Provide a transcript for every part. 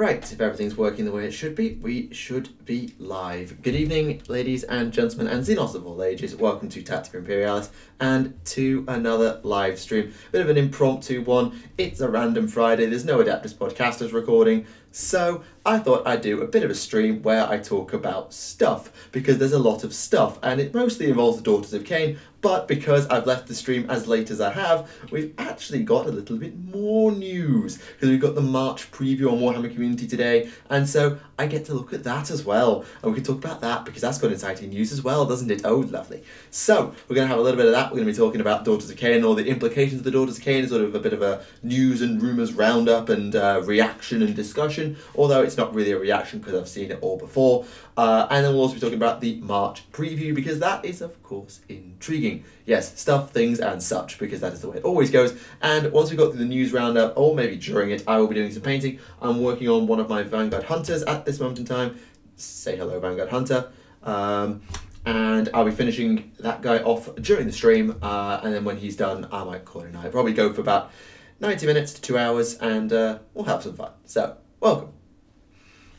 Right, if everything's working the way it should be, we should be live. Good evening, ladies and gentlemen, and Xenos of all ages. Welcome to Tactica Imperialis and to another live stream. Bit of an impromptu one. It's a random Friday. There's no Adeptus podcasters recording, so I thought I'd do a bit of a stream where I talk about stuff, because there's a lot of stuff, and it mostly involves the Daughters of Khaine, but because I've left the stream as late as I have, we've actually got a little bit more news, because we've got the March preview on Warhammer Community today, and so I get to look at that as well, and we can talk about that, because that's got exciting news as well, doesn't it? Oh, lovely. So, we're going to have a little bit of that. We're going to be talking about Daughters of Khaine, all the implications of the Daughters of Khaine, sort of a bit of a news and rumours roundup and reaction and discussion, although it's not really a reaction because I've seen it all before. And then we'll also be talking about the March preview, because that is, of course, intriguing. Yes, stuff, things, and such, because that is the way it always goes. And once we got through the news roundup, or maybe during it, I will be doing some painting. I'm working on one of my Vanguard Hunters at this moment in time. Say hello, Vanguard Hunter. And I'll be finishing that guy off during the stream. And then when he's done, I might call it a night. Probably go for about 90 minutes to 2 hours, and we'll have some fun. So, welcome.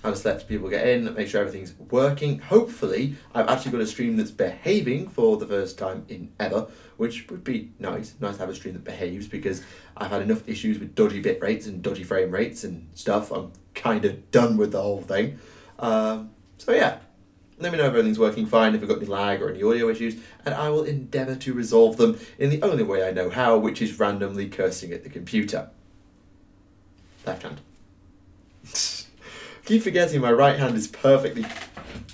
I'll just let people get in, make sure everything's working. Hopefully, I've actually got a stream that's behaving for the first time in ever, which would be nice. Nice to have a stream that behaves, because I've had enough issues with dodgy bit rates and dodgy frame rates and stuff. I'm kind of done with the whole thing. So yeah, let me know if everything's working fine, if we've got any lag or any audio issues, and I will endeavour to resolve them in the only way I know how, which is randomly cursing at the computer. Left hand. Keep forgetting my right hand is perfectly...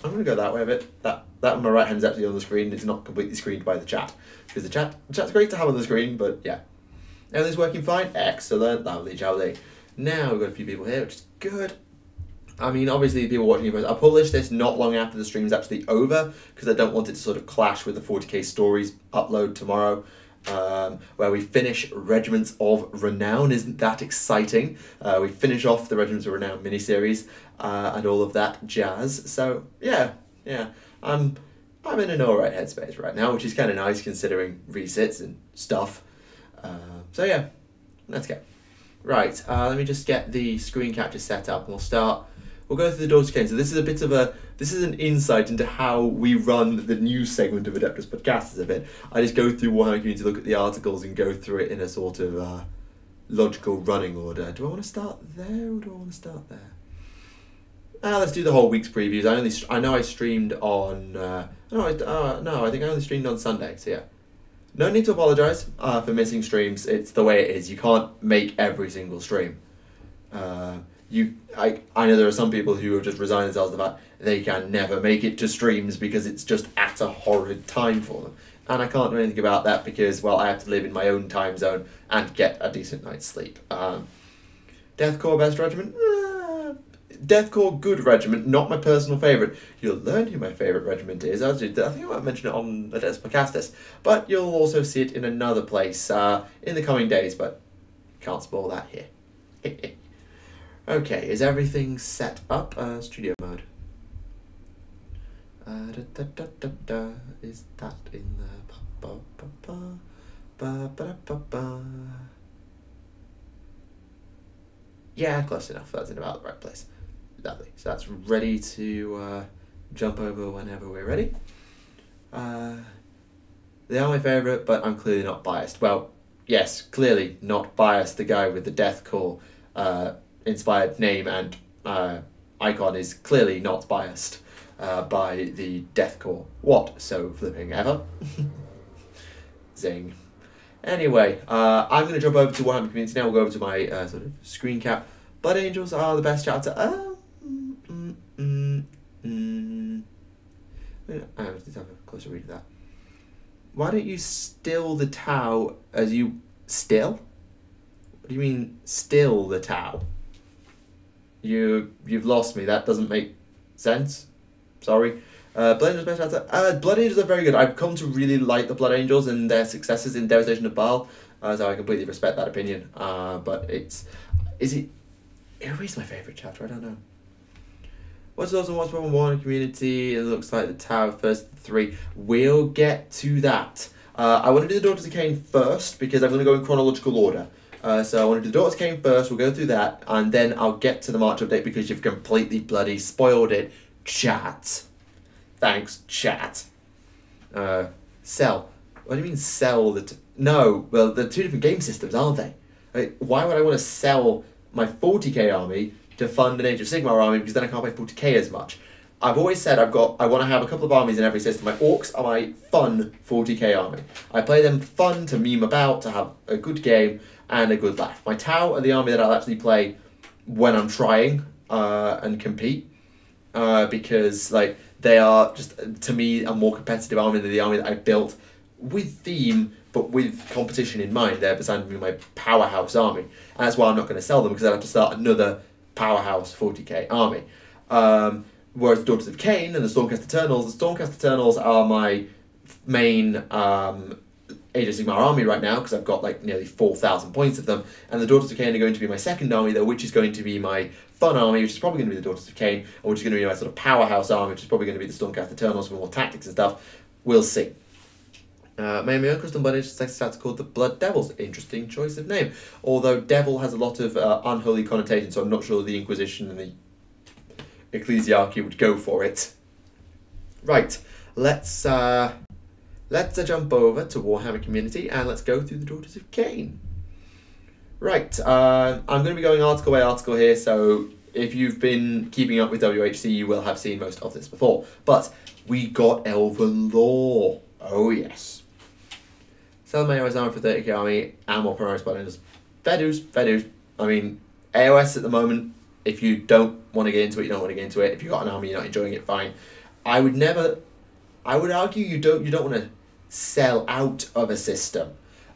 I'm going to go that way a bit. That on my right hand is actually on the screen. It's not completely screened by the chat. Because the chat's great to have on the screen, but yeah. Everything's working fine? Excellent. Lovely, jolly. Now we've got a few people here, which is good. I mean, obviously, people watching it, I'll publish this not long after the stream's actually over, because I don't want it to sort of clash with the 40k stories upload tomorrow. Where we finish Regiments of Renown. Isn't that exciting? We finish off the Regiments of Renown miniseries and all of that jazz. So yeah, I'm in an alright headspace right now, which is kind of nice considering resits and stuff. So yeah, let's go. Right, let me just get the screen capture set up, and we'll start. We'll go through the Daughters of Khaine. So this is a bit of this is an insight into how we run the news segment of Adeptus Podcasters a bit. I just go through Warhammer Community, look at the articles, and go through it in a sort of logical running order. Do I want to start there, or do I want to start there? Let's do the whole week's previews. I know I streamed on... no, I think I only streamed on Sunday, so yeah. No need to apologise for missing streams. It's the way it is. You can't make every single stream. I know there are some people who have just resigned themselves to the fact they can never make it to streams because it's just at a horrid time for them. And I can't do anything about that because, well, I have to live in my own time zone and get a decent night's sleep. Deathcore best regiment? Deathcore good regiment, not my personal favourite. You'll learn who my favourite regiment is. I think I might mention it on the Adeptus Podcasters, but you'll also see it in another place in the coming days, but can't spoil that here. Okay, is everything set up? Studio mode. Is that in the... Yeah, close enough. That's in about the right place. Lovely. So that's ready to jump over whenever we're ready. They are my favourite, but I'm clearly not biased. Well, yes, clearly not biased. The guy with the Deathcore inspired name and icon is clearly not biased by the Deathcore. What so flipping ever? Zing. Anyway, I'm going to jump over to Warhammer Community now. We'll go over to my sort of screen cap. Blood Angels are the best chapter. I have to have a closer read of that. Why don't you still the Tau as you... Still? What do you mean, still the Tau? You've lost me. That doesn't make sense. Sorry. Blood Angels best chapter. Blood Angels are very good. I've come to really like the Blood Angels and their successes in Devastation of Baal, so I completely respect that opinion. But who is my favourite chapter? I don't know. What's awesome? What's problem? Warhammer Community. It looks like the Tower first three. We'll get to that. I want to do the Daughters of Khaine first because I'm going to go in chronological order. So I want to do the Daughters of Khaine first, we'll go through that, and then I'll get to the March update because you've completely bloody spoiled it. Chat. Thanks, chat. Sell. What do you mean sell the... No, well, they're two different game systems, aren't they? Like, why would I want to sell my 40k army to fund an Age of Sigmar army because then I can't pay 40k as much? I've always said I want to have a couple of armies in every system. My orcs are my fun 40k army. I play them fun to meme about, to have a good game and a good laugh. My Tau are the army that I'll actually play when I'm trying and compete because like they are just, to me, a more competitive army than the army that I built with theme but with competition in mind. They're beside me my powerhouse army, and that's why I'm not going to sell them, because I'd have to start another powerhouse 40k army. Whereas the Daughters of Khaine and the Stormcast Eternals, the Stormcast Eternals are my main Age of Sigmar army right now, because I've got like nearly 4,000 points of them, and the Daughters of Khaine are going to be my second army though, which is going to be my fun army, which is probably going to be the Daughters of Khaine, and which is going to be my sort of powerhouse army, which is probably going to be the Stormcast Eternals for more tactics and stuff. We'll see. My own custom blood sex stats called the Blood Devils. Interesting choice of name. Although devil has a lot of unholy connotations, so I'm not sure the Inquisition and the Ecclesiarchy would go for it. Right, let's jump over to Warhammer Community and let's go through the Daughters of Khaine. Right, I'm going to be going article by article here, so if you've been keeping up with WHC, you will have seen most of this before. But we got Elven Law. Oh yes. Sell my AOS armor for 30k army and more Primaris Bloodliners. Fair dues, fair dues. I mean, AOS at the moment, if you don't want to get into it, you don't want to get into it. If you've got an army, you're not enjoying it, fine. I would argue you don't want to sell out of a system.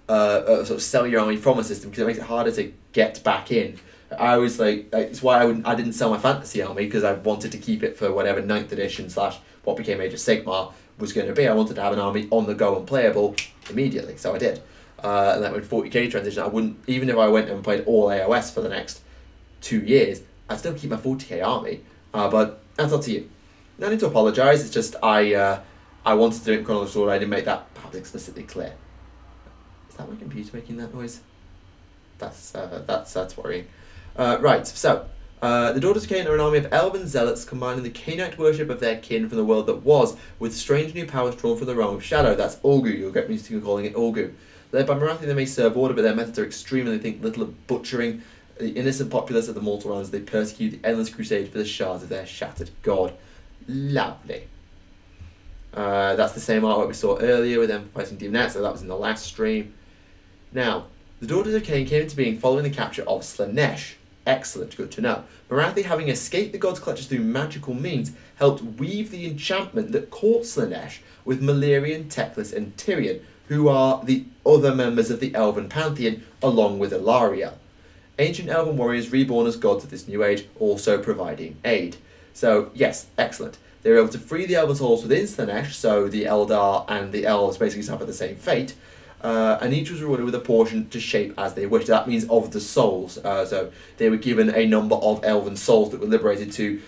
Sort of sell your army from a system, because it makes it harder to get back in. I was like, it's why I didn't sell my fantasy army, because I wanted to keep it for whatever 9th edition / what became Age of Sigmar was going to be. I wanted to have an army on the go and playable immediately, so I did. And that with 40k transition, I wouldn't, even if I went and played all AOS for the next 2 years, I'd still keep my 40k army. But that's up to you. No need to apologise. It's just I wanted to do it in chronological order. I didn't make that perhaps explicitly clear. Is that my computer making that noise? That's worrying. Right, so the Daughters of Khaine are an army of elven zealots combining the Khainite worship of their kin from the world that was, with strange new powers drawn from the realm of shadow. That's Ulgu. You'll get me to calling it Ulgu. Led by Morathi, they may serve order, but their methods are extreme, and they think little of butchering the innocent populace of the mortal realms as they persecute the endless crusade for the shards of their shattered god. Lovely. That's the same artwork we saw earlier with them fighting Demonet, so that was in the last stream. Now, the Daughters of Khaine came into being following the capture of Slaanesh. Excellent, good to know. Morathi, having escaped the god's clutches through magical means, helped weave the enchantment that caught Slaanesh with Malerion, Teclis and Tyrion, who are the other members of the Elven Pantheon, along with Ilariel. Ancient Elven warriors reborn as gods of this new age, also providing aid. So, yes, excellent. They were able to free the Elven souls within Slaanesh, so the Eldar and the Elves basically suffer the same fate, and each was rewarded with a portion to shape as they wished. That means of the souls. So they were given a number of elven souls that were liberated to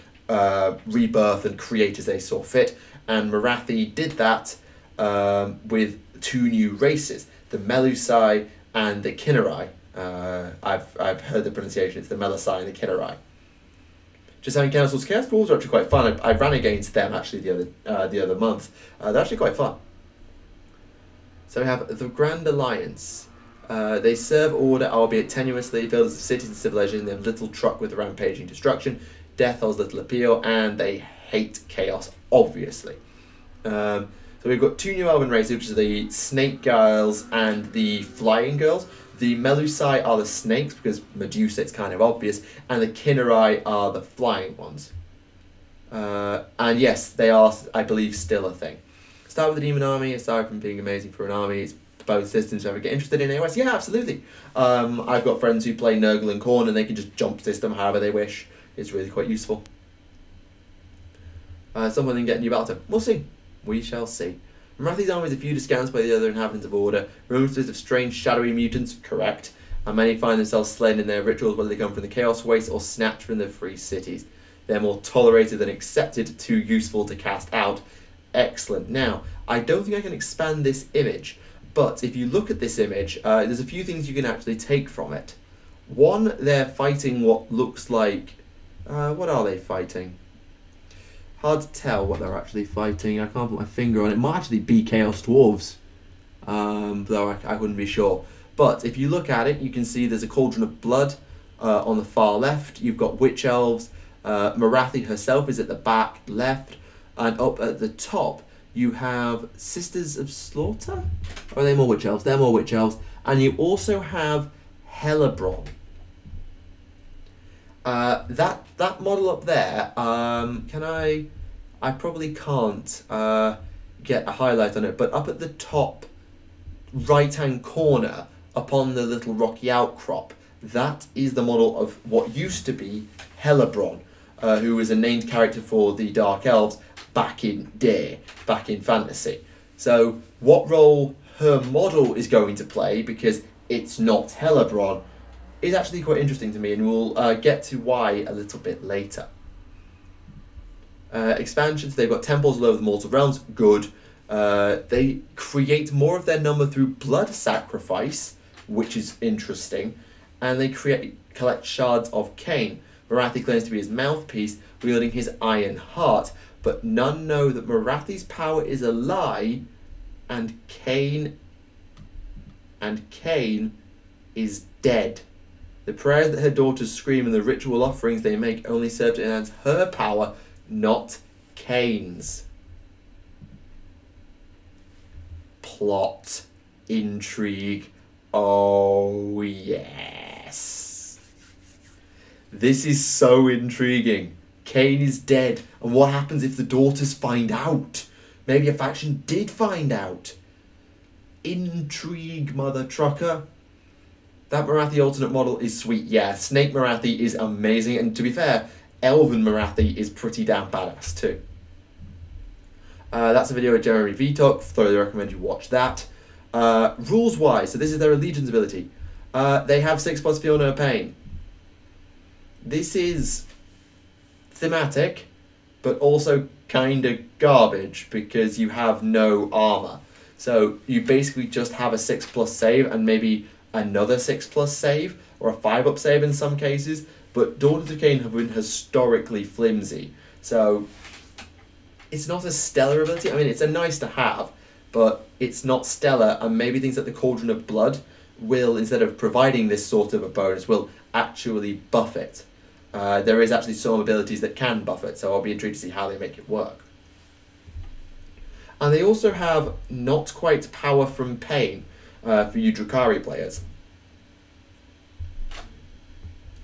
rebirth and create as they saw fit. And Morathi did that with 2 new races, the Melusai and the Kinnerai. I've heard the pronunciation. It's the Melusai and the Kinnerai. Just having Council's Chaos Dwarves are actually quite fun. I ran against them actually the other month. They're actually quite fun. So we have the Grand Alliance. They serve order, albeit tenuously, builders of cities and civilization. They have little truck with rampaging destruction. Death holds little appeal, and they hate chaos, obviously. So we've got 2 new elven races, which are the Snake Girls and the Flying Girls. The Melusai are the snakes, because Medusa, it's kind of obvious, and the Kinnerai are the flying ones. And yes, they are, I believe, still a thing. Start with the Demon Army. Aside from being amazing for an army, it's both systems. Ever get interested in AOS? Yeah, absolutely. I've got friends who play Nurgle and Khorne, and they can just jump system however they wish. It's really quite useful. Someone can get a new battle. We'll see. We shall see. Morathi's army is a few discounts by the other inhabitants of Order. Rumors of strange shadowy mutants, correct. And many find themselves slain in their rituals, whether they come from the Chaos Waste or snatched from the free cities. They're more tolerated than accepted, too useful to cast out. Excellent. Now, I don't think I can expand this image, But if you look at this image, there's a few things you can actually take from it. One, they're fighting what looks like... what are they fighting? Hard to tell what they're actually fighting. I can't put my finger on it. It might actually be Chaos Dwarves, though I wouldn't be sure. But if you look at it, you can see there's a cauldron of blood on the far left. You've got witch elves. Morathi herself is at the back left. And up at the top, you have Sisters of Slaughter? Or are they more witch elves? They're more witch elves. And you also have Hellebrand. That model up there, can I probably can't get a highlight on it, but up at the top right hand corner upon the little rocky outcrop, that is the model of what used to be Hellebrand, who was a named character for the Dark Elves back in fantasy. So what role her model is going to play, because it's not Hellebrand, is actually quite interesting to me, and we'll get to why a little bit later. Expansions, they've got temples all over the mortal realms, good. They create more of their number through blood sacrifice, which is interesting, and they collect shards of Khaine. Morathi claims to be his mouthpiece, wielding his iron heart, but none know that Morathi's power is a lie, and Khaine is dead. The prayers that her daughters scream and the ritual offerings they make only serve to enhance her power, not Khaine's. Plot. Intrigue. Oh, yes. This is so intriguing. Khaine is dead, and what happens if the daughters find out? Maybe a faction did find out. Intrigue, mother trucker. That Morathi alternate model is sweet, yeah. Snake Morathi is amazing, and to be fair, Elven Morathi is pretty damn badass too. That's a video with Jeremy Vitok, thoroughly recommend you watch that. Rules wise, so this is their allegiance ability. They have 6+ Feel No Pain. This is thematic, but also kind of garbage, because you have no armor. So you basically just have a 6+ save and maybe another 6+ save, or a 5-up save in some cases, but Daughters of Khaine have been historically flimsy, so it's not a stellar ability. I mean, it's a nice to have, but it's not stellar, and maybe things like the Cauldron of Blood will, instead of providing this sort of a bonus, will actually buff it. There is actually some abilities that can buff it, so I'll be intrigued to see how they make it work. And they also have not quite power from pain, for you Drukhari players.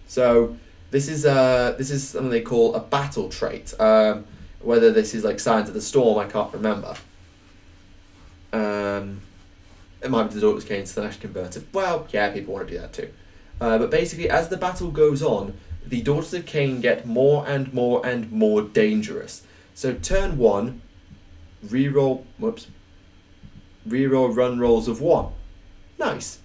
So this is something they call a battle trait. Whether this is like Signs of the Storm, I can't remember. It might be the Daughters of Khaine / Converted. Well, yeah, people want to do that too. But basically, as the battle goes on, the Daughters of Khaine get more and more and more dangerous. So turn 1, reroll run rolls of 1. Nice.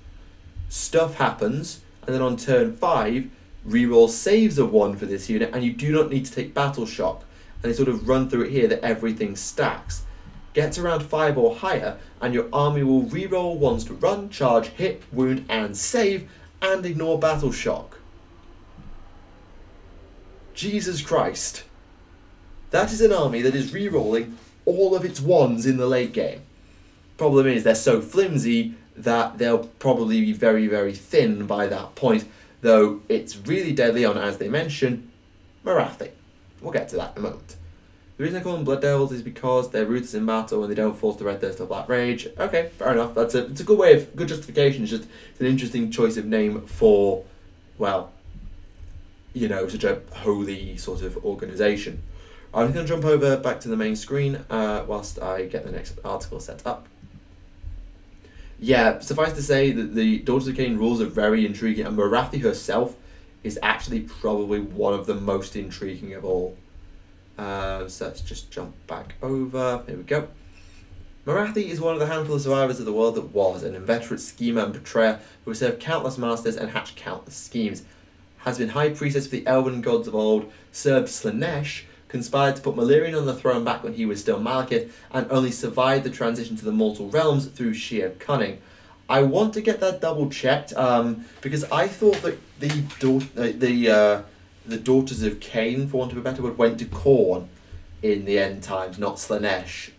Stuff happens, and then on turn 5, reroll saves of 1 for this unit, and you do not need to take battle shock. And they sort of run through it here that everything stacks. Get to round 5 or higher, and your army will reroll 1s to run, charge, hit, wound, and save, and ignore battle shock. Jesus Christ. That is an army that is rerolling all of its 1s in the late game. Problem is, they're so flimsy that they'll probably be very, very thin by that point, though it's really deadly on, as they mention, Morathi. We'll get to that in a moment. The reason I call them Blood Devils is because they're ruthless in battle and they don't force the Red Thirst or Black Rage. Okay, fair enough. It's a good way of, good justification. It's just an interesting choice of name for, well, you know, such a holy sort of organisation. I'm going to jump over back to the main screen whilst I get the next article set up. Yeah, suffice to say that the Daughters of Khaine rules are very intriguing, and Morathi herself is actually probably one of the most intriguing of all. So let's just jump back over. Here we go. Morathi is one of the handful of survivors of the world that was, an inveterate schemer and betrayer who has served countless masters and hatched countless schemes. Has been high priestess for the elven gods of old, served Slaanesh, conspired to put Malerion on the throne back when he was still Malekith, and only survived the transition to the mortal realms through sheer cunning. I want to get that double checked, because I thought that the daughters of Khaine, for want of a better word, went to Khorne in the end times, not Slaanesh.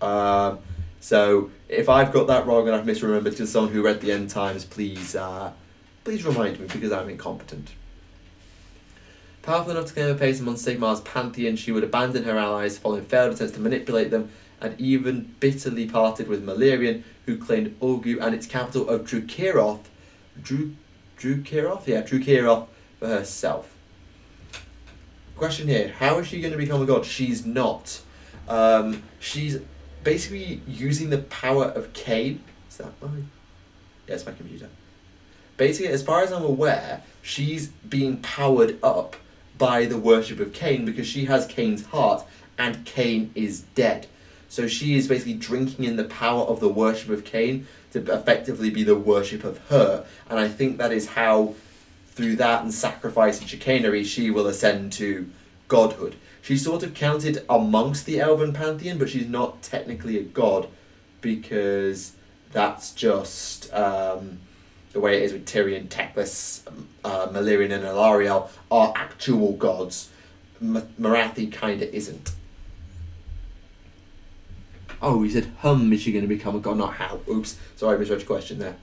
So if I've got that wrong and I've misremembered to someone who read the end times, please remind me, because I'm incompetent. Powerful enough to claim a place among Sigmar's pantheon, she would abandon her allies following failed attempts to manipulate them, and even bitterly parted with Malerion, who claimed Ulgu and its capital of Drukiroth for herself. Question here, how is she going to become a god? She's not. She's basically using the power of Khaine. Is that mine? Yeah, it's my computer. Basically, as far as I'm aware, she's being powered up by the worship of Khaine, because she has Khaine's heart and Khaine is dead. So she is basically drinking in the power of the worship of Khaine to effectively be the worship of her. And I think that is how, through that and sacrifice and chicanery, she will ascend to godhood. She's sort of counted amongst the elven pantheon, but she's not technically a god, because that's just the way it is with Tyrion, Teclis, Malerion and Alariel are actual gods. Morathi kinda isn't. Oh, you said is she going to become a god, not how. Oops, sorry, I misread your question there.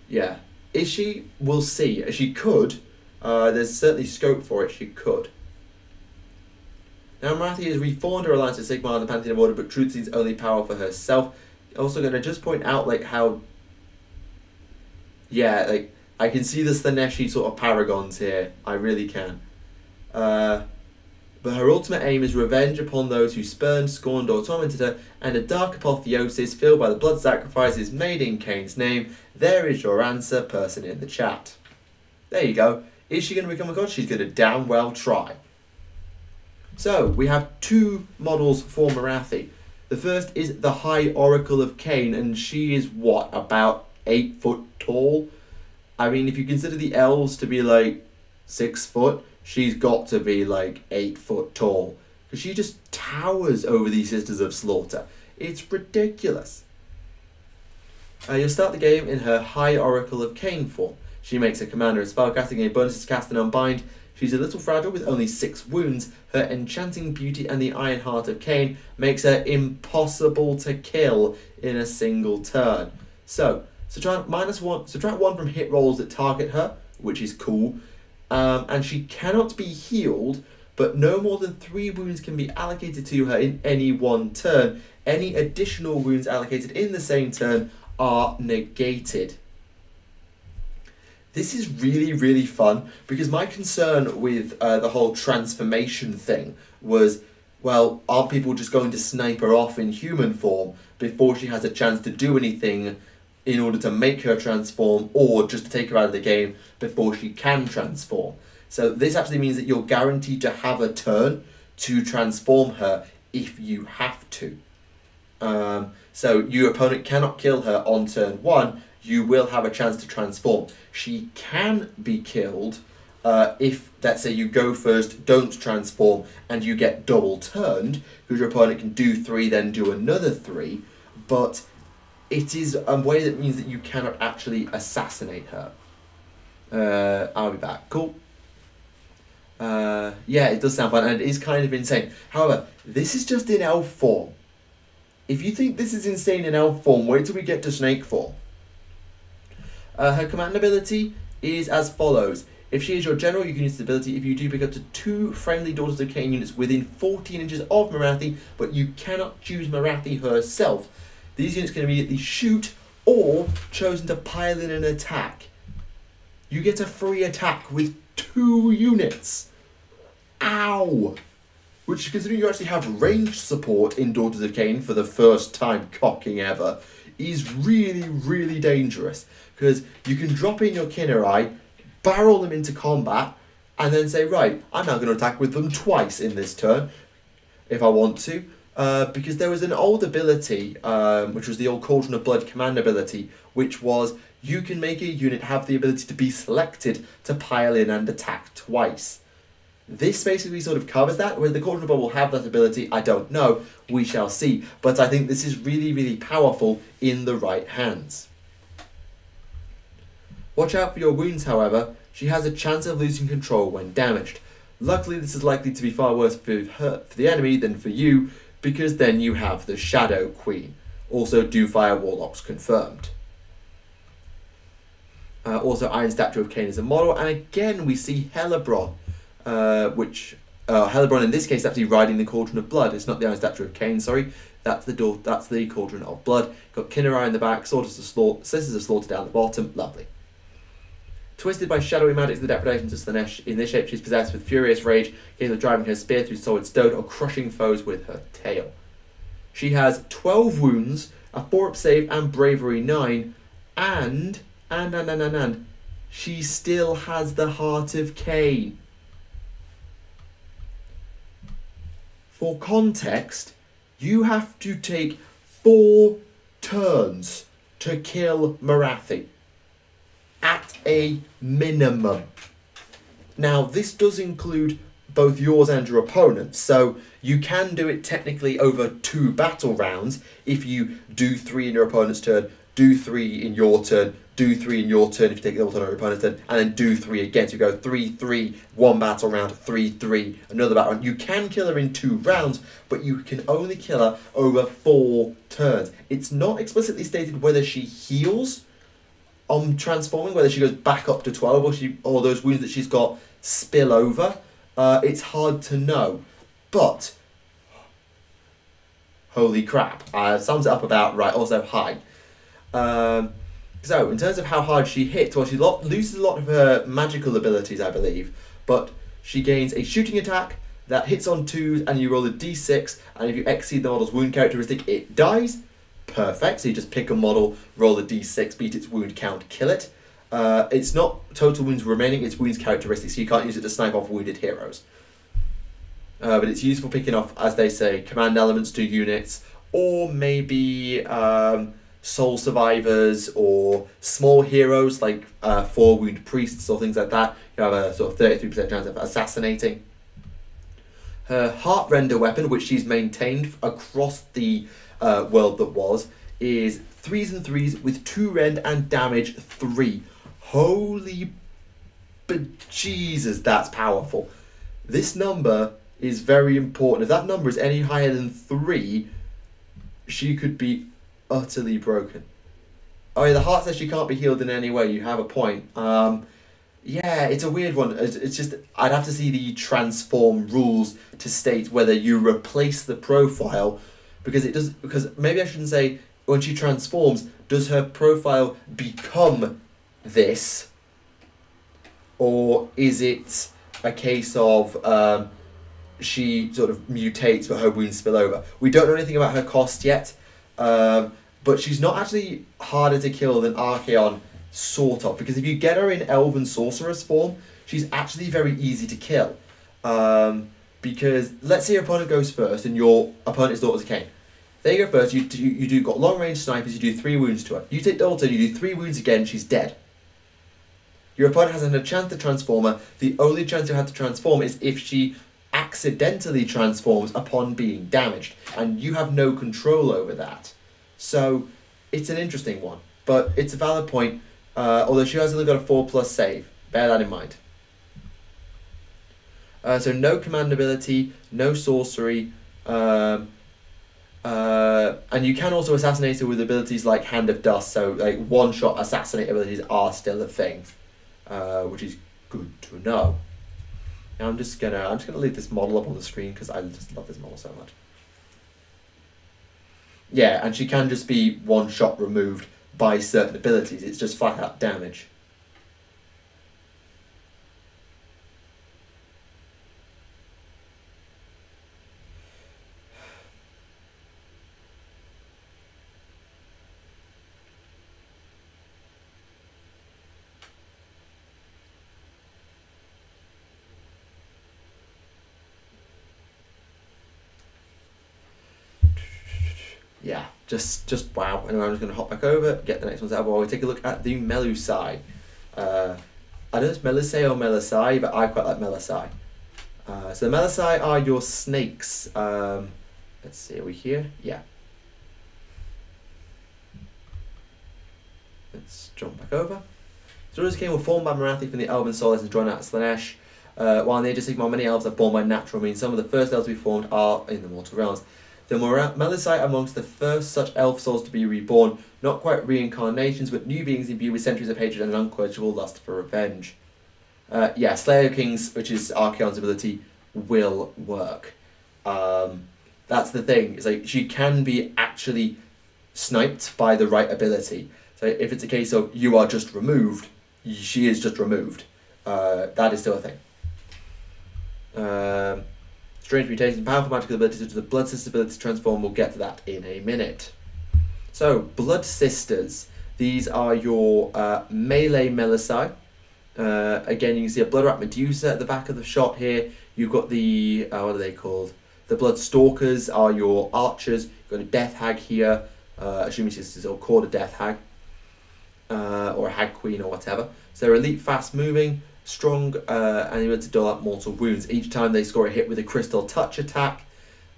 Yeah. Is she? We'll see. She could. There's certainly scope for it. She could. Now, Morathi has reformed her alliance with Sigmar and the Pantheon of Order, but truth sees only power for herself. Also going to just point out, like, how... Yeah, like, I can see the Slaaneshi sort of paragons here. I really can. But her ultimate aim is revenge upon those who spurned, scorned or tormented her, and a dark apotheosis filled by the blood sacrifices made in Khaine's name. There is your answer, person in the chat. There you go. Is she going to become a god? She's going to damn well try. So, we have two models for Morathi. The first is the High Oracle of Khaine, and she is, what, about 8 foot tall? I mean, if you consider the elves to be like 6 foot, she's got to be like 8 foot tall, because she just towers over these Sisters of Slaughter. It's ridiculous. You'll start the game in her High Oracle of Khaine form. She makes her commander and spellcasting a bonus to cast and unbind. She's a little fragile with only 6 wounds. Her enchanting beauty and the Iron Heart of Khaine makes her impossible to kill in a single turn. So, subtract 1 from hit rolls that target her, which is cool. And she cannot be healed, but no more than 3 wounds can be allocated to her in any one turn. Any additional wounds allocated in the same turn are negated. This is really, really fun, because my concern with the whole transformation thing was, well, aren't people just going to snipe her off in human form before she has a chance to do anything in order to make her transform, or just to take her out of the game before she can transform? So this actually means that you're guaranteed to have a turn to transform her if you have to. So your opponent cannot kill her on turn 1, you will have a chance to transform. She can be killed if, let's say, you go first, don't transform, and you get double turned, because your opponent can do 3, then do another 3, but it is a way that means that you cannot actually assassinate her. I'll be back. Cool. Yeah, it does sound fun, and it is kind of insane. However, this is just in elf form. If you think this is insane in elf form, wait till we get to snake form. Her command ability is as follows. If she is your general, you can use this ability if you do pick up to 2 friendly Daughters of Khaine units within 14 inches of Morathi, but you cannot choose Morathi herself. These units can immediately shoot or chosen to pile in an attack. You get a free attack with 2 units. Ow! Which, considering you actually have range support in Daughters of Khaine for the first time cocking ever, is really, really dangerous. Because you can drop in your Kinneri, barrel them into combat, and then say, right, I'm now going to attack with them twice in this turn, if I want to. Because there was an old ability, which was the old Cauldron of Blood command ability, which was you can make a unit have the ability to be selected to pile in and attack twice. This basically sort of covers that. Whether the Cauldron of Blood will have that ability, I don't know. We shall see. But I think this is really, really powerful in the right hands. Watch out for your wounds, however. She has a chance of losing control when damaged. Luckily, this is likely to be far worse for the enemy than for you, because then you have the Shadow Queen. Also, Fire Warlocks confirmed. Also, Iron Statue of Khaine is a model, and again we see Hellebrand, Hellebrand in this case actually riding the Cauldron of Blood. It's not the Iron Statue of Khaine, sorry. That's the Cauldron of Blood. Got Kinnari in the back, Sisters of Slaughter down the bottom. Lovely. Twisted by shadowy magic, the depredations of Slaanesh. In this shape, she's possessed with furious rage, capable of driving her spear through solid stone or crushing foes with her tail. She has 12 wounds, a 4-up save, and bravery 9, and she still has the Heart of Khaine. For context, you have to take 4 turns to kill Morathi. At a minimum. Now, this does include both yours and your opponent's, so you can do it technically over 2 battle rounds if you do 3 in your opponent's turn, do 3 in your turn, do 3 in your turn if you take the turn on your opponent's turn, and then do 3 again. So you go 3-3, 1 battle round, 3-3, another battle round. You can kill her in 2 rounds, but you can only kill her over 4 turns. It's not explicitly stated whether she heals on transforming, whether she goes back up to 12 or those wounds that she's got spill over. It's hard to know, but holy crap, sums it up about right. Also, hi. So in terms of how hard she hits, well, she loses a lot of her magical abilities, I believe, but she gains a shooting attack that hits on 2s, and you roll a d6, and if you exceed the model's wound characteristic, it dies. Perfect. So you just pick a model, roll a d6, beat its wound count, kill it. It's not total wounds remaining, it's wounds characteristics, so you can't use it to snipe off wounded heroes. But it's useful picking off, as they say, command elements to units, or maybe soul survivors, or small heroes like 4 wound priests or things like that. You have a sort of 33% chance of assassinating. Her heart render weapon, which she's maintained across the world that was, is 3s and 3s with 2 rend and damage 3. Holy bejesus, that's powerful. This number is very important. If that number is any higher than 3, she could be utterly broken. Oh yeah, the heart says she can't be healed in any way. You have a point. Yeah, it's a weird one. It's just, I'd have to see the transform rules to state whether you replace the profile, because maybe I shouldn't say when she transforms, does her profile become this, or is it a case of she sort of mutates but her wounds spill over? We don't know anything about her cost yet, but she's not actually harder to kill than Archaon, sort of, because if you get her in Elven Sorceress form, she's actually very easy to kill. Because let's say your opponent goes first and your opponent is Daughters of Khaine. They go first, you got long range snipers, you do 3 wounds to her. You take double turn, you do 3 wounds again, she's dead. Your opponent hasn't had a chance to transform her. The only chance you have to transform is if she accidentally transforms upon being damaged, and you have no control over that. So it's an interesting one, but it's a valid point, although she has only got a 4+ save. Bear that in mind. So no command ability, no sorcery, and you can also assassinate her with abilities like Hand of Dust, so like one-shot assassinate abilities are still a thing, which is good to know. Now I'm just gonna leave this model up on the screen because I just love this model so much. Yeah, and she can just be one-shot removed by certain abilities. It's just flat-out damage. Yeah, just wow. Anyway, I'm just going to hop back over, get the next one out while we take a look at the Melusai. I don't know if it's Melusai or Melusai, but I quite like Melusai. So the Melisai are your snakes. Let's see, are we here? Yeah. Let's jump back over. So those Khaine were formed by Morathi from the Elven Solace and drawn out of Slanesh. While in the Age of Sigmar, many elves are born by natural means. Some of the first elves to be formed are in the mortal realms. The Melisai are amongst the first such elf souls to be reborn, not quite reincarnations, but new beings imbued with centuries of hatred and an unquenchable lust for revenge. Yeah, Slayer Kings, which is Archaon's ability, will work. That's the thing. It's like she can be actually sniped by the right ability. So if it's a case of you are just removed, she is just removed. That is still a thing. Strange mutations, powerful magical abilities such as the Blood Sisters ability to transform. We'll get to that in a minute. So, Blood Sisters. These are your melee Melisai. Again, you can see a Blood Rat Medusa at the back of the shot here. You've got the, what are they called? The Blood Stalkers are your archers. You've got a Death Hag here. Assuming she's still called a Death Hag. Or a Hag Queen or whatever. So they're elite, fast moving, strong, and able to dole out mortal wounds. Each time they score a hit with a Crystal Touch attack,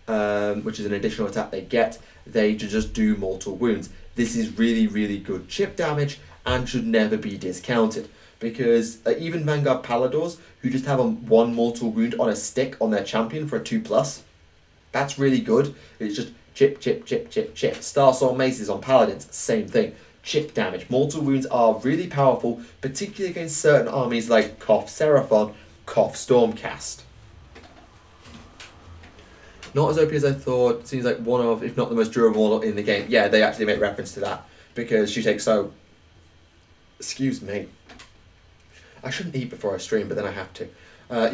which is an additional attack they get, they just do mortal wounds. This is really, really good chip damage and should never be discounted. Because even Vanguard Paladors, who just have a 1 mortal wound on a stick on their champion for a 2+, that's really good. It's just chip, chip, chip, chip, chip. Starsoul Maces on Paladins, same thing. Chip damage. Mortal wounds are really powerful, particularly against certain armies like Koth Seraphon, Koth Stormcast. Not as OP as I thought. Seems like one of, if not the most durable model in the game. Yeah, they actually make reference to that because she takes so. Excuse me. I shouldn't eat before I stream, but then I have to.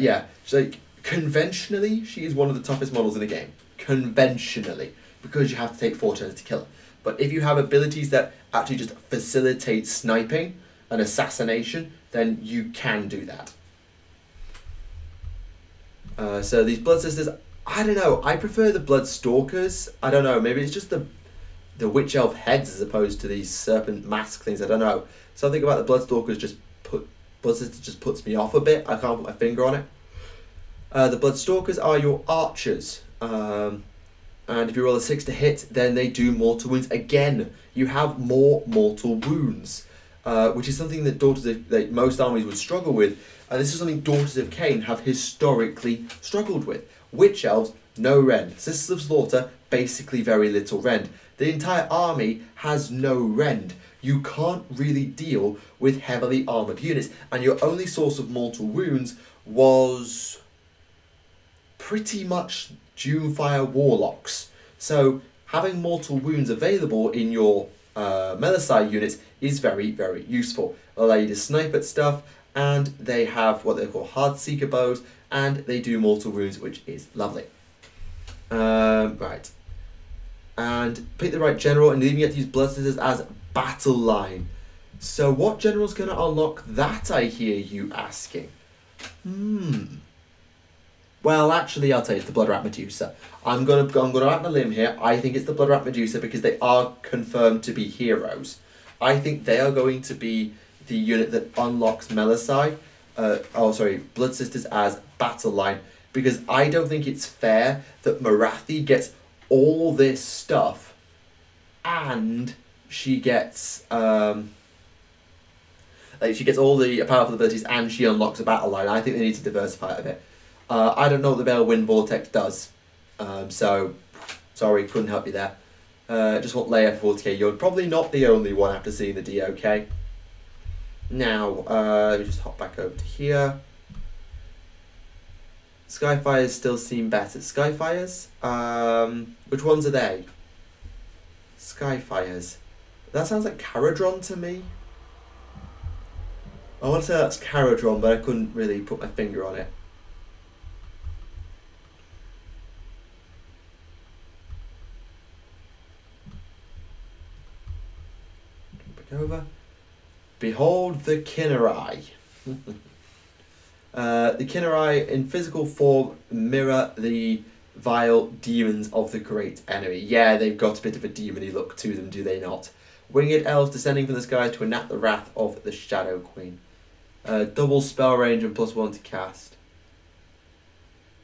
Yeah, she's like conventionally, she is one of the toughest models in the game. Conventionally, because you have to take 4 turns to kill her. But if you have abilities that actually just facilitate sniping and assassination, then you can do that. So these Blood Sisters, I don't know. I prefer the Blood Stalkers. I don't know. Maybe it's just the Witch Elf heads as opposed to these serpent mask things. I don't know. Something about the Blood Stalkers Blood Sisters just puts me off a bit. I can't put my finger on it. The Blood Stalkers are your archers. And if you roll a 6 to hit, then they do mortal wounds. Again, you have more mortal wounds, which is something that most armies would struggle with. And this is something Daughters of Khaine have historically struggled with. Witch Elves, no rend. Sisters of Slaughter, basically very little rend. The entire army has no rend. You can't really deal with heavily armoured units. And your only source of mortal wounds was pretty much Doomfire Warlocks. So having mortal wounds available in your Melisai units is very, very useful. They'll allow you to snipe at stuff, and they have what they call hard seeker bows, and they do mortal wounds, which is lovely. Right. And pick the right general, and then you get to use Blood Sisters as battle line. So what general's going to unlock that, I hear you asking? Well, actually, I'll tell you, it's the Blood Rat Medusa. I'm gonna out on a limb here. I think it's the Blood Rat Medusa because they are confirmed to be heroes. I think they are going to be the unit that unlocks Melisai. Blood Sisters as battle line, because I don't think it's fair that Morathi gets all this stuff, and she gets she gets all the powerful abilities, and she unlocks a battle line. I think they need to diversify it a bit. I don't know what the Veil Wind Vortex does, so sorry, couldn't help you there. Just want Leia for 40k. You're probably not the only one after seeing the DOK. Now, let me just hop back over to here. Skyfires still seem better. Skyfires? Which ones are they? Skyfires. That sounds like Caradron to me. I want to say that's Caradron, but I couldn't really put my finger on it. Over. Behold the Khaine. The Khaine in physical form mirror the vile demons of the great enemy. Yeah, they've got a bit of a demony look to them, do they not? Winged elves descending from the sky to enact the wrath of the Shadow Queen. Double spell range and +1 to cast.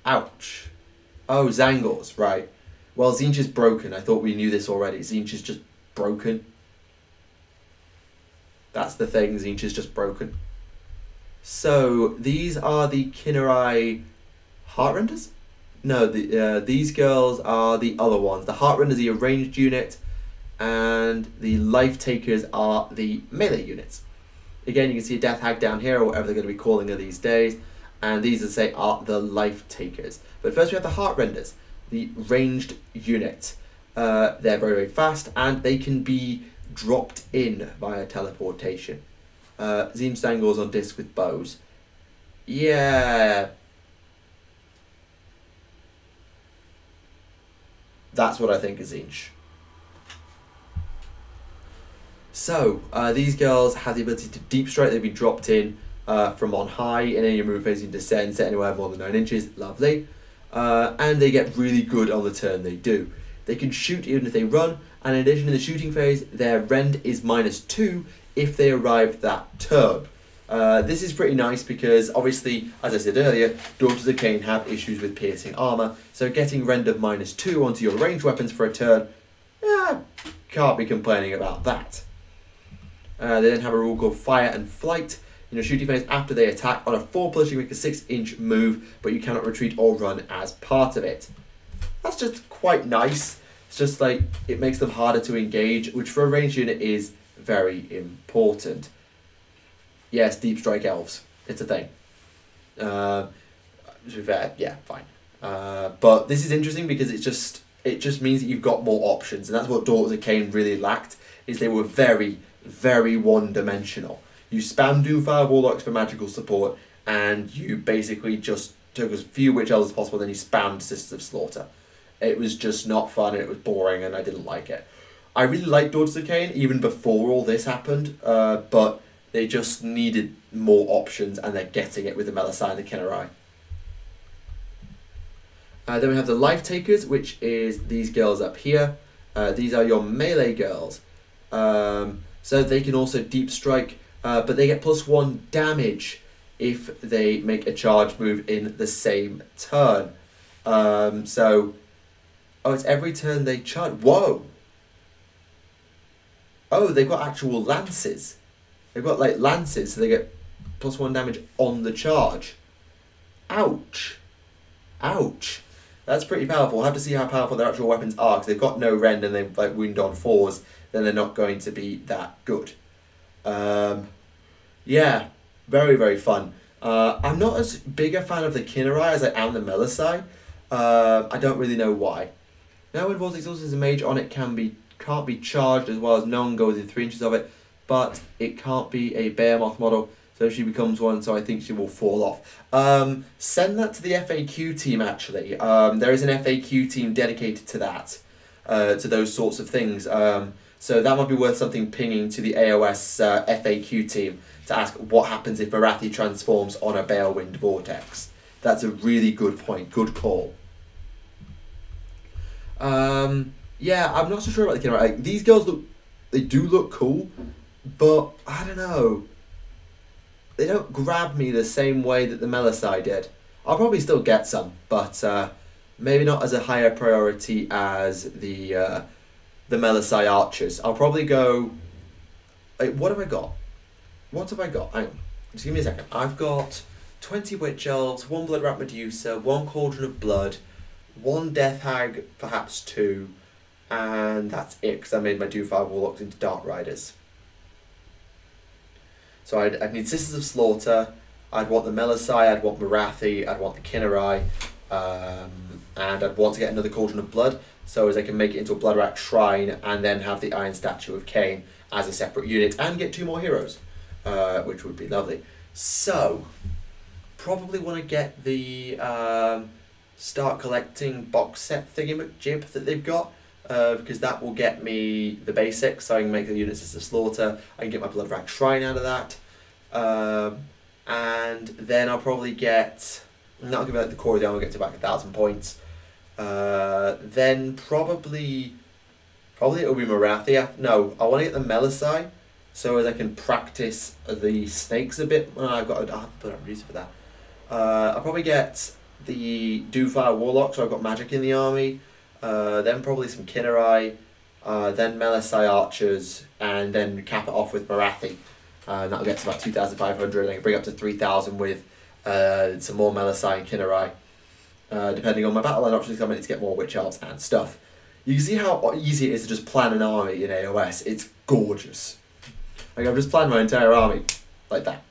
Ouch. Oh, Zangors, right. Well, Tzeentch is broken. I thought we knew this already. Tzeentch is just broken. That's the thing. Tzeentch is just broken. So, these are the Khaine Heartrenders? No, these girls are the other ones. The Heartrenders are the ranged unit, and the Life Takers are the melee units. Again, you can see a Death Hag down here, or whatever they're going to be calling her these days. And these, as I say, are the Life Takers. But first we have the Heartrenders, the ranged unit. They're very, very fast, and they can be dropped in via teleportation. Tzeentch Zangors on disc with bows. Yeah. That's what I think is Tzeentch. So, these girls have the ability to deep strike. They've been dropped in from on high in any move facing descend, set anywhere more than 9 inches. Lovely. And they get really good on the turn they do. They can shoot even if they run, and in addition, in the shooting phase, their rend is -2 if they arrive that turn. This is pretty nice because, obviously, as I said earlier, Daughters of Khaine have issues with piercing armour, so getting rend of -2 onto your ranged weapons for a turn, can't be complaining about that. They then have a rule called Fire and Flight. In a shooting phase, after they attack on a 4+, you make a 6-inch move, but you cannot retreat or run as part of it. That's just quite nice. It's just like, it makes them harder to engage, which for a ranged unit is very important. Yes, deep strike elves. It's a thing. To be fair, yeah, fine. But this is interesting because it just means that you've got more options, and that's what Daughters of Khaine really lacked, is they were very, very one-dimensional. You spam Doomfire Warlocks for magical support, and you basically just took as few Witch Elves as possible, then you spammed Sisters of Slaughter. It was just not fun, and it was boring, and I didn't like it. I really liked Daughters of Khaine even before all this happened, but they just needed more options, and they're getting it with the Melisai and the Khaine. Then we have the Life Takers, which is these girls up here. These are your melee girls. So they can also deep strike, but they get +1 damage if they make a charge move in the same turn. Oh, it's every turn they charge. Whoa! Oh, they've got actual lances. They've got like lances, so they get +1 damage on the charge. Ouch. Ouch. That's pretty powerful. We'll have to see how powerful their actual weapons are, because they've got no rend and they've like wound on 4s, then they're not going to be that good. Yeah, very, very fun. I'm not as big a fan of the Khaine as I am the Melisai. I don't really know why. Now when Vortex also has a mage on it, can't be charged, as well as no one go within 3 inches of it, but it can't be a Behemoth model, so she becomes one, so I think she will fall off. Send that to the FAQ team, actually. There is an FAQ team dedicated to that, to those sorts of things. So that might be worth something pinging to the AOS FAQ team to ask what happens if Morathi transforms on a Balewind Vortex. That's a really good point. Good call. Yeah, I'm not so sure about the Khaine. Like, these girls they do look cool, but I don't know. They don't grab me the same way that the Melisai did. I'll probably still get some, but maybe not as a higher priority as the Melisai archers. I'll probably go... Like, what have I got? What have I got? Hang on. Just give me a second. I've got 20 Witch Elves, 1 Blood Rat Medusa, 1 Cauldron of Blood, 1 Death Hag, perhaps 2, and that's it, because I made my Doomfire Warlocks into Dark Riders. So I'd need Sisters of Slaughter, I'd want the Melisai, I'd want Morathi, I'd want the Khaine, and I'd want to get another Cauldron of Blood, so as I can make it into a Blood Rat Shrine, and then have the Iron Statue of Khaine as a separate unit, and get 2 more heroes, which would be lovely. So, probably want to get the Start Collecting box set thingamajig that they've got, because that will get me the basics, so I can make the units as a Slaughter, I can get my Blood Rat Shrine out of that, and then I'll probably get, that'll give me like the core of the armor, get to back 1,000 points, then probably it'll be Morathi. No, I want to get the Melisai, so as I can practice the snakes a bit. I'll have to put up Medusa for that. I'll probably get the Doomfire Warlock, so I've got magic in the army. Then probably some Kinnerai. Then Melisai Archers, and then cap it off with Morathi. That'll get to about 2,500. I can bring up to 3,000 with some more Melisai and Kinnerai. Depending on my battle line options, I need to get more Witch Elves and stuff. You can see how easy it is to just plan an army in AOS. It's gorgeous. Like, I've just planned my entire army like that.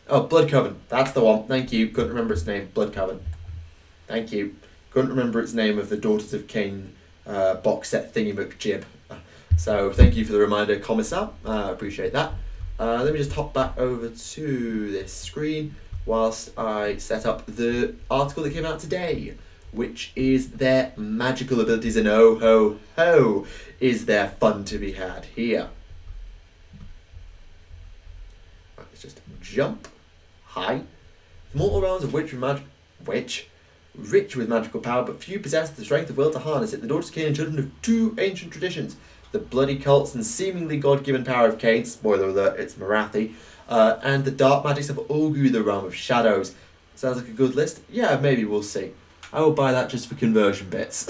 Oh, Blood Coven. That's the one. Thank you. Couldn't remember its name. Blood Coven. Thank you. Couldn't remember its name of the Daughters of Khaine box set thingy-book-jib. So thank you for the reminder, Commissar. Appreciate that. Let me just hop back over to this screen whilst I set up the article that came out today, which is their magical abilities, and oh ho ho, is there fun to be had here. Right, let's just jump. Hi. Mortal realms of rich with magical power, but few possess the strength of will to harness it. The Daughters of Khaine are children of two ancient traditions: the bloody cults and seemingly god-given power of Khaine, spoiler alert, it's Morathi, and the dark magics of Ulgu, the realm of shadows. Sounds like a good list? Yeah, maybe, we'll see. I will buy that just for conversion bits.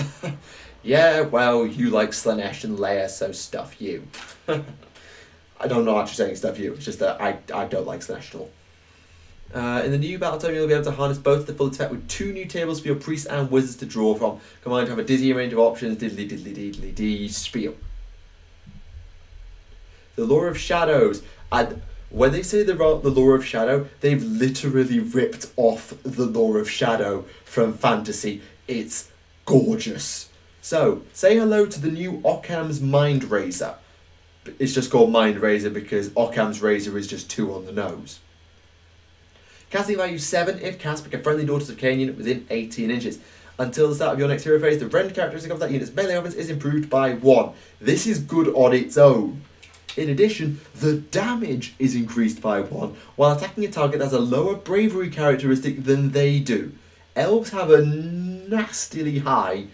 Yeah, well, you like Slanesh and Leia, so stuff you. I don't know actually saying stuff you, it's just that I don't like Slanesh at all. In the new battle tome, you'll be able to harness both to the full effect with 2 new tables for your priests and wizards to draw from, combined to have a dizzying range of options. Diddly diddly diddly dee spiel. The Lore of Shadows. And when they say the Lore of Shadow, they've literally ripped off the Lore of Shadow from fantasy. It's gorgeous. So, say hello to the new Occam's Mind Razor. It's just called Mind Razor because Occam's Razor is just 2 on the nose. Casting value 7 if cast by a friendly Daughters of Khaine unit within 18 inches. Until the start of your next hero phase, the rend characteristic of that unit's melee offense is improved by 1. This is good on its own. In addition, the damage is increased by 1, while attacking a target that has a lower bravery characteristic than they do. Elves have a nastily high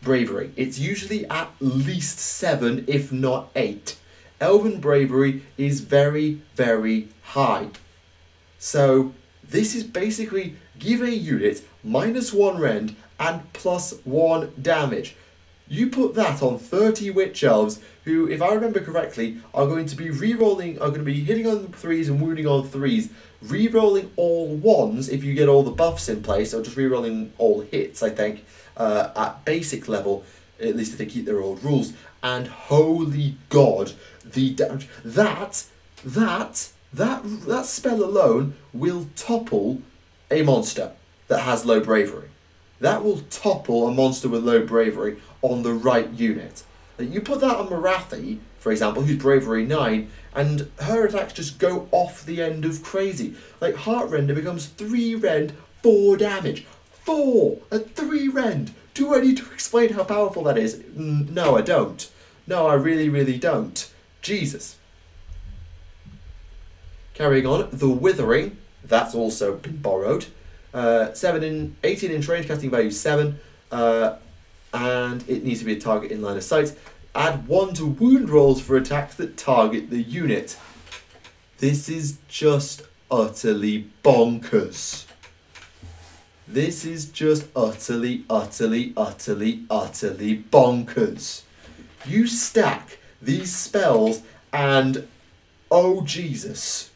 bravery. It's usually at least 7, if not 8. Elven bravery is very, very high. So, this is basically give a unit -1 rend and +1 damage. You put that on 30 Witch Elves who, if I remember correctly, are going to be hitting on 3s and wounding on 3s, re-rolling all 1s if you get all the buffs in place, or just re-rolling all hits, I think, at basic level, at least if they keep their old rules. And holy god, the damage. That spell alone will topple a monster that has low bravery. That will topple a monster with low bravery on the right unit. You put that on Morathi, for example, who's bravery 9, and her attacks just go off the end of crazy. Like, Heartrender becomes 3 rend, 4 damage. 4 at 3 rend. Do I need to explain how powerful that is? No, I don't. No, I really, really don't. Jesus. Carrying on, the Withering. That's also been borrowed. 18 inch range, casting value 7. And it needs to be a target in line of sight. Add 1 to wound rolls for attacks that target the unit. This is just utterly bonkers. This is just utterly, utterly, utterly, utterly bonkers. You stack these spells and, oh Jesus.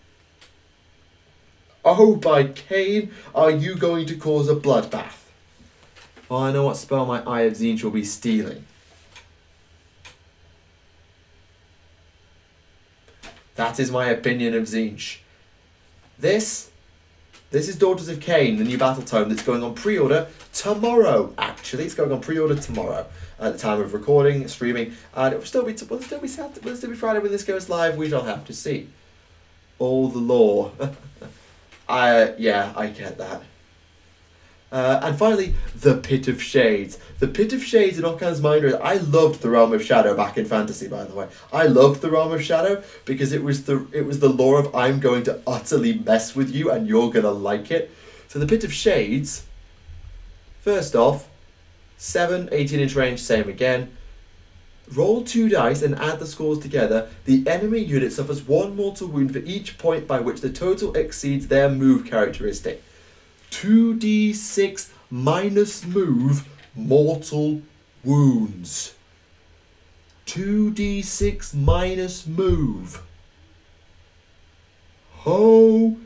Oh, by Khaine, are you going to cause a bloodbath? Oh, I know what spell my Eye of Tzeentch will be stealing. That is my opinion of Tzeentch. This is Daughters of Khaine, the new battle tome that's going on pre-order tomorrow. Actually, it's going on pre-order tomorrow at the time of recording, streaming, and it will still be Friday when this goes live. We shall have to see. All the lore. Yeah, I get that. And finally, the Pit of Shades. The Pit of Shades in Occam's Mind Razor. I loved the Realm of Shadow back in Fantasy, by the way. I loved the Realm of Shadow because it was the lore of I'm going to utterly mess with you and you're gonna like it. So the Pit of Shades. First off, 7, 18 inch range, same again. Roll 2 dice and add the scores together. The enemy unit suffers 1 mortal wound for each point by which the total exceeds their move characteristic. 2d6 minus move mortal wounds. 2d6 minus move. Holy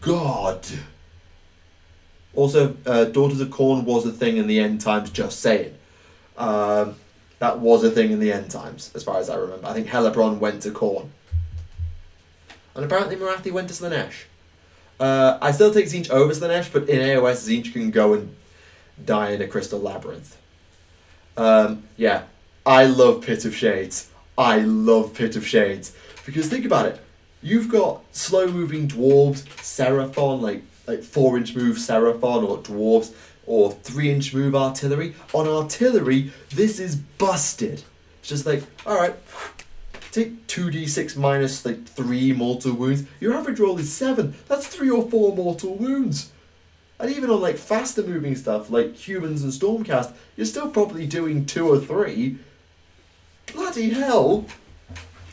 God. Also, Daughters of Khorne was a thing in the end times, just saying. That was a thing in the end times, as far as I remember. I think Helebron went to Khorne. And apparently Morathi went to Slaanesh. I still take Tzeentch over Slaanesh, but in AOS, Tzeentch can go and die in a crystal labyrinth. Yeah, I love Pit of Shades. I love Pit of Shades. Because think about it. You've got slow-moving dwarves, Seraphon, like 4-inch move Seraphon, or dwarves, or 3-inch move artillery. On artillery, this is busted. It's just like, alright, take 2d6 minus 3 mortal wounds. Your average roll is 7. That's 3 or 4 mortal wounds. And even on faster moving stuff like humans and Stormcast, you're still probably doing 2 or 3. Bloody hell!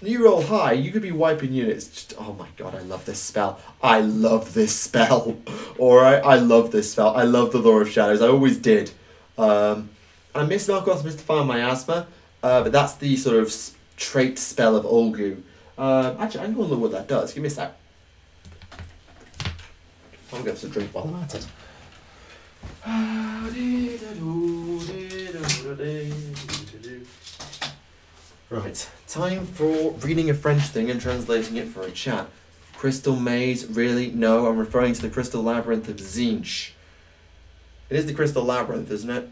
You roll high, you could be wiping units. Just, oh my god, I love this spell. I love this spell. Alright, I love this spell. I love the Lure of Shadows. I always did. I miss Narcos Mystify Miasma, but that's the sort of trait spell of Olgu. Actually, I'm going to look what that does. Give me a sec. I'll get some drink while I'm at it. Right, time for reading a French thing and translating it for a chat. Crystal Maze, really? No, I'm referring to the Crystal Labyrinth of Tzeentch. It is the Crystal Labyrinth, isn't it?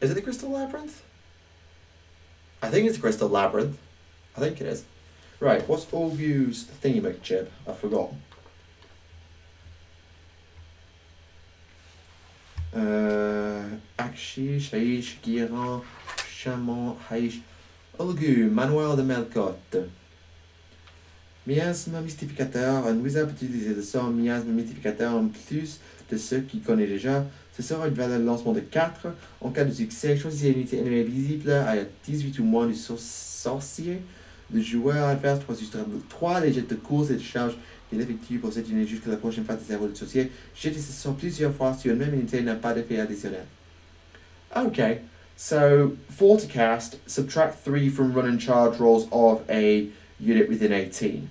Is it the Crystal Labyrinth? I think it's the Crystal Labyrinth. I think it is. Right, what's Olgu's theme, Chip? I've forgotten. Akshi, Shaish, Giran, Shaman, Haish. Olgu, Manoir de Melkoth. Miasme mystificateur. Un wizard peut utiliser le sort miasme mystificateur en plus de ceux qu'il connaît déjà. Ce sort a une valeur de lancement de 4. En cas de succès, choisissez une unité ennemie visible à 18 ou moins du sorcier. Le joueur adverse doit juste 3 les jets de course et de charge qu'il effectue pour cette unité jusqu'à la prochaine phase des cerveaux du sorcier. Jetez ce sort plusieurs fois sur une même unité n'a pas d'effet additionnel. Okay. So, 4 to cast, subtract 3 from run and charge rolls of a unit within 18.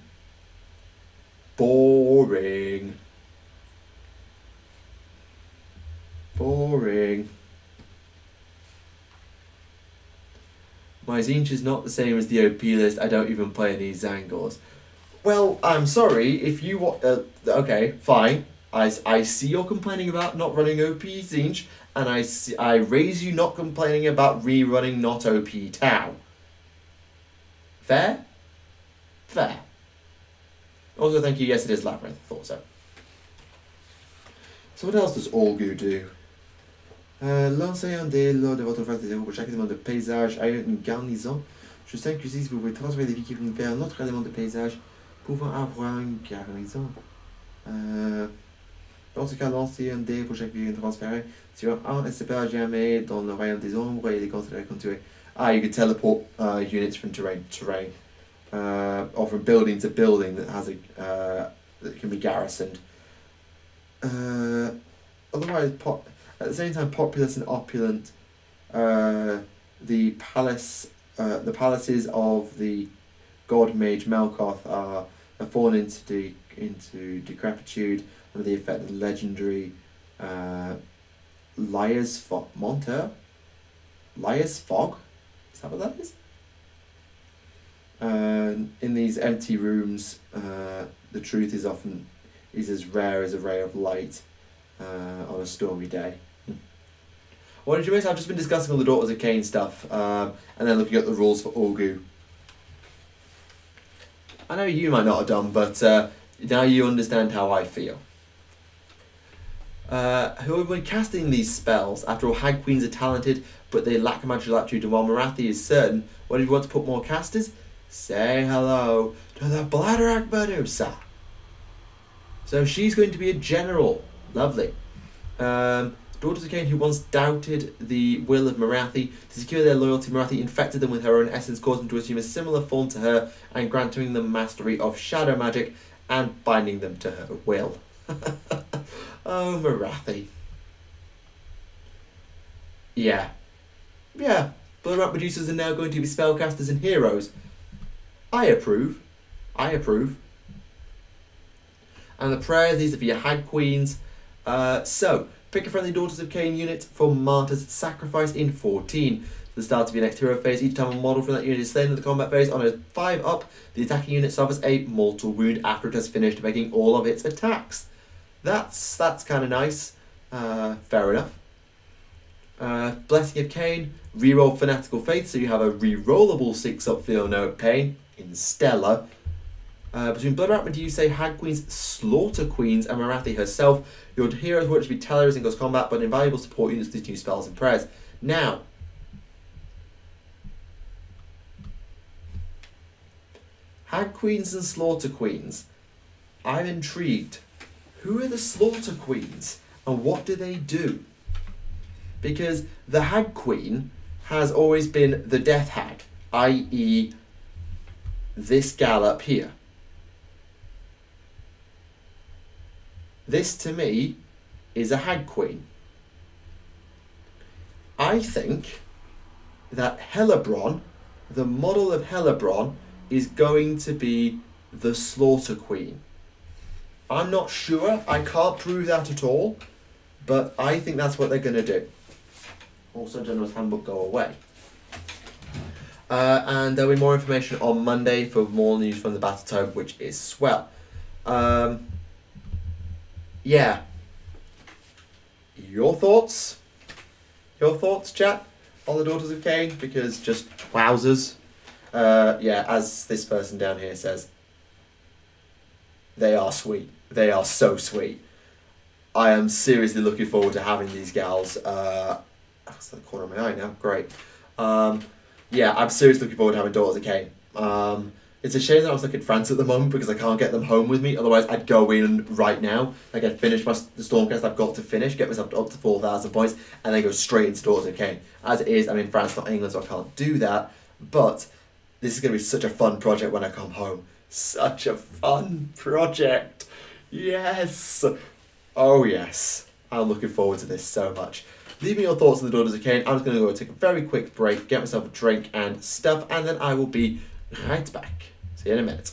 Boring. Boring. My Tzeentch is not the same as the OP list. I don't even play any Zangors. Well, I'm sorry, if you want... okay, fine. I see you're complaining about not running OP Tzeentch, and I raise you not complaining about rerunning not OP Tau. Fair? Fair. Also, thank you. Yes, it is Labyrinth. I thought so. So what else does Olgu do? Lancez un dé lors de votre phase de zéro pour chaque élément de paysage à une garnison. Juste inclusif, si vous pouvez transférer des vies vers un autre élément de paysage pouvant avoir une garnison. Dans ce cas, lancez un dé pour chaque vie transférée sur un et ne se perd jamais dans le royaume des ombres et il est considéré comme tué. Ah, you can teleport units from terrain to terrain. Or from building to building that has a that can be garrisoned. Otherwise, at the same time, populous and opulent. The palaces of the god mage Melkoth are fallen into decrepitude under the effect of the legendary Liar's Fog. Monteur? Liar's Fog? Is that what that is? In these empty rooms, the truth is often as rare as a ray of light on a stormy day. What did you miss? I've just been discussing all the Daughters of Khaine stuff, and then looking at the rules for Olgu. I know you might not have done, but now you understand how I feel. When casting these spells, after all, Hag Queens are talented, but they lack magical aptitude, and while Morathi is certain, what if you want to put more casters? Say hello to the Bladderak Medusa. So she's going to be a general. Lovely. Daughters of Khaine, who once doubted the will of Morathi, to secure their loyalty, Morathi infected them with her own essence, causing them to assume a similar form to her, and granting them mastery of shadow magic, and binding them to her will. Oh, Morathi. Yeah. Yeah. Blood producers are now going to be spellcasters and heroes. I approve. I approve. And the prayers, these are for your Hag Queens. So, pick a friendly Daughters of Khaine unit for Martyr's Sacrifice in 14. The start of your next hero phase, each time a model from that unit is slain in the combat phase on a 5-up, the attacking unit suffers a mortal wound after it has finished making all of its attacks. That's kind of nice. Fair enough. Blessing of Khaine, reroll Fanatical Faith, so you have a rerollable 6-up Feel No Pain in Stella. Between Blood Medusa, Hag Queens, Slaughter Queens, and Morathi herself, your heroes will be tellers in close combat, but invaluable support units with new spells and prayers. Now, Hag Queens and Slaughter Queens. I'm intrigued. Who are the Slaughter Queens, and what do they do? Because the Hag Queen has always been the Death Hag, i.e. this gal up here. This, to me, is a Hag Queen. I think that Hellebrand, the model of Hellebrand, is going to be the Slaughter Queen. I'm not sure. I can't prove that at all. But I think that's what they're going to do. Also, General's Handbook go away. And there'll be more information on Monday for more news from the Battle Tome, which is swell. Yeah. Your thoughts? Your thoughts, chat, on the Daughters of Khaine? Because just wowzers. Yeah, as this person down here says, they are sweet. They are so sweet. I am seriously looking forward to having these gals. That's the corner of my eye now. Great. Yeah, I'm seriously looking forward to having Daughters of Khaine. It's a shame that I'm stuck in France at the moment because I can't get them home with me. Otherwise, I'd go in right now. Like, I'd finish the Stormcast I've got to finish, get myself up to 4,000 points, and then go straight into Daughters of Khaine. As it is, I'm in France, not England, so I can't do that. But this is going to be such a fun project when I come home. Such a fun project. Yes. Oh, yes. I'm looking forward to this so much. Leave me your thoughts on the Daughters of Khaine. I'm just going to go take a very quick break, get myself a drink and stuff, and then I will be right back. See you in a minute.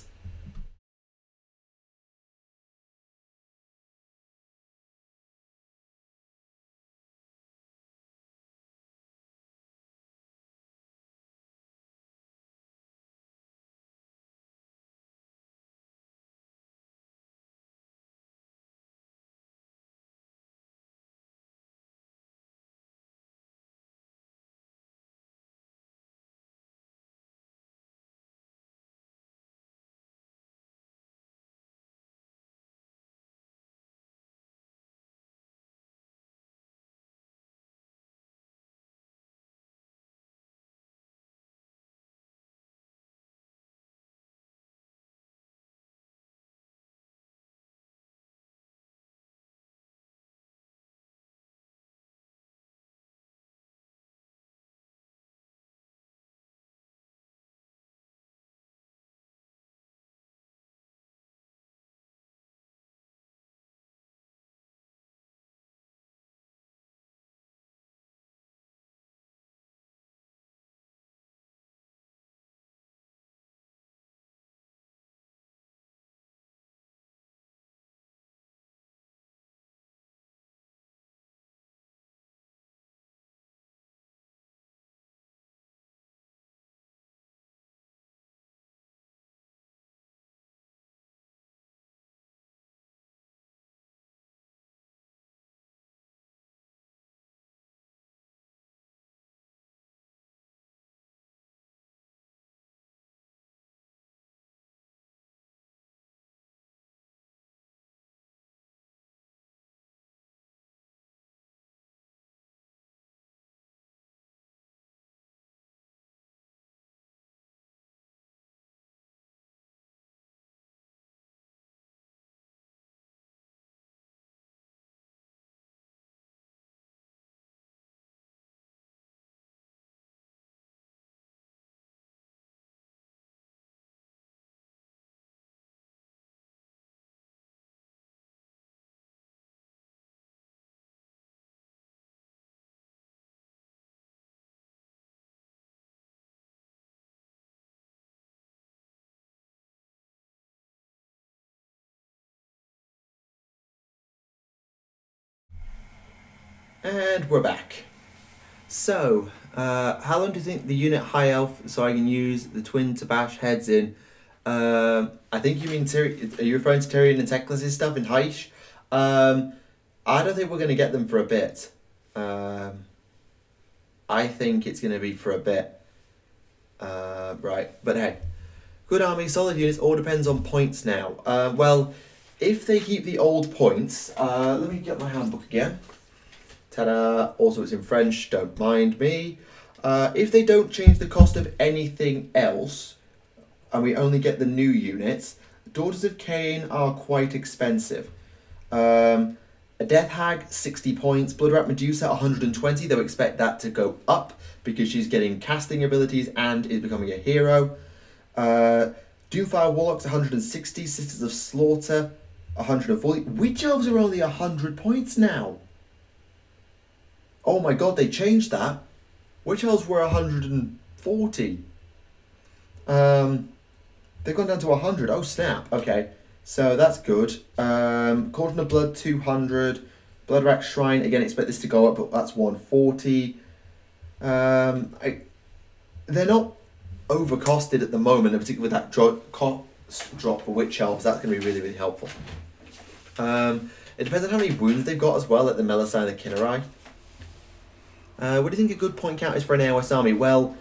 And we're back. So, how long do you think the unit high elf, so I can use the twin to bash heads in? I think you mean are you referring to Tyrion and Teclis' stuff in Heish? I don't think we're going to get them for a bit. I think it's going to be for a bit. Right, but hey. Good army, solid units, all depends on points now. Well, if they keep the old points, let me get my handbook again. Ta-da! Also, it's in French, don't mind me. If they don't change the cost of anything else, and we only get the new units, Daughters of Khaine are quite expensive. A Death Hag, 60 points. Blood Rat Medusa, 120. They'll expect that to go up because she's getting casting abilities and is becoming a hero. Doomfire Warlocks, 160. Sisters of Slaughter, 140. Witch Elves are only 100 points now. Oh my god, they changed that. Witch Elves were 140. They've gone down to 100. Oh snap. Okay, so that's good. Cauldron of Blood, 200. Blood Rack Shrine, again, expect this to go up, but that's 140. They're not overcosted at the moment, and particularly with that cost drop for Witch Elves, that's going to be really, really helpful. It depends on how many wounds they've got as well, like the Melisai and the Kinnerai. What do you think a good point count is for an AOS army? Well,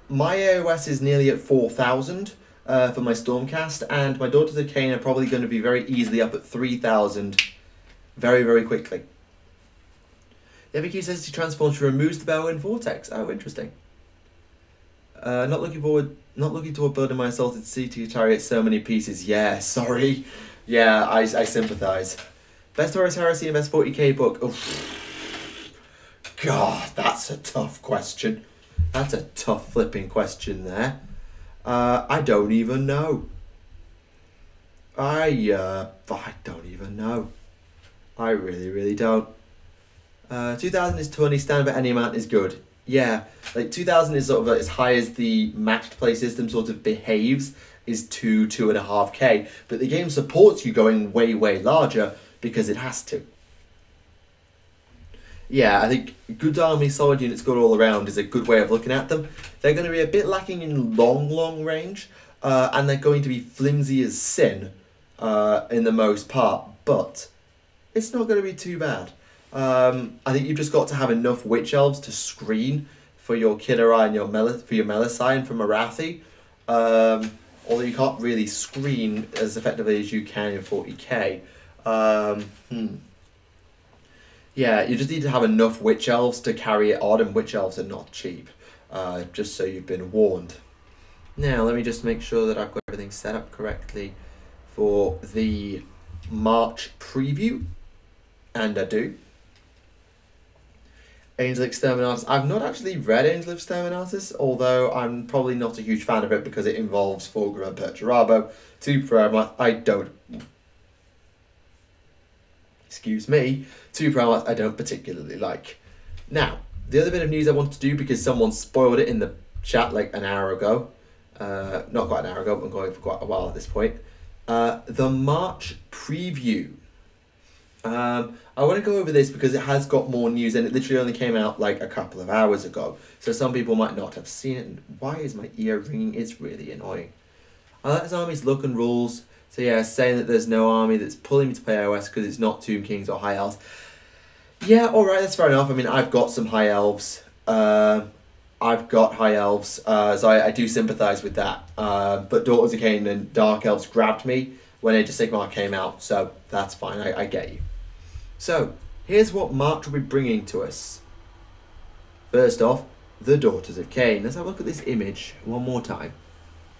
my AOS is nearly at 4,000 for my Stormcast, and my Daughters of Khaine are probably going to be very easily up at 3,000 very, very quickly. The FAQ says she transforms, she removes the Bellwind Vortex. Oh, interesting. Not looking toward building my Assaulted Sea to chariot so many pieces. Yeah, sorry. Yeah, I sympathise. Best Horus Heresy and best 40k book. Oof. God, that's a tough question. That's a tough flipping question there. I don't even know. I don't even know. I really, really don't. 2,000 is 20, stand for any amount is good. Yeah, like 2,000 is sort of as high as the matched play system sort of behaves, is 2.5k. But the game supports you going way, way larger because it has to. Yeah, I think good army, solid units, good all around is a good way of looking at them. They're going to be a bit lacking in long range, and they're going to be flimsy as sin in the most part, but it's not going to be too bad. I think you've just got to have enough Witch Elves to screen for your Kinnerai and your Melisai and for Morathi, although you can't really screen as effectively as you can in 40k. Yeah, you just need to have enough Witch Elves to carry it on, and Witch Elves are not cheap, just so you've been warned. Now, let me just make sure that I've got everything set up correctly for the March preview, and I do. Angel Exterminatus. I've not actually read Angel Exterminatus, although I'm probably not a huge fan of it because it involves Fulgrim and Perturabo. Two prowess I don't particularly like. Now, the other bit of news I want to do, because someone spoiled it in the chat like an hour ago, not quite an hour ago, but I'm going for quite a while at this point, the March preview. I want to go over this because it has got more news, and it literally only came out like a couple of hours ago, so some people might not have seen it. And why is my ear ringing? It's really annoying. I like this army's look and rules. So yeah, saying that there's no army that's pulling me to play OS because it's not Tomb Kings or High Elves. Yeah, alright, that's fair enough. I mean, I've got some High Elves. So I do sympathise with that. But Daughters of Khaine and Dark Elves grabbed me when Age of Sigmar came out, so that's fine, I get you. So, here's what March will be bringing to us. First off, the Daughters of Khaine. Let's have a look at this image one more time.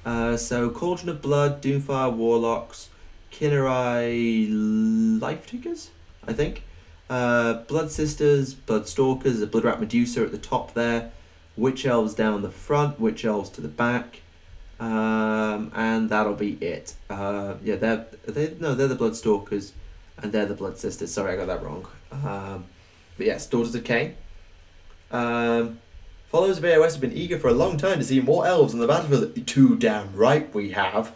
So Cauldron of Blood, Doomfire Warlocks, Kinnerai Life Takers, I think. Blood Sisters, Blood Stalkers, a Blood Rat Medusa at the top there. Witch Elves down the front, Witch Elves to the back. And that'll be it. Yeah, they're the Blood Stalkers and they're the Blood Sisters. Sorry, I got that wrong. But yes, Daughters of Khaine. Followers of AOS have been eager for a long time to see more elves on the battlefield. Too damn right we have.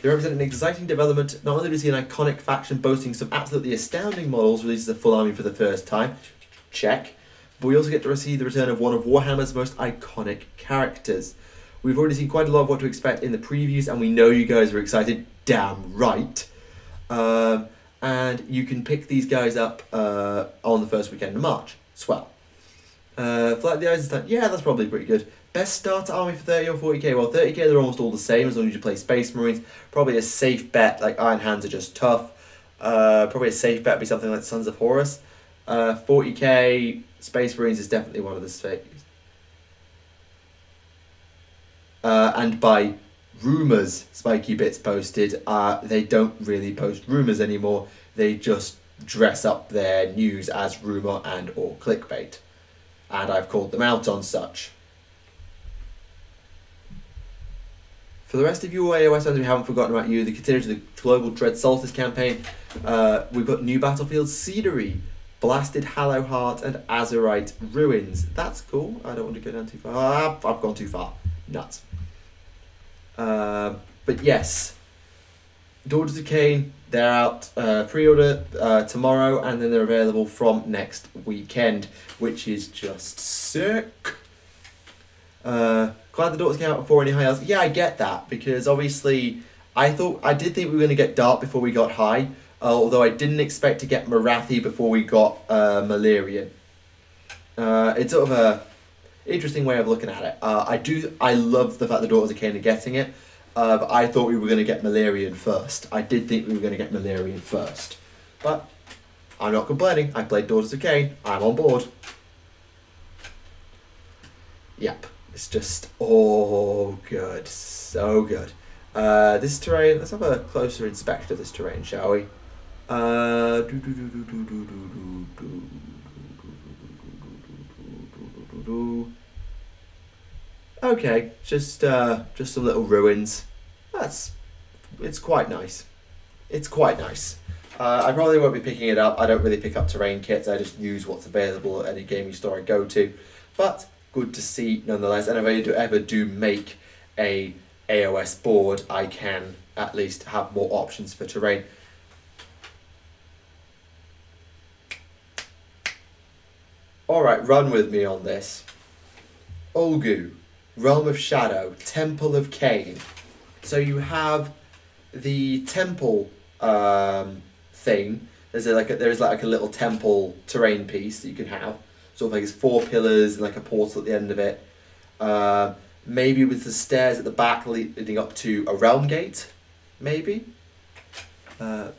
They represent an exciting development. Not only do we see an iconic faction boasting some absolutely astounding models, releases a full army for the first time, check, but we also get to see the return of one of Warhammer's most iconic characters. We've already seen quite a lot of what to expect in the previews, and we know you guys are excited. Damn right. And you can pick these guys up on the first weekend of March. Swell. Flight of the Eisenstein, yeah, that's probably pretty good. Best starter army for 30 or 40k? Well, 30k they're almost all the same as long as you play Space Marines. Probably a safe bet, like Iron Hands are just tough. Probably a safe bet would be something like Sons of Horus. 40k Space Marines is definitely one of the safes. And by rumours Spiky Bits posted, they don't really post rumours anymore. They just dress up their news as rumour and or clickbait. And I've called them out on such. For the rest of you AOS fans, we haven't forgotten about you. The continuation of the Global Dread Solstice campaign. We've got new battlefield scenery, Blasted Hallowheart and Azurite Ruins. That's cool. I don't want to go down too far. I've gone too far. Nuts. But yes, Daughters of Khaine, they're out pre-order tomorrow, and then they're available from next weekend, which is just sick. Glad the Daughters came out before any high elves. Yeah, I get that, because obviously I did think we were going to get Dark before we got High, although I didn't expect to get Morathi before we got Malerian. It's sort of a interesting way of looking at it. I love the fact the Daughters of Khaine are getting it, but I thought we were going to get Malerian first. I did think we were going to get Malerian first, but I'm not complaining. I played Daughters of Khaine. I'm on board. Yep, it's just all good, so good. This terrain. Let's have a closer inspection of this terrain, shall we? Okay, just some little ruins. It's quite nice. It's quite nice. I probably won't be picking it up. I don't really pick up terrain kits. I just use what's available at any gaming store I go to. But good to see nonetheless. And if I ever do make a AOS board, I can at least have more options for terrain. Alright, run with me on this. Olgu, Realm of Shadow, Temple of Khaine. So you have the temple thing. There's like a little temple terrain piece that you can have. Sort of like it's 4 pillars and like a portal at the end of it. Maybe with the stairs at the back leading up to a realm gate. Maybe.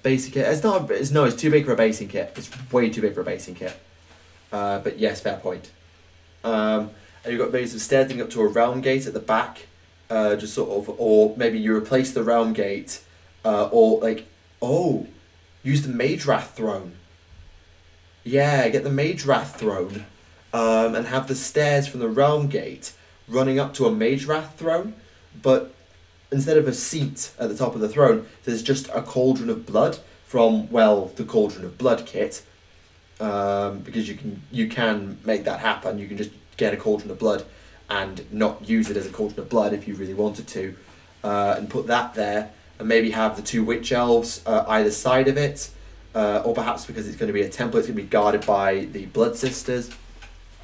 Basic kit. It's too big for a basing kit. It's way too big for a basing kit. But yes, fair point. And you've got maybe some stairs leading up to a realm gate at the back. Just sort of, or maybe you replace the realm gate, or like, use the Mage Wrath throne. Yeah, get the Mage Wrath throne, and have the stairs from the realm gate running up to a Mage Wrath throne, but instead of a seat at the top of the throne, there's just a Cauldron of Blood from, well, the Cauldron of Blood kit. Because you can make that happen. You can just get a Cauldron of Blood and not use it as a Cauldron of Blood if you really wanted to, and put that there, and maybe have the 2 Witch Elves either side of it, or perhaps because it's going to be a temple, it's going to be guarded by the Blood Sisters.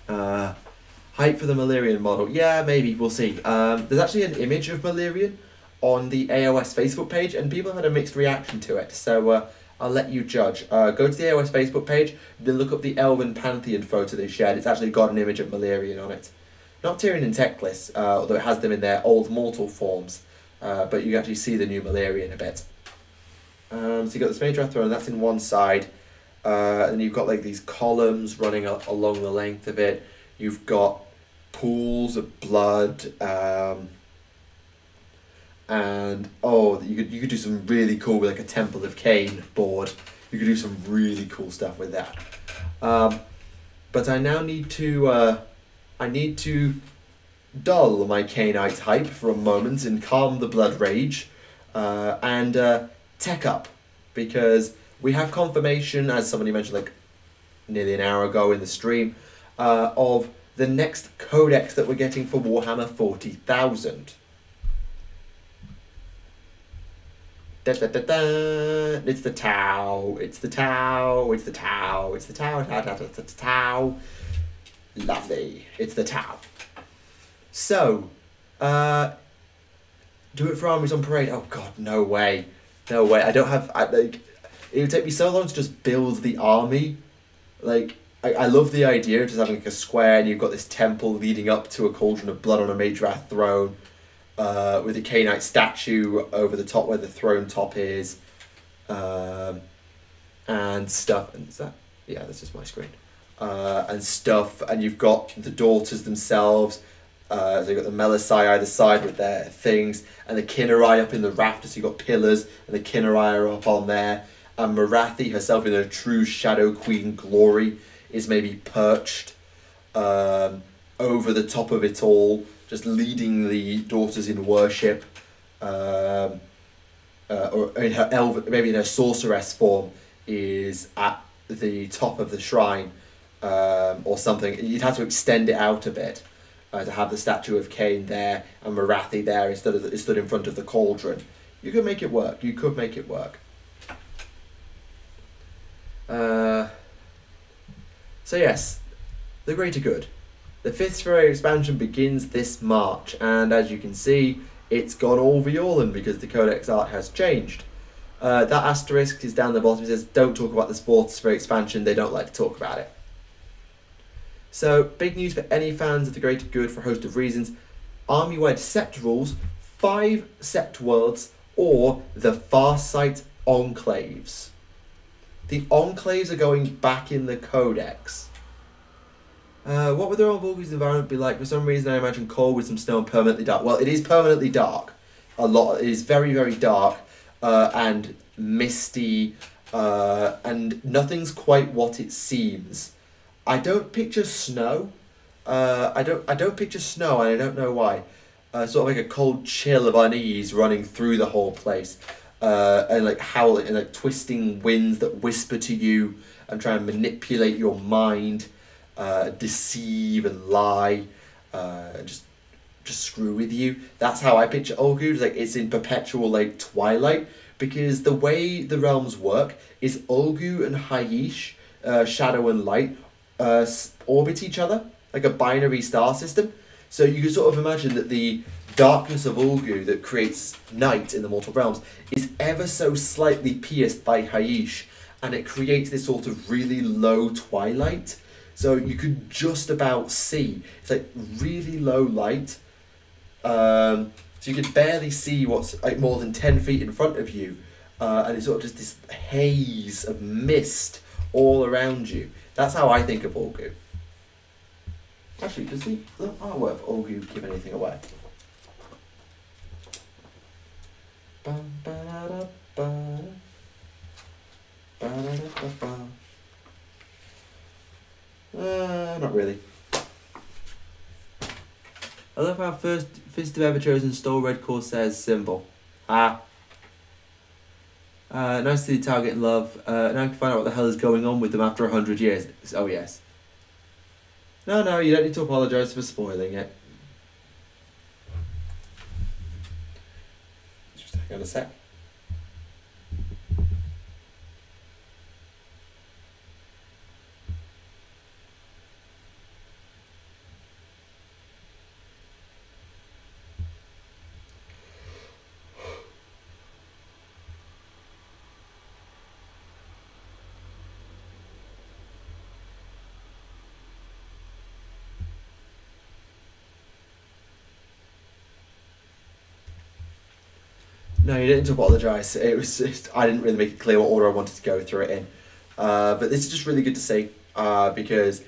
Hype for the Malerian model, yeah, maybe, we'll see. There's actually an image of Malerian on the AOS Facebook page, and people had a mixed reaction to it, so I'll let you judge. Go to the AOS Facebook page, then look up the Elven Pantheon photo they shared. It's actually got an image of Malerian on it. Not Tyrion and Teclis, although it has them in their old mortal forms, but you actually see the new Malerian a bit. So you've got this Mage Wrath throne, that's in one side, and you've got like these columns running along the length of it. You've got pools of blood, and you could do some really cool with like a Temple of Khaine board. You could do some really cool stuff with that. But I now need to dull my Khainite hype for a moment and calm the blood rage, and tech up, because we have confirmation, as somebody mentioned like nearly an hour ago in the stream, of the next codex that we're getting for Warhammer 40,000. Da, da, da, da. It's the Tau. It's the Tau. It's the Tau. It's the Tau. Tau, tau, tau, tau, tau. Lovely. It's the Tau. So, do it for armies on parade. Oh God, no way. No way. I don't have. Like, it would take me so long to just build the army. Like, I love the idea of just having like a square and you've got this temple leading up to a cauldron of blood on a Majorath throne, with a Khainite statue over the top where the throne top is, and stuff. And is that? Yeah, that's just my screen. And stuff, and you've got the daughters themselves. So you've got the Melisai either side with their things, and the Kinnari up in the rafters. So you've got pillars, and the Kinnari are up on there. And Morathi herself, in her true Shadow Queen glory, is maybe perched over the top of it all, just leading the daughters in worship, or in her maybe in her sorceress form, is at the top of the shrine, or something. You'd have to extend it out a bit to have the statue of Khaine there and Morathi there instead of stood in front of the cauldron. You could make it work. You could make it work. So yes, the greater good. The 5th Sphere expansion begins this March, and as you can see, it's gone all Violan because the Codex art has changed. That asterisk is down the bottom. It says, don't talk about this 4th Sphere expansion, they don't like to talk about it. So, big news for any fans of the greater good for a host of reasons. Army-wide Sept rules, 5 Sept worlds, or the Farsight Enclaves. The Enclaves are going back in the Codex. What would their own Volgu's environment be like? For some reason I imagine cold with some snow and permanently dark. Well, it is permanently dark. It is very, very dark and misty, and nothing's quite what it seems. I don't picture snow. I don't picture snow, and I don't know why. Sort of like a cold chill of unease running through the whole place. And like howling and like twisting winds that whisper to you and try and manipulate your mind, deceive and lie, just screw with you. That's how I picture Ulgu. Like, it's in perpetual like twilight, because the way the realms work is Ulgu and Haish, shadow and light, orbit each other like a binary star system. So you can sort of imagine that the darkness of Ulgu that creates night in the mortal realms is ever so slightly pierced by Haish, and it creates this sort of really low twilight. So you could just about see. It's like really low light. So you could barely see what's like more than 10 feet in front of you. And it's sort of just this haze of mist all around you. That's how I think of Ulgu. Actually, does the artwork of Ulgu give anything away? Not really. I love how first Fist of Ever Chosen stole Red Corsair's symbol. Nice to see the target in love. Now I can find out what the hell is going on with them after 100 years. Oh yes. No, you don't need to apologise for spoiling it. Just hang on a sec. No, you didn't apologise. It was just, I didn't really make it clear what order I wanted to go through it in. But this is just really good to see, because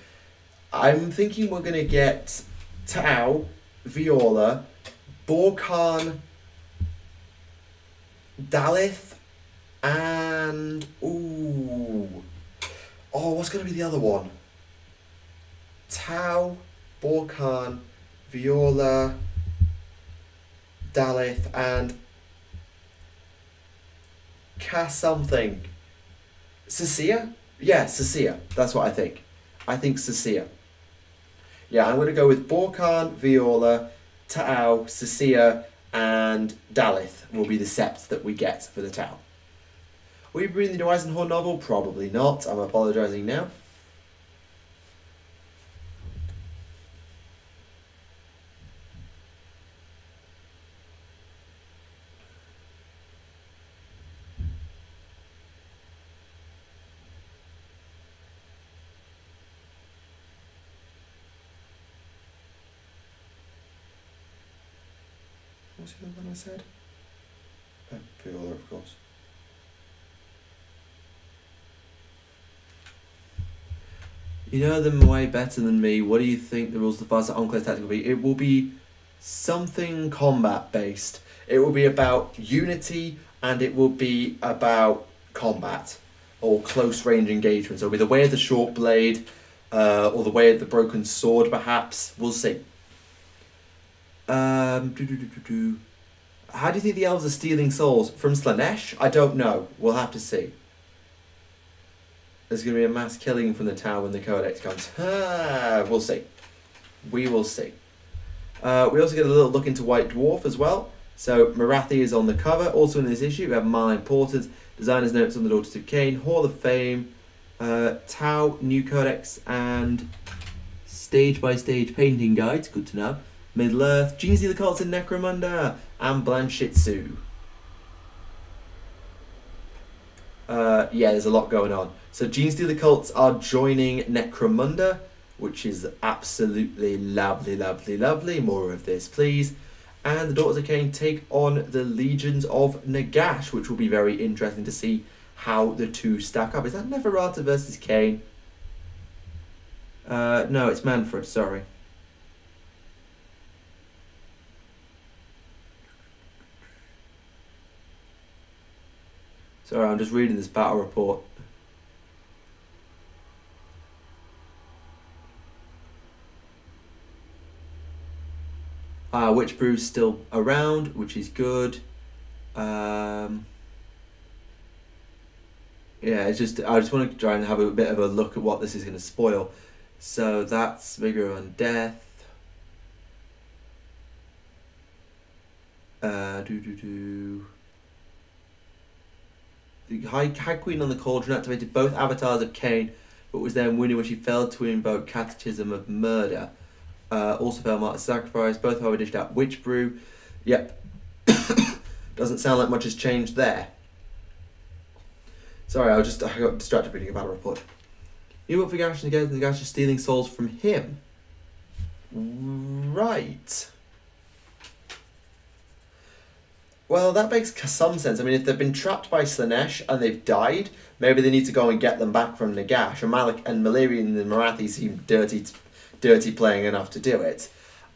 I'm thinking we're going to get Tau, Viola, Borkan, Dalith, and... what's going to be the other one? Tau, Borkan, Viola, Dalith, and... something. Cecilia? Yeah, Cecilia. That's what I think. I think Cecilia. Yeah, I'm going to go with Borkan, Viola, Tau, Cecilia, and Dalith will be the septs that we get for the Tau. Will you be reading the Eisenhorn novel? Probably not. I'm apologising now. What's the other one I said? Oh, Viola, of course. You know them way better than me. What do you think the rules of the Farsight Enclave's tactic will be? It will be something combat based. It will be about unity and it will be about combat or close range engagement. So it'll be the way of the short blade or the way of the broken sword perhaps. We'll see. How do you think the elves are stealing souls? From Slaanesh? I don't know. We'll have to see. There's going to be a mass killing from the tower when the Codex comes. We'll see. We will see. We also get a little look into White Dwarf as well. So Morathi is on the cover. Also in this issue we have Marlene Porter's designer's notes on the Daughters of Khaine, Hall of Fame, Tau, New Codex, and stage-by-stage painting guides. Good to know. Middle-earth, Genestealer Cults in Necromunda, and Blanchitsu. Yeah, there's a lot going on. So Genestealer Cults are joining Necromunda, which is absolutely lovely, lovely, lovely. More of this, please. And the Daughters of Khaine take on the Legions of Nagash, which will be very interesting to see how the two stack up. Is that Neferata versus Khaine? No, it's Manfred, sorry. Sorry, I'm just reading this battle report. Witch Brew's still around, which is good. Yeah, it's just I just want to try and have a bit of a look at what this is going to spoil. So that's Vigor on Death. The Hag Queen on the Cauldron activated both avatars of Khaine, but was then wounded when she failed to invoke Catechism of Murder. Also failed Martyr's Sacrifice. Both however dished out Witch Brew. Yep. Doesn't sound like much has changed there. Sorry, I got distracted reading a battle report. You work for Gash and the Gash is stealing souls from him. Right. Well, that makes some sense. I mean, if they've been trapped by Slaanesh and they've died, maybe they need to go and get them back from Nagash. And Malik and Maliri and the Morathi seem dirty playing enough to do it.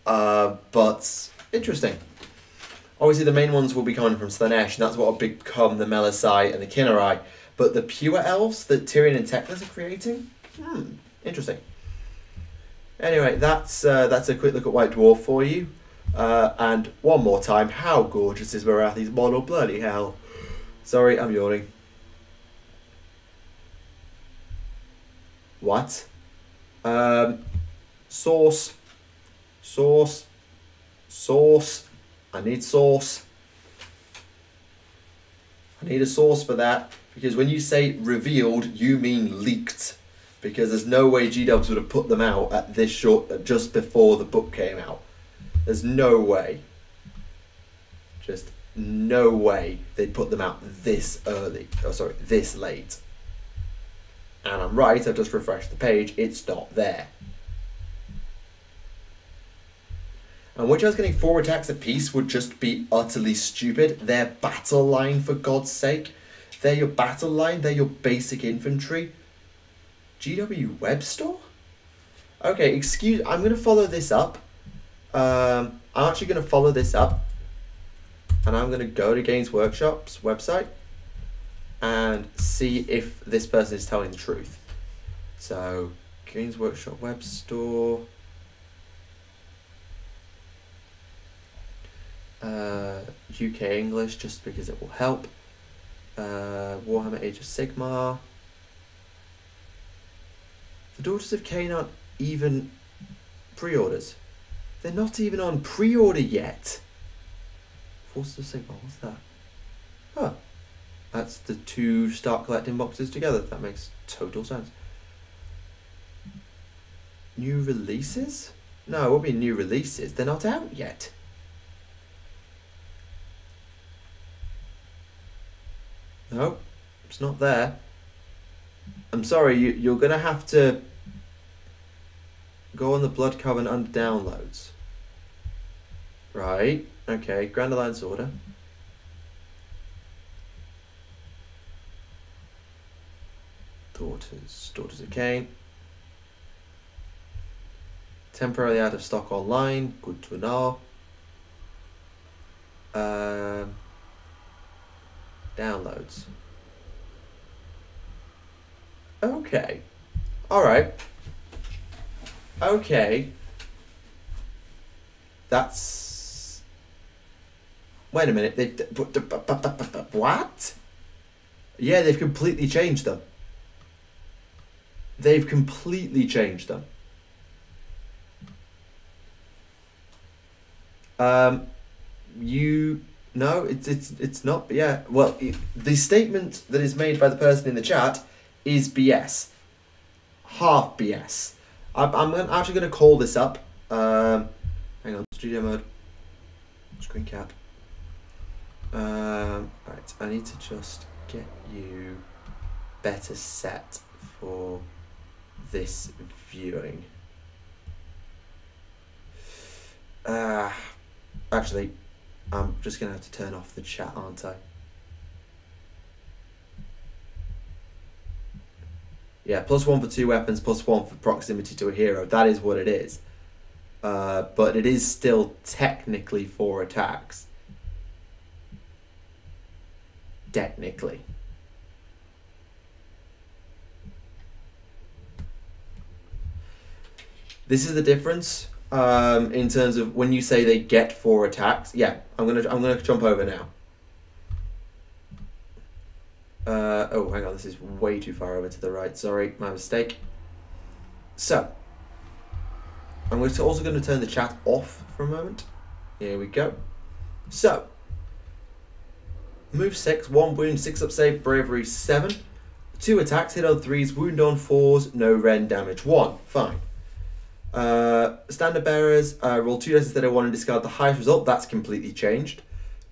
But interesting. Obviously, the main ones will be coming from Slaanesh, and that's what will become the Melisai and the Kinnerai. But the pure elves that Tyrion and Teclis are creating? Interesting. Anyway, that's a quick look at White Dwarf for you. And one more time, how gorgeous is Morathi's model? Bloody hell. Sorry, I'm yawning. What? Sauce. Sauce. Sauce. I need sauce. I need a sauce for that. Because when you say revealed, you mean leaked. Because there's no way G-Dubs would have put them out at this just before the book came out. There's no way. Just no way they'd put them out this early. Oh, sorry, this late. And I'm right, I've just refreshed the page. It's not there. And which I was getting 4 attacks apiece would just be utterly stupid. Their battle line, for God's sake. They're your battle line. They're your basic infantry. GW Web Store? Okay, I'm going to follow this up. I'm actually going to follow this up. And I'm going to go to Games Workshop's website. And see if this person is telling the truth. So, Games Workshop Web Store. UK English, just because it will help. Warhammer Age of Sigmar. The Daughters of Khaine aren't even pre-orders. They're not even on pre-order yet. Forces of Sigma, what's that? Huh. That's the two start collecting boxes together. That makes total sense. New releases? No, it won't be new releases. They're not out yet. No, it's not there. I'm sorry, you're going to have to go on the Blood Coven under downloads. Right, okay, Grand Alliance Order. Daughters of Khaine. Temporarily out of stock online, good to know. Downloads. Okay. Alright. Okay. That's... Wait a minute. What? Yeah, they've completely changed them. They've completely changed them. No, it's not. Yeah, well, the statement that is made by the person in the chat is BS. Half BS. I'm actually going to call this up. Hang on, studio mode. Screen cap. Right, I need to just get you better set for this viewing. Actually, I'm just going to have to turn off the chat, aren't I? Yeah, +1 for 2 weapons, +1 for proximity to a hero. That is what it is. But it is still technically 4 attacks. Technically. This is the difference. In terms of when you say they get 4 attacks. Yeah, I'm gonna jump over now. Oh, hang on, this is way too far over to the right. Sorry, my mistake. So, I'm also going to turn the chat off for a moment. Here we go. So, move 6, 1 wound, 6 up save, bravery 7, 2 attacks, hit on 3s, wound on 4s, no rend, damage 1. Fine. Standard bearers, roll 2 dice instead of 1 and discard the highest result. That's completely changed.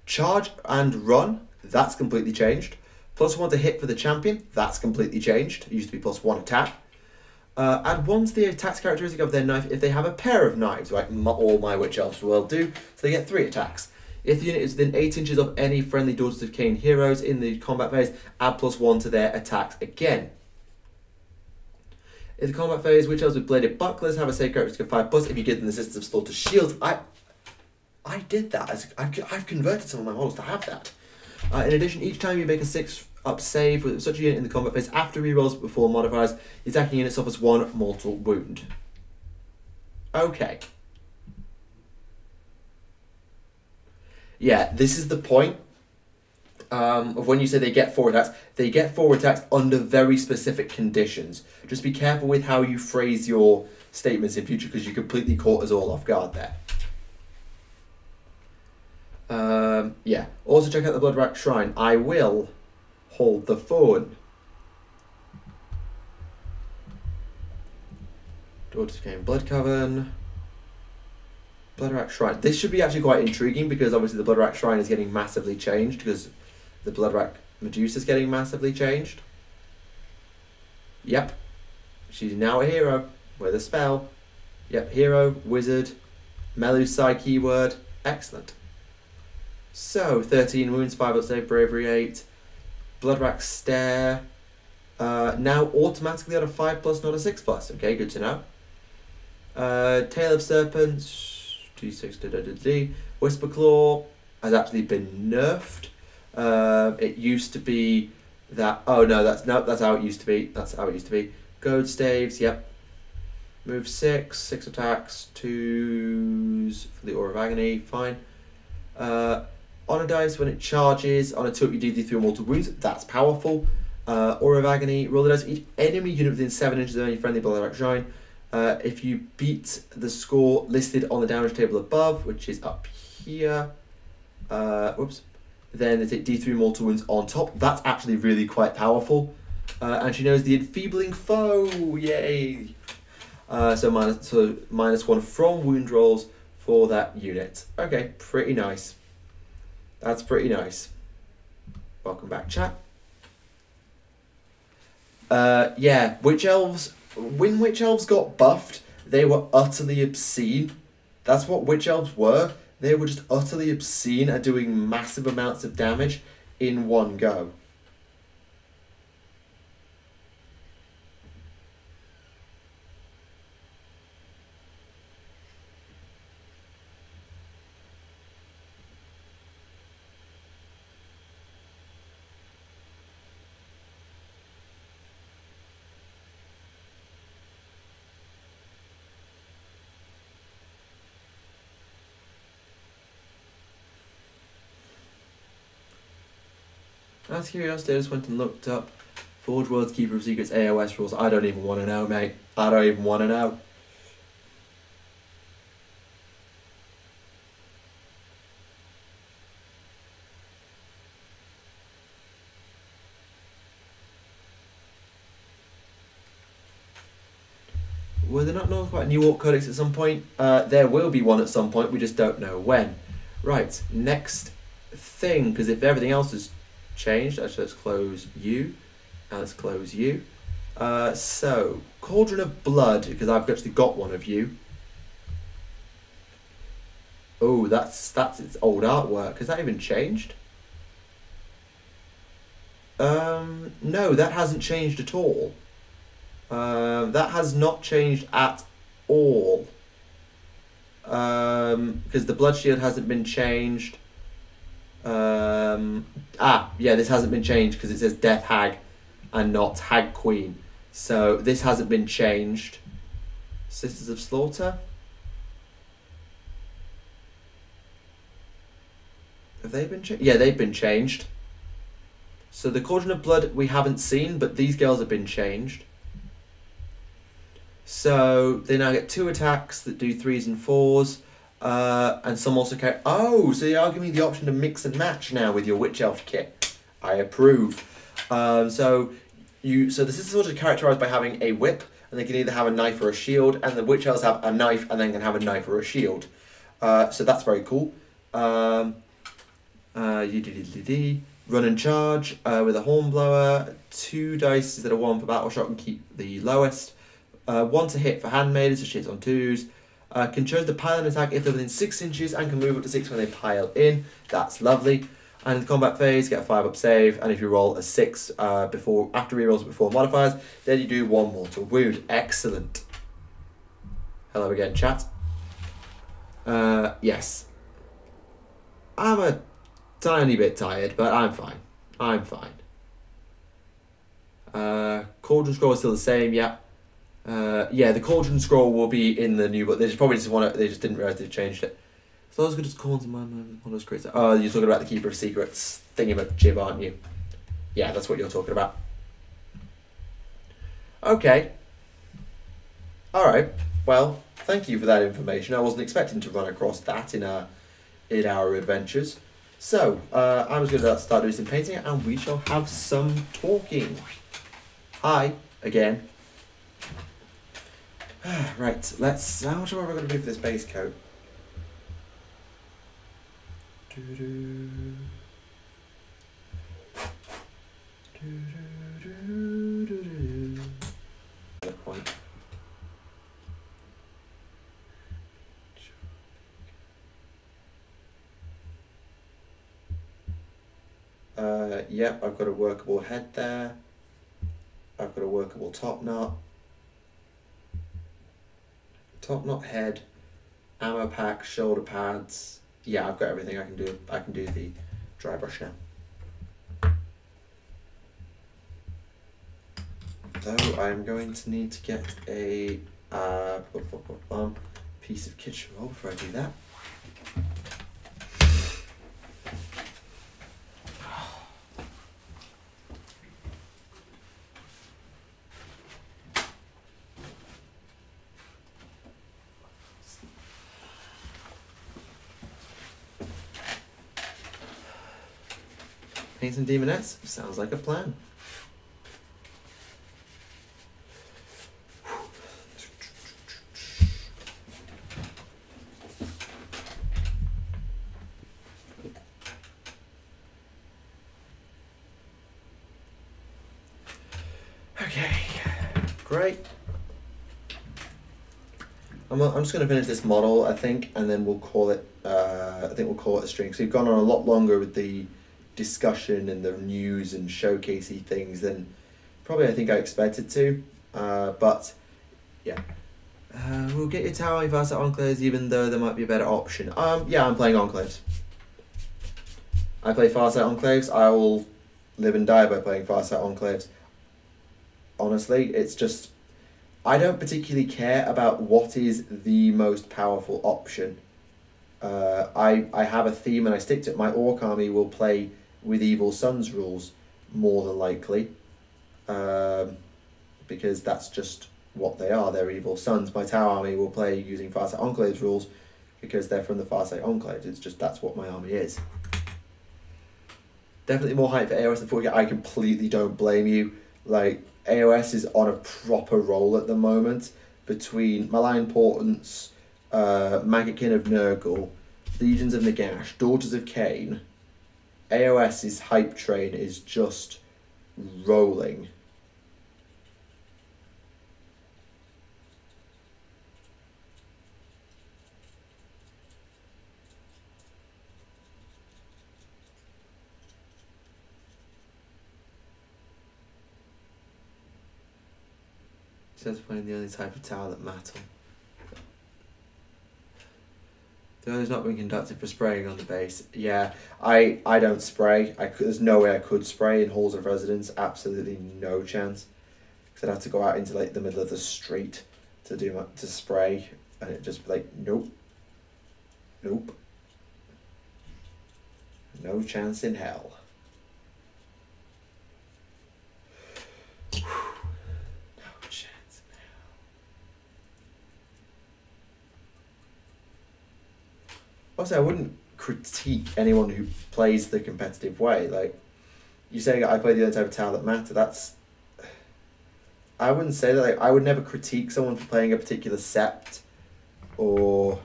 Charge and run. That's completely changed. +1 to hit for the champion. That's completely changed. It used to be +1 attack. Add 1 to the attacks characteristic of their knife if they have a pair of knives, like all my witch elves will do. So they get 3 attacks. If the unit is within 8 inches of any friendly Daughters of Khaine heroes in the combat phase, add +1 to their attacks again. In the combat phase, witch elves with bladed bucklers have a save characteristic of 5+. If you give them the assistance of slaughter shields, I did that. I've converted some of my models to have that. In addition, each time you make a 6-up save with such a unit in the combat phase after rerolls before modifiers, the attacking unit suffers 1 mortal wound. Okay. Yeah, this is the point of when you say they get 4 attacks. They get 4 attacks under very specific conditions. Just be careful with how you phrase your statements in future because you completely caught us all off guard there. Yeah. Also check out the Bloodrack Shrine. I will hold the phone. Daughters of Khaine Blood Coven. Bloodrack Shrine. This should be actually quite intriguing because obviously the Bloodrack Shrine is getting massively changed because the Bloodrack Medusa is getting massively changed. Yep. She's now a hero with a spell. Yep, hero, wizard, Melusai keyword. Excellent. So, 13 wounds, 5 up save, bravery 8. Bloodrack Stare. Now automatically on a 5+, not a 6+. Okay, good to know. Tail of Serpents. D6. Whisper Claw has actually been nerfed. It used to be that... Oh, no, that's how it used to be. That's how it used to be. Goad Staves, yep. Move 6, 6 attacks, 2s for the Aura of Agony, fine. On a dice, when it charges, on a tilt you do the 3 mortal wounds, that's powerful. Aura of Agony, roll the dice for each enemy unit within 7 inches of any friendly Bloodrack Shrine. If you beat the score listed on the damage table above, which is up here, Whoops. Then they take D3 mortal wounds on top. That's actually really quite powerful. And she knows the enfeebling foe. Yay! So -1 from wound rolls for that unit. Okay, pretty nice. That's pretty nice. Welcome back, chat. Yeah, Witch Elves. When Witch Elves got buffed, they were utterly obscene. That's what Witch Elves were. They were just utterly obscene at doing massive amounts of damage in one go. Out of curiosity, I just went and looked up Forge World's Keeper of Secrets AOS rules. I don't even want to know, mate. I don't even want to know. Were there not known about a new Orc Codex at some point? There will be one at some point, we just don't know when. Right, next thing, because if everything else has changed, actually let's close you, and let's close you. So, Cauldron of Blood, because I've actually got one of you. Oh, that's its old artwork. Has that even changed? No, that hasn't changed at all. That has not changed at all. Because the Blood Shield hasn't been changed. Yeah, this hasn't been changed because it says Death Hag and not Hag Queen. So this hasn't been changed. Sisters of Slaughter. Have they been changed? Yeah, they've been changed. So the Cauldron of Blood we haven't seen, but these girls have been changed. So they now get 2 attacks that do 3s and 4s. And some also carry... Oh, so they are giving me the option to mix and match now with your Witch Elf kit. I approve. So the Sisters are characterised by having a whip, and they can either have a knife or a shield, and the Witch Elves have a knife and then can have a knife or a shield. So that's very cool. Run and charge with a Hornblower. 2 dice instead of 1 for battle shot and keep the lowest. 1 to hit for Handmaiden, so she hits on 2s. Can choose to pile an attack if they're within 6 inches and can move up to 6 when they pile in. That's lovely. And in the combat phase, get a 5-up save, and if you roll a 6 after rerolls before modifiers, then you do 1 mortal wound. Excellent. Hello again, chat. Yes. I'm a tiny bit tired, but I'm fine. I'm fine. Cauldron Scroll is still the same, yeah. Yeah, the Cauldron Scroll will be in the new book. They just probably just want to. They just didn't realize they changed it. So as good as Corns and one of those creatures. Oh, you're talking about the Keeper of Secrets thingamajib, aren't you? Yeah, that's what you're talking about. Okay. All right. Well, thank you for that information. I wasn't expecting to run across that in our adventures. So I'm just going to start doing some painting, and we shall have some talking. Hi again. Right, how much are we going to do for this base coat? Point. Yep, I've got a workable head there. I've got a workable top knot. Top knot head, ammo pack, shoulder pads. Yeah, I've got everything I can do. I can do the dry brush now. Though I'm going to need to get a piece of kitchen roll before I do that. Paint some demonettes. Sounds like a plan. Okay, great. I'm just going to finish this model, I think, and then we'll call it. I think we'll call it a stream. So we've gone on a lot longer with the discussion and the news and showcasey things than probably I think I expected to. But yeah, we'll get your tower if I set Enclaves, even though there might be a better option. Yeah, I'm playing Enclaves. I play Farsight Enclaves. I will live and die by playing Farsight Enclaves. Honestly, it's just, I don't particularly care about what is the most powerful option. I have a theme and I stick to it. My Orc army will play with Evil Sun's rules more than likely, because that's just what they are. They're Evil Suns. My Tower army will play using Farsight Enclaves rules because they're from the Farsight Enclaves. It's just, that's what my army is. Definitely more hype for AOS than 40k. I completely don't blame you. Like, AOS is on a proper roll at the moment between Malign Portents, Maggotkin of Nurgle, Legions of Nagash, Daughters of Khaine. AOS's hype train is just rolling. Says playing the only type of tower that matter. The other's not been conducted for spraying on the base. Yeah, I don't spray. There's no way I could spray in halls of residence. Absolutely no chance. Because I'd have to go out into like the middle of the street to spray, and it'd just be like, nope, nope, no chance in hell. Also, I wouldn't critique anyone who plays the competitive way. Like, you saying I play the other type of tower that matter, that's... I wouldn't say that. Like, I would never critique someone for playing a particular sept or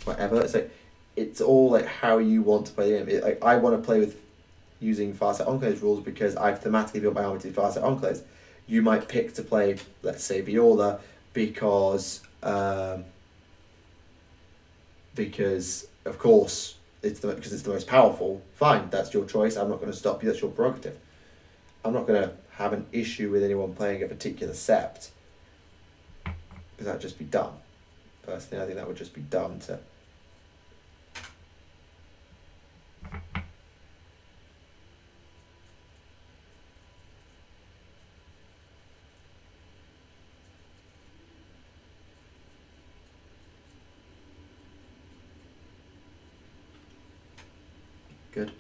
whatever. It's like, it's all like how you want to play the game. Like, I want to play with using Farsight Enclaves rules because I've thematically built my army to Farsight Enclaves. You might pick to play, let's say, Viola because of course because it's the most powerful. Fine, that's your choice. I'm not going to stop you. That's your prerogative. I'm not going to have an issue with anyone playing a particular sept because that'd just be dumb. Personally, I think that would just be dumb to... Good.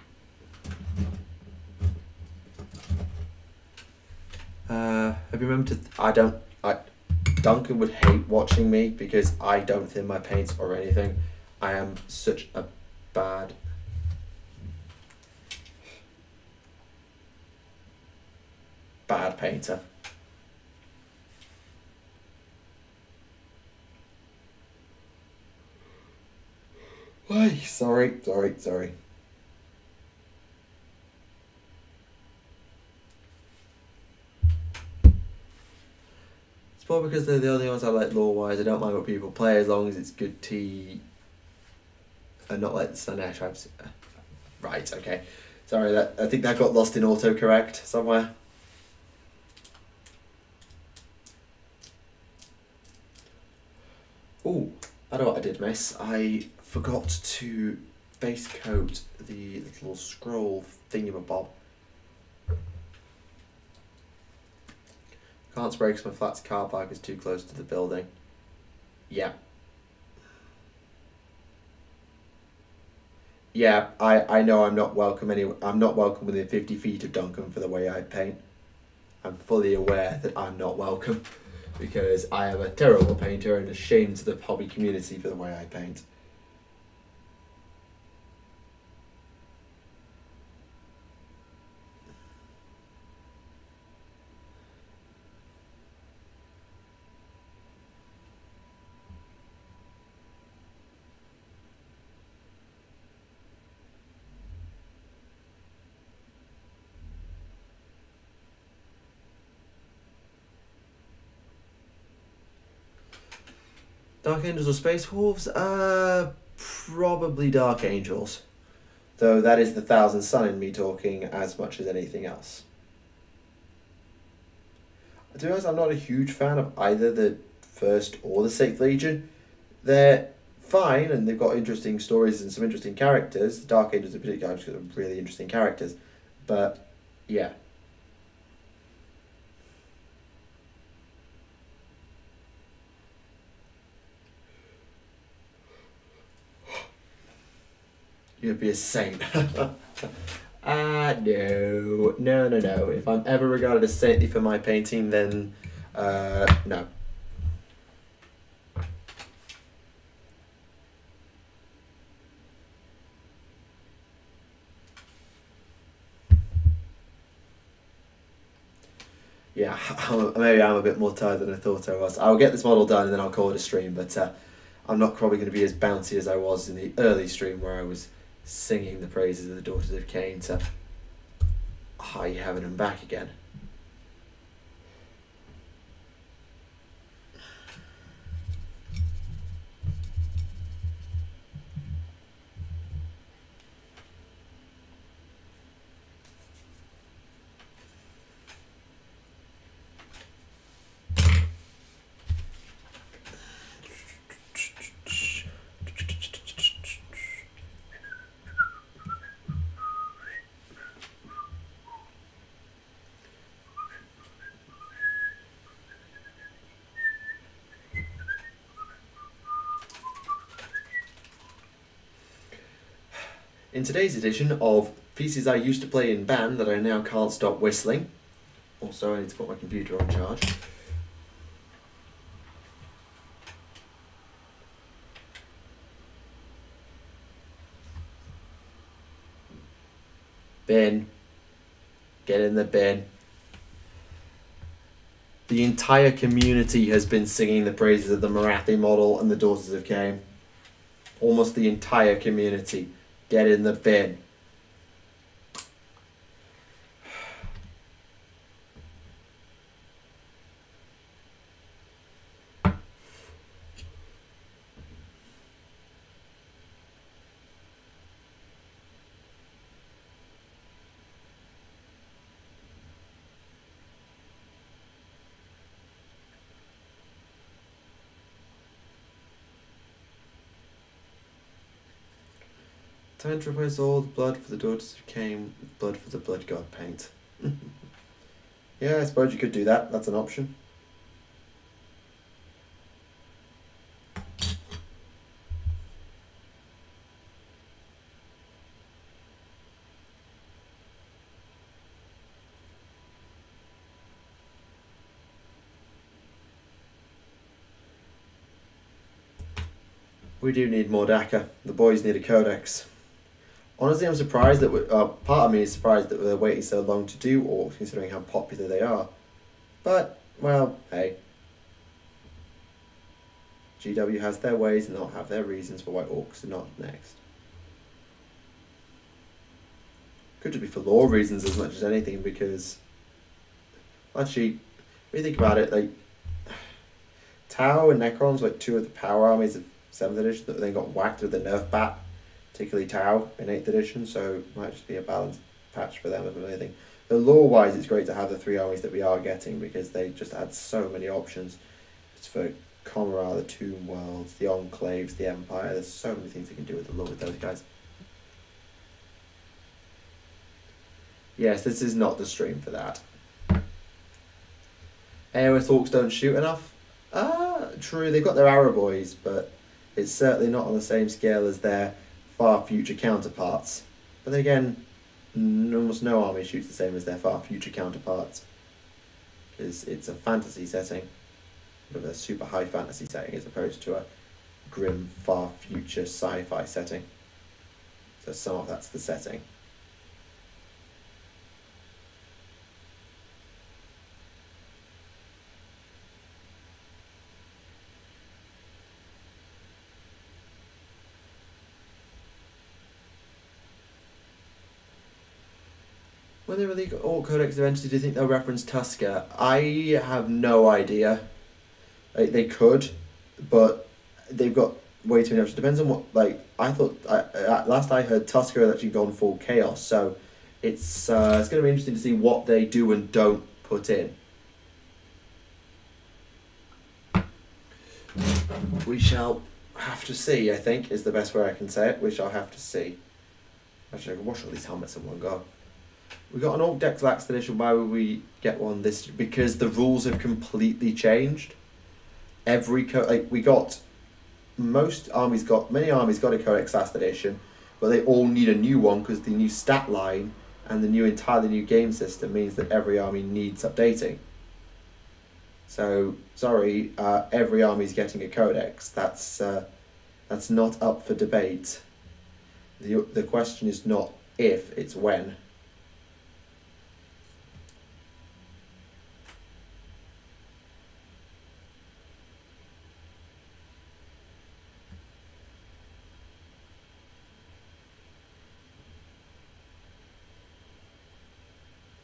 Have you remembered to... Duncan would hate watching me because I don't thin my paints or anything. I am such a bad painter. Why? Sorry. It's probably because they're the only ones I like lore-wise. I don't mind what people play as long as it's good tea and not like the Slanesh types. Right, okay. Sorry, I think that got lost in autocorrect somewhere. Oh, I know what I did miss. I forgot to base coat the little scroll thingamabob. Can't spray because my flat's car park is too close to the building. Yeah. Yeah, I know I'm not welcome I'm not welcome within 50 feet of Duncan for the way I paint. I'm fully aware that I'm not welcome because I am a terrible painter and a shame to the hobby community for the way I paint. Dark Angels or Space Wolves? Probably Dark Angels. Though that is the Thousand Sun in me talking as much as anything else. To be honest, I'm not a huge fan of either the 1st or the 6th Legion. They're fine and they've got interesting stories and some interesting characters. The Dark Angels in particular have got really interesting characters. But, yeah. You'd be a saint. No. If I'm ever regarded as saintly for my painting, then no. Yeah, maybe I'm a bit more tired than I thought I was. I'll get this model done and then I'll call it a stream, but I'm not probably going to be as bouncy as I was in the early stream where I was singing the praises of the Daughters of Khaine to high heaven and back again. In today's edition of pieces I used to play in band that I now can't stop whistling. Also, I need to put my computer on charge. Bin. Get in the bin. The entire community has been singing the praises of the Morathi model and the Daughters of Khaine. Almost the entire community. Get in the bin. Time to replace all the blood for the Daughters of Khaine with blood for the Blood God paint. Yeah, I suppose you could do that. That's an option. We do need more Dactica. The boys need a codex. Honestly, I'm surprised that part of me is surprised that we're waiting so long to do orcs, considering how popular they are. But, well, hey. GW has their ways and they'll have their reasons for why orcs are not next. Could just be for lore reasons as much as anything, because actually, when you think about it, like Tau and Necrons were like 2 of the power armies of 7th edition that then got whacked with the nerf bat. Particularly Tau in 8th edition, so it might just be a balanced patch for them if anything. But lore-wise, it's great to have the 3 armies that we are getting because they just add so many options. It's for Comra, the Tomb Worlds, the Enclaves, the Empire. There's so many things they can do with the lore with those guys. Yes, this is not the stream for that. AOS Orcs don't shoot enough? True, they've got their arrow boys, but it's certainly not on the same scale as their far future counterparts. But then again, almost no army shoots the same as their far future counterparts. Because it's a fantasy setting, but a super high fantasy setting as opposed to a grim far future sci-fi setting. So some of that's the setting. When they release Orc Codex eventually, do you think they'll reference Tactica? I have no idea. They could, but they've got way too many options. Depends on what, like, I thought, last I heard, Tusker had actually gone full chaos, so it's going to be interesting to see what they do and don't put in. We shall have to see, I think, is the best way I can say it. We shall have to see. Actually, I can wash all these helmets in one go. We got an Orc Dex Lax edition. Why would we get one this? Because the rules have completely changed. We got many armies got a Codex Last edition, but they all need a new one because the new stat line and the entirely new game system means that every army needs updating. So sorry, every army's getting a codex. That's not up for debate. The question is not if, it's when.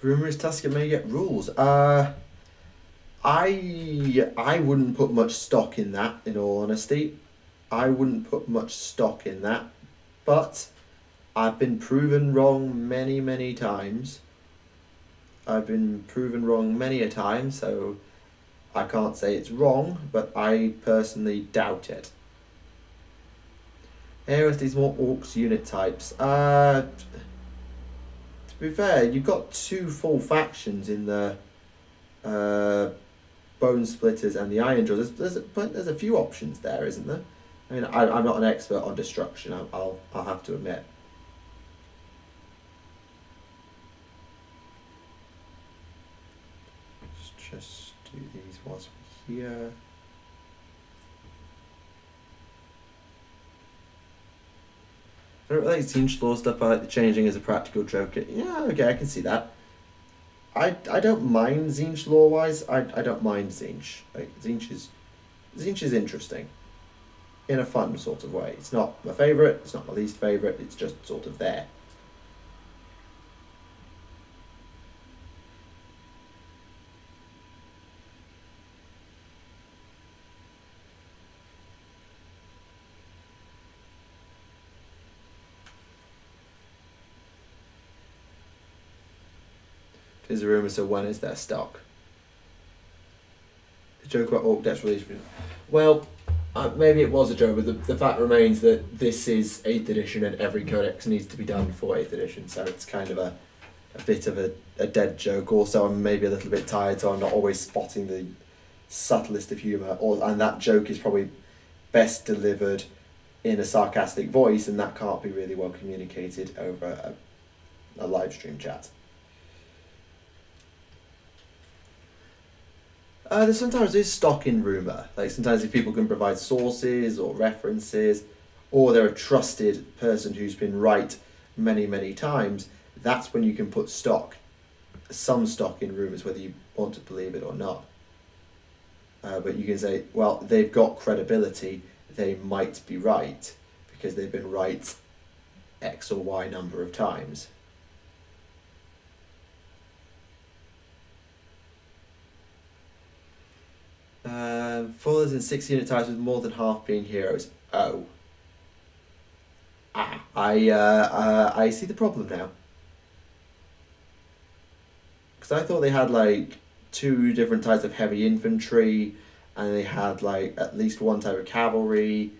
Rumour is Tusker may get rules. I wouldn't put much stock in that, in all honesty. I wouldn't put much stock in that. But I've been proven wrong many, many times. I've been proven wrong many a time, so I can't say it's wrong, but I personally doubt it. AOSD's more Orcs unit types. To be fair, you've got two full factions in the Bone Splitters and the Iron Jaws. There's a few options there, isn't there? I mean, I'm not an expert on destruction. I'll have to admit. Let's just do these whilst we're here. I don't like Zinch Law stuff. I like the changing as a practical joke. Yeah, okay, I can see that. I don't mind Zinch Law wise. I don't mind Zinch. Like Zinch is interesting. In a fun sort of way. It's not my favourite, it's not my least favourite, it's just sort of there. There's a rumour, so when is their stock? The joke about Orc Dex release. Well, maybe it was a joke, but the fact remains that this is 8th edition and every codex needs to be done for 8th edition, so it's kind of a bit of a dead joke. Also, I'm maybe a little bit tired, so I'm not always spotting the subtlest of humour, and that joke is probably best delivered in a sarcastic voice, and that can't be really well communicated over a live stream chat. There's sometimes stock in rumour. Like sometimes if people can provide sources or references, or they're a trusted person who's been right many, many times, that's when you can put some stock in rumours, whether you want to believe it or not. But you can say, well, they've got credibility, they might be right, because they've been right X or Y number of times. Fallers in 6 unit types with more than half being heroes. Oh. I see the problem now. Because I thought they had like 2 different types of heavy infantry, and they had like at least 1 type of cavalry.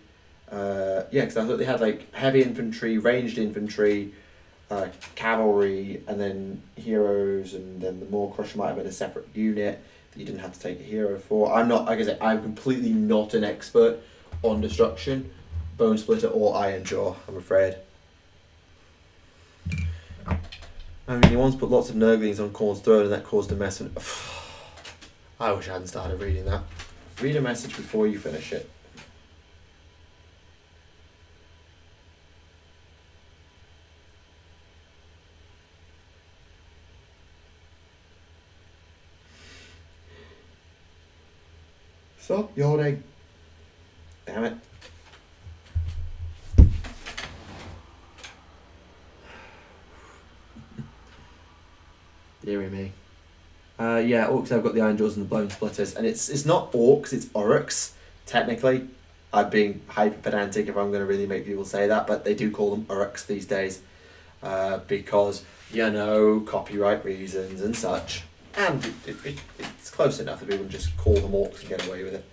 Yeah, because I thought they had like heavy infantry, ranged infantry, cavalry, and then heroes, and then the Maw Crusher might have been a separate unit that you didn't have to take a hero for. I'm not, like I said, I'm completely not an expert on destruction, Bone Splitter or Iron Jaw, I'm afraid. I mean, he once put lots of Nurglings on Khorne's throne and that caused a mess. And I wish I hadn't started reading that. Read a message before you finish it. Stop yawning. Damn it. Deary me. Yeah, Orcs have got the Iron Jaws and the Bone Splitters, and it's not Orcs, it's Oryx, technically. I'm being hyper pedantic if I'm going to really make people say that, but they do call them orcs these days, because, you know, copyright reasons and such. And it's close enough that people can just call them orcs and get away with it.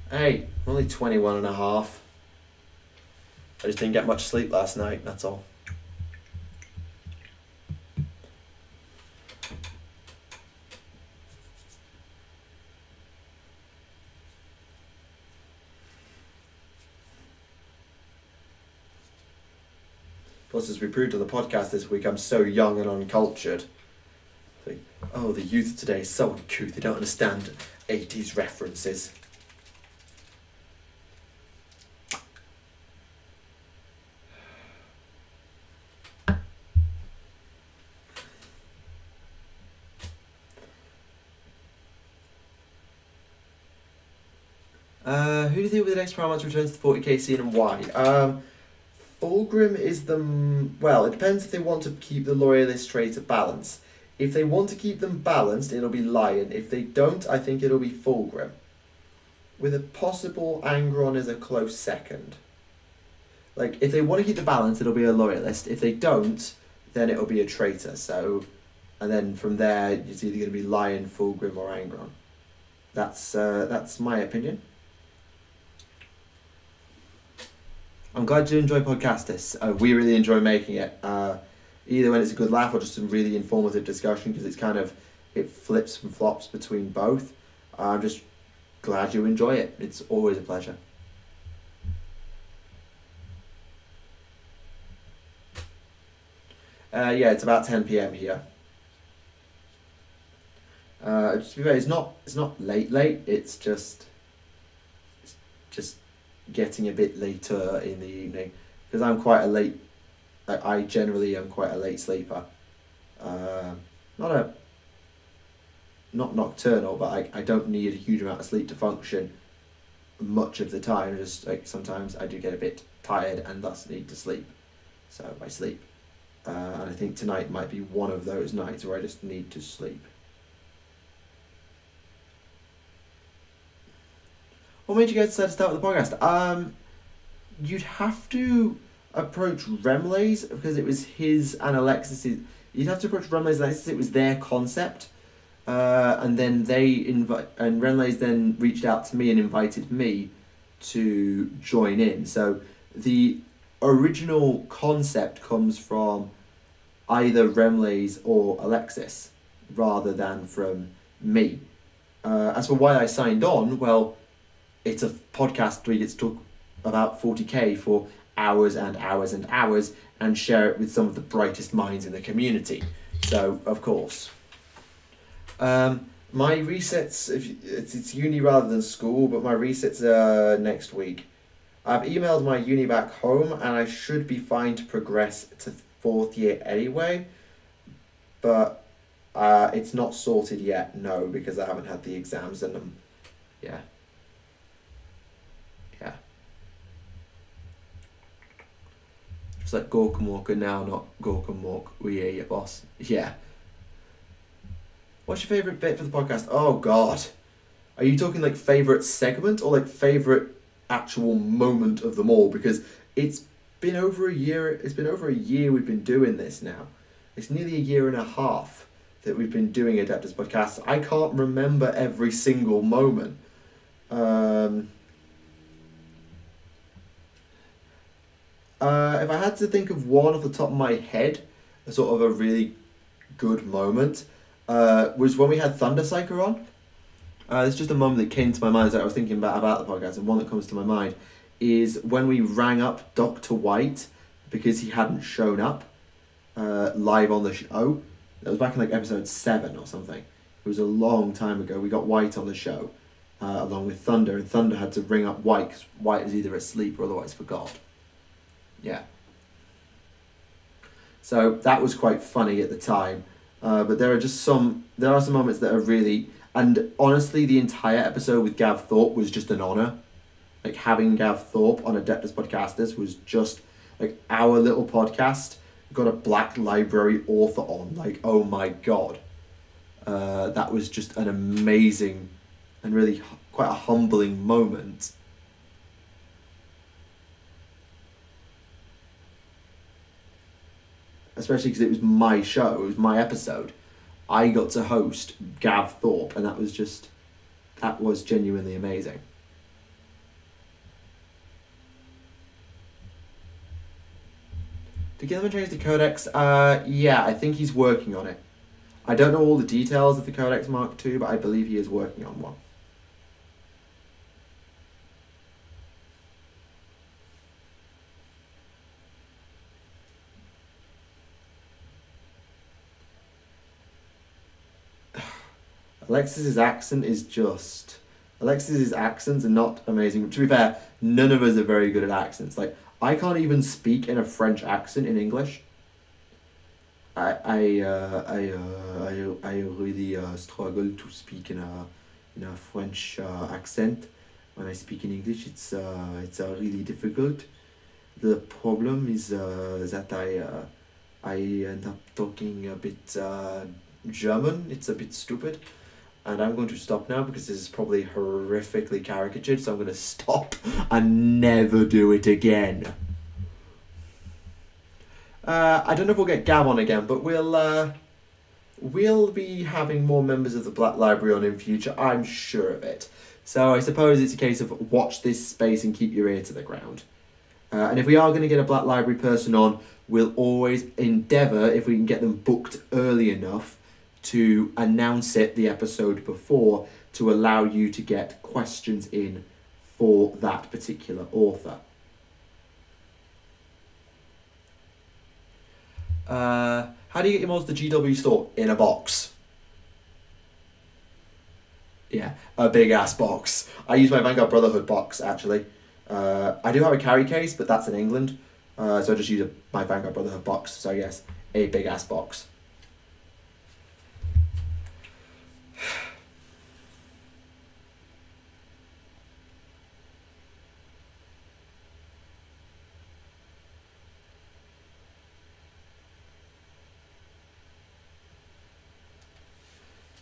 Hey, I'm only 21 and a half. I just didn't get much sleep last night, that's all. Plus, as we proved on the podcast this week, I'm so young and uncultured. Like, oh, the youth of today is so uncouth, they don't understand 80s references. Who do you think will be the next Paramount returns to the 40k scene and why? Fulgrim is the... Well, it depends if they want to keep the Loyalist trait at balance. If they want to keep them balanced, it'll be Lion. If they don't, I think it'll be Fulgrim. With a possible Angron as a close second. Like, if they want to keep the balance, it'll be a Loyalist. If they don't, then it'll be a traitor. So, and then from there, it's either going to be Lion, Fulgrim, or Angron. That's my opinion. I'm glad you enjoy Podcastis. We really enjoy making it. Either when it's a good laugh or just a really informative discussion, because it's kind of, it flips and flops between both. I'm just glad you enjoy it. It's always a pleasure. Yeah, it's about 10 PM here. Just to be fair, it's not late. It's just getting a bit later in the evening, because I'm quite a late. I generally am quite a late sleeper. Not nocturnal, but I don't need a huge amount of sleep to function much of the time. Just like sometimes I do get a bit tired and thus need to sleep, so I sleep. And I think tonight might be one of those nights where I just need to sleep. What made you guys decide to start with the podcast? You'd have to approach Remlays, because it was his and Alexis's. You'd have to approach Remlays and Alexis. It was their concept, and then Remlays then reached out to me and invited me to join in. So the original concept comes from either Remlays or Alexis, rather than from me. As for why I signed on, well, it's a podcast where you get to talk about 40k for hours and hours and hours and share it with some of the brightest minds in the community. So, of course. My resets, it's uni rather than school, but my resets are next week. I've emailed my uni back home and I should be fine to progress to 4th year anyway, but it's not sorted yet, no, because I haven't had the exams in them. Yeah. It's like Gorkum Walker now, not Gorkum Walk. We hear you, boss. Yeah. What's your favourite bit for the podcast? Oh, God. Are you talking like favourite segment or like favourite actual moment of them all? Because it's been over a year. It's been over a year we've been doing this now. It's nearly a year and a half that we've been doing Adeptus Podcasts. I can't remember every single moment. If I had to think of one off the top of my head, a sort of a really good moment, was when we had Thunder Psyker on. It's just a moment that came to my mind that I was thinking about the podcast, and one that comes to my mind is when we rang up Dr. White because he hadn't shown up live on the show. That was back in like episode 7 or something. It was a long time ago. We got White on the show along with Thunder, and Thunder had to ring up White because White was either asleep or otherwise forgot. Yeah. So that was quite funny at the time. But there are some moments that are really, and honestly, the entire episode with Gav Thorpe was just an honor. Like, having Gav Thorpe on Adeptus Podcastus was just, like, our little podcast got a Black Library author on. Like, oh my god. That was just an amazing and really quite a humbling moment. Especially because it was my show, it was my episode. I got to host Gav Thorpe, and that was genuinely amazing. Did Gilliman change the codex? Yeah, I think he's working on it. I don't know all the details of the Codex Mark II, but I believe he is working on one. Alexis's accents are not amazing. To be fair, none of us are very good at accents. Like, I can't even speak in a French accent in English. I really struggle to speak in a French accent. When I speak in English, it's really difficult. The problem is that I end up talking a bit German. It's a bit stupid. And I'm going to stop now because this is probably horrifically caricatured, so I'm going to stop and never do it again. I don't know if we'll get Gav on again, but we'll be having more members of the Black Library on in future. I'm sure of it. So I suppose it's a case of watch this space and keep your ear to the ground. And if we are going to get a Black Library person on, we'll always endeavour, if we can get them booked early enough, to announce it the episode before to allow you to get questions in for that particular author. How do you get your mods to the GW store? In a box. Yeah, a big ass box. I use my Vanguard Brotherhood box, actually. I do have a carry case, but that's in England. So I just use my Vanguard Brotherhood box. So yes, a big ass box.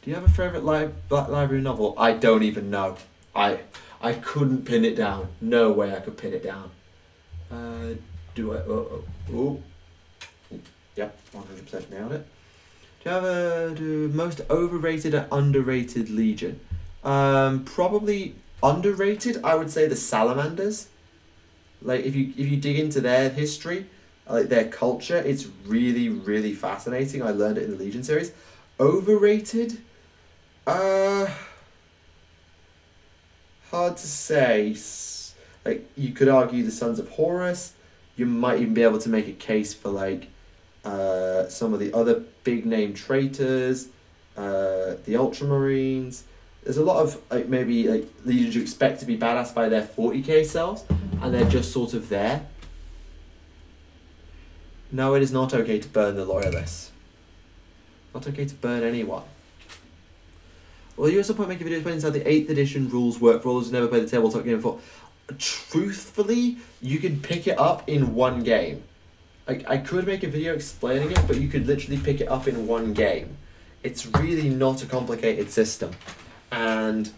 Do you have a favourite Black Library novel? I don't even know. I couldn't pin it down. No way I could pin it down. Yep, 100% nailed it. Do you have a most overrated and underrated Legion? Probably underrated. I would say the Salamanders. Like, if you dig into their history, like their culture, it's really, really fascinating. I learned it in the Legion series. Overrated? Hard to say. Like, you could argue the Sons of Horus. You might even be able to make a case for, like, some of the other big name traitors, the Ultramarines. There's a lot of, like, maybe, like, leaders you expect to be badass by their 40k selves, and they're just sort of there. No, it is not okay to burn the Loyalists. Not okay to burn anyone. Will you at some point make a video explaining how the 8th edition rules work for all those who never played the tabletop game before? Truthfully, you can pick it up in one game. Like, I could make a video explaining it, but you could literally pick it up in one game. It's really not a complicated system. And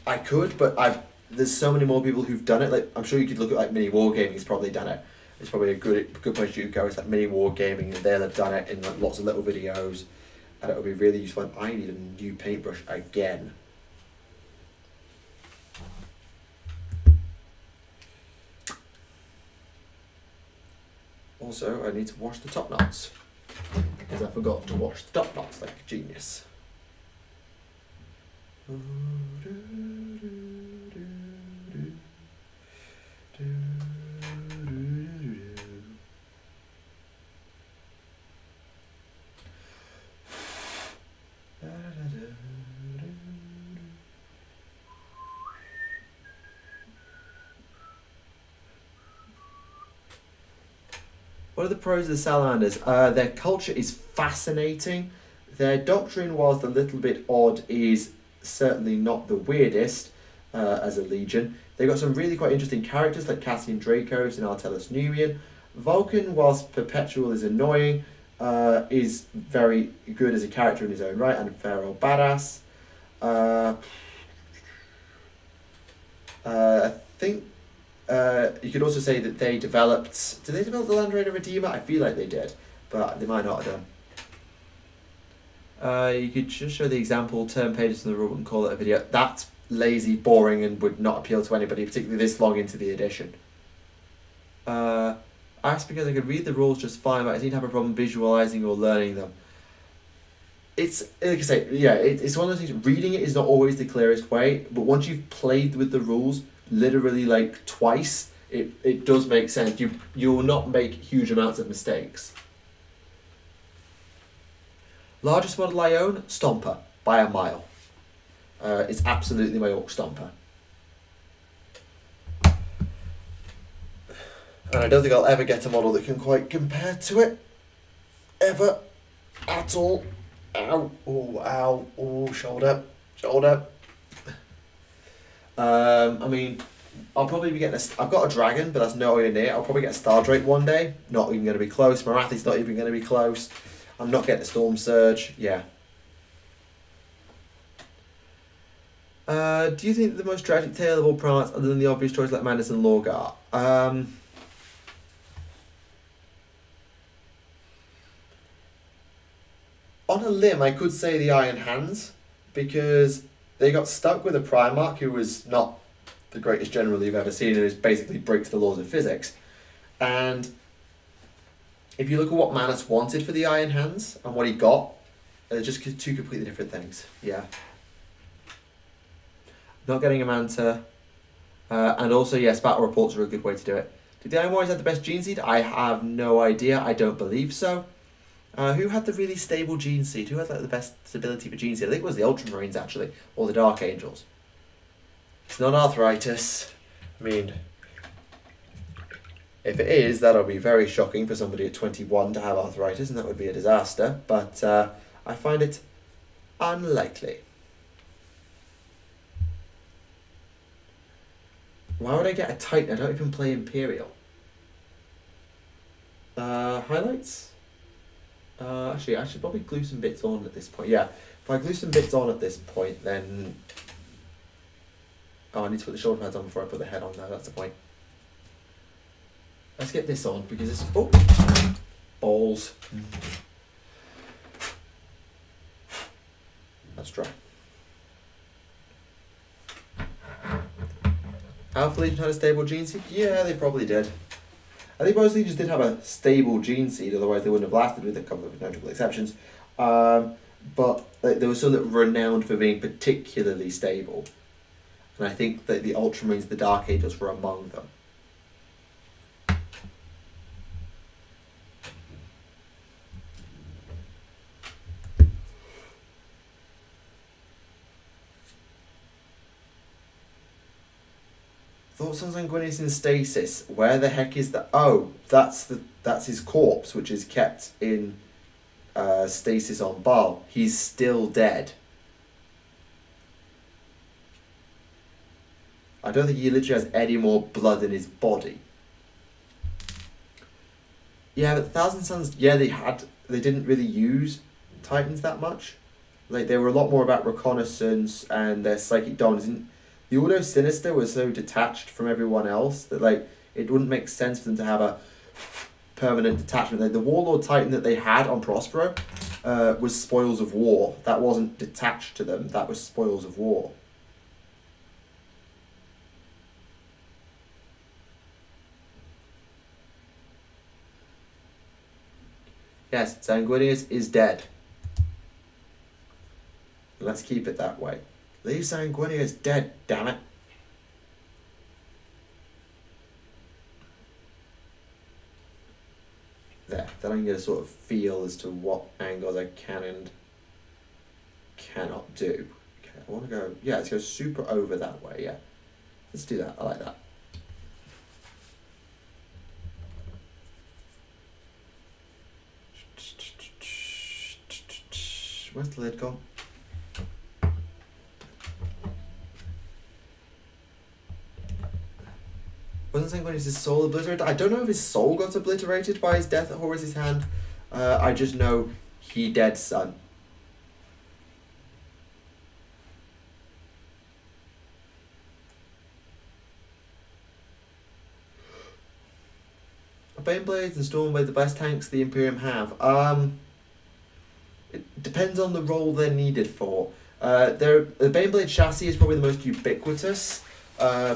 I could, but there's so many more people who've done it. Like, I'm sure you could look at, like, Mini Wargaming's probably done it. It's probably a good place you could go. It's like Mini Wargaming, and they'll have done it in, like, lots of little videos. And it would be really useful. And I need a new paintbrush again. Also, I need to wash the top knots. Because I forgot to wash the top knots like a genius. What are the pros of the Salamanders? Their culture is fascinating. Their doctrine, whilst a little bit odd, is certainly not the weirdest as a legion. They've got some really quite interesting characters like Cassian Dracos and Artellus Numian. Vulcan, whilst perpetual is annoying, is very good as a character in his own right and a fair old badass. I think you could also say that they developed... Did they develop the Land Raider Redeemer? I feel like they did, but they might not have done. You could just show the example, turn pages from the rulebook and call it a video. That's lazy, boring, and would not appeal to anybody, particularly this long into the edition. I asked because I could read the rules just fine, but I seem to have a problem visualising or learning them. It's, like I say, yeah, it's one of those things, reading it is not always the clearest way, but once you've played with the rules, literally like twice, it does make sense. You will not make huge amounts of mistakes. Largest model I own, Stomper, by a mile. It's absolutely my Orc Stomper. And I don't think I'll ever get a model that can quite compare to it. Ever. At all. Ow. Oh, ow. Oh, shoulder. Shoulder. I mean, I'll probably be getting I've got a dragon, but that's nowhere near. I'll probably get a Star Drake one day. Not even going to be close. Morathi's not even going to be close. I'm not getting a Storm Surge. Yeah. Do you think the most tragic tale of all primates, other than the obvious choice like Mandus and Lorgar? On a limb, I could say the Iron Hands, because they got stuck with a Primarch who was not the greatest general you've ever seen, and basically breaks the laws of physics. And if you look at what Manus wanted for the Iron Hands and what he got, they're just two completely different things. Yeah. Not getting a Manta. And also, yes, battle reports are a good way to do it. Did the Iron Warriors have the best gene seed? I have no idea. I don't believe so. Who had the really stable gene seed? Who had like the best stability for gene seed? I think it was the Ultramarines, actually, or the Dark Angels. It's not arthritis. I mean, if it is, that'll be very shocking for somebody at 21 to have arthritis, and that would be a disaster. But I find it unlikely. Why would I get a Titan? I don't even play Imperial. Highlights? Actually, I should probably glue some bits on at this point. Yeah, if I glue some bits on at this point, then... Oh, I need to put the shoulder pads on before I put the head on there. That's the point. Let's get this on, because it's... Oh! Balls. That's dry. Alpha Legion had a stable gene seed? Yeah, they probably did. I think most Legions did have a stable gene seed, otherwise they wouldn't have lasted, with a couple of notable exceptions. But there was some that were renowned for being particularly stable. And I think that the Ultramarines, the Dark Angels, were among them. Thoughts on Sanguinius in stasis? Where the heck is that? Oh, that's his corpse, which is kept in stasis on Baal. He's still dead. I don't think he literally has any more blood in his body. Yeah, but Thousand Suns, yeah, they didn't really use Titans that much. Like, they were a lot more about reconnaissance and their psychic dominance. The Ordo Sinister was so detached from everyone else that, like, it wouldn't make sense for them to have a permanent detachment. Like, the Warlord Titan that they had on Prospero was Spoils of War. That wasn't detached to them. That was Spoils of War. Yes, Sanguinius is dead. Let's keep it that way. Leave Sanguinius dead, damn it. There. Then I can get a sort of feel as to what angles I can and cannot do. Okay, I want to go... Yeah, let's go super over that way, yeah. Let's do that. I like that. Where's the lid gone? Wasn't saying when his soul obliterated. I don't know if his soul got obliterated by his death at Horus's hand. I just know he dead, son. Are Baneblades and Stormblade the best tanks the Imperium have? It depends on the role they're needed for. The Baneblade chassis is probably the most ubiquitous.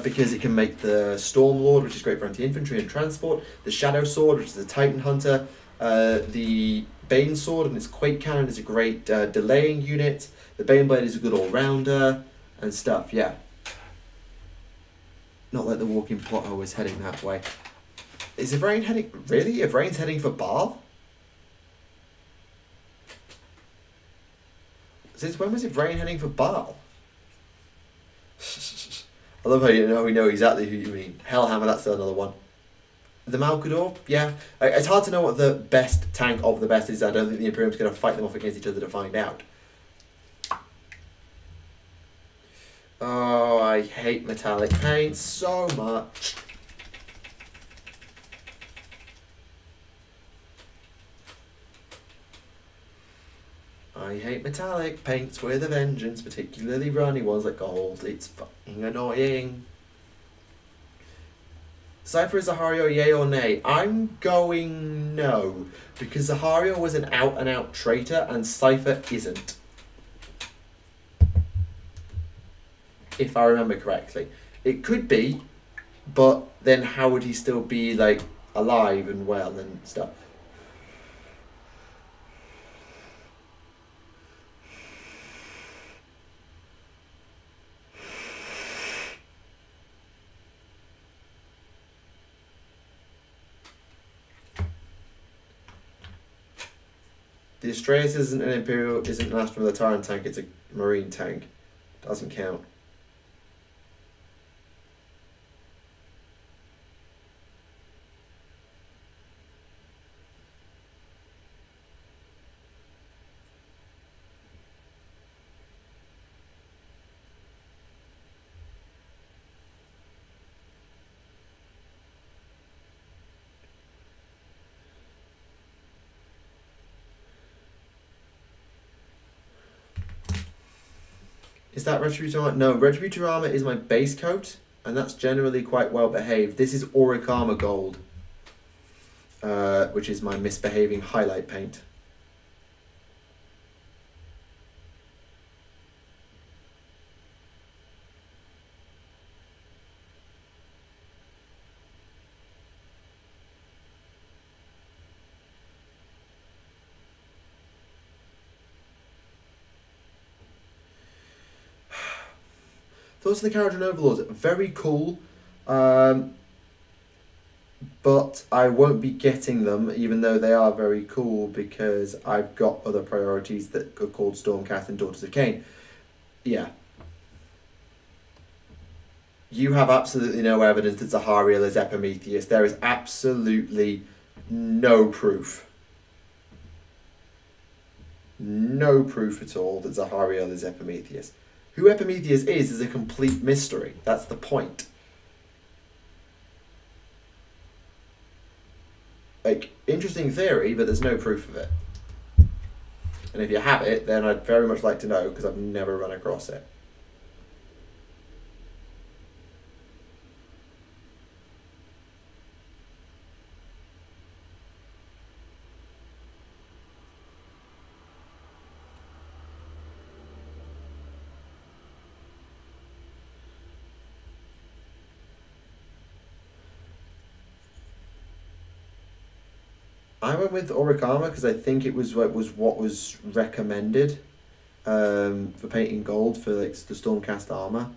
Because it can make the Storm Lord, which is great for anti-infantry and transport, the Shadow Sword, which is a Titan Hunter, the Bane Sword and its Quake Cannon is a great delaying unit, the Baneblade is a good all-rounder, and stuff, yeah. Not like the walking plot hole is heading that way. Is Yvraine heading... Really? Yvraine's heading for Baal? Since when was Yvraine heading for Baal? I love how we know exactly who you mean. Hellhammer, that's another one. The Malkador, yeah. It's hard to know what the best tank of the best is. I don't think the Imperium's going to fight them off against each other to find out. Oh, I hate metallic paint so much. I hate metallic paints with a vengeance, particularly runny ones like gold. It's fucking annoying. Cypher is Zahario, yay or nay? I'm going no, because Zahario was an out-and-out traitor and Cypher isn't. If I remember correctly. It could be, but then how would he still be, like, alive and well and stuff? The Astraeus isn't an Imperial, isn't an Astra Militarum tank, it's a Marine tank. Doesn't count. Is that Retributor Armor? No, Retributor Armor is my base coat, and that's generally quite well behaved. This is Auric Armor Gold, which is my misbehaving highlight paint. Thoughts on the Kharadron Overlords? Very cool, but I won't be getting them, even though they are very cool, because I've got other priorities that are called Stormcast and Daughters of Khaine. Yeah. You have absolutely no evidence that Zahariel is Epimetheus. There is absolutely no proof. No proof at all that Zahariel is Epimetheus. Who Epimetheus is a complete mystery. That's the point. Like, interesting theory, but there's no proof of it. And if you have it, then I'd very much like to know, because I've never run across it. I went with Auric Armor because I think it was what was recommended for painting gold for like the Stormcast armor,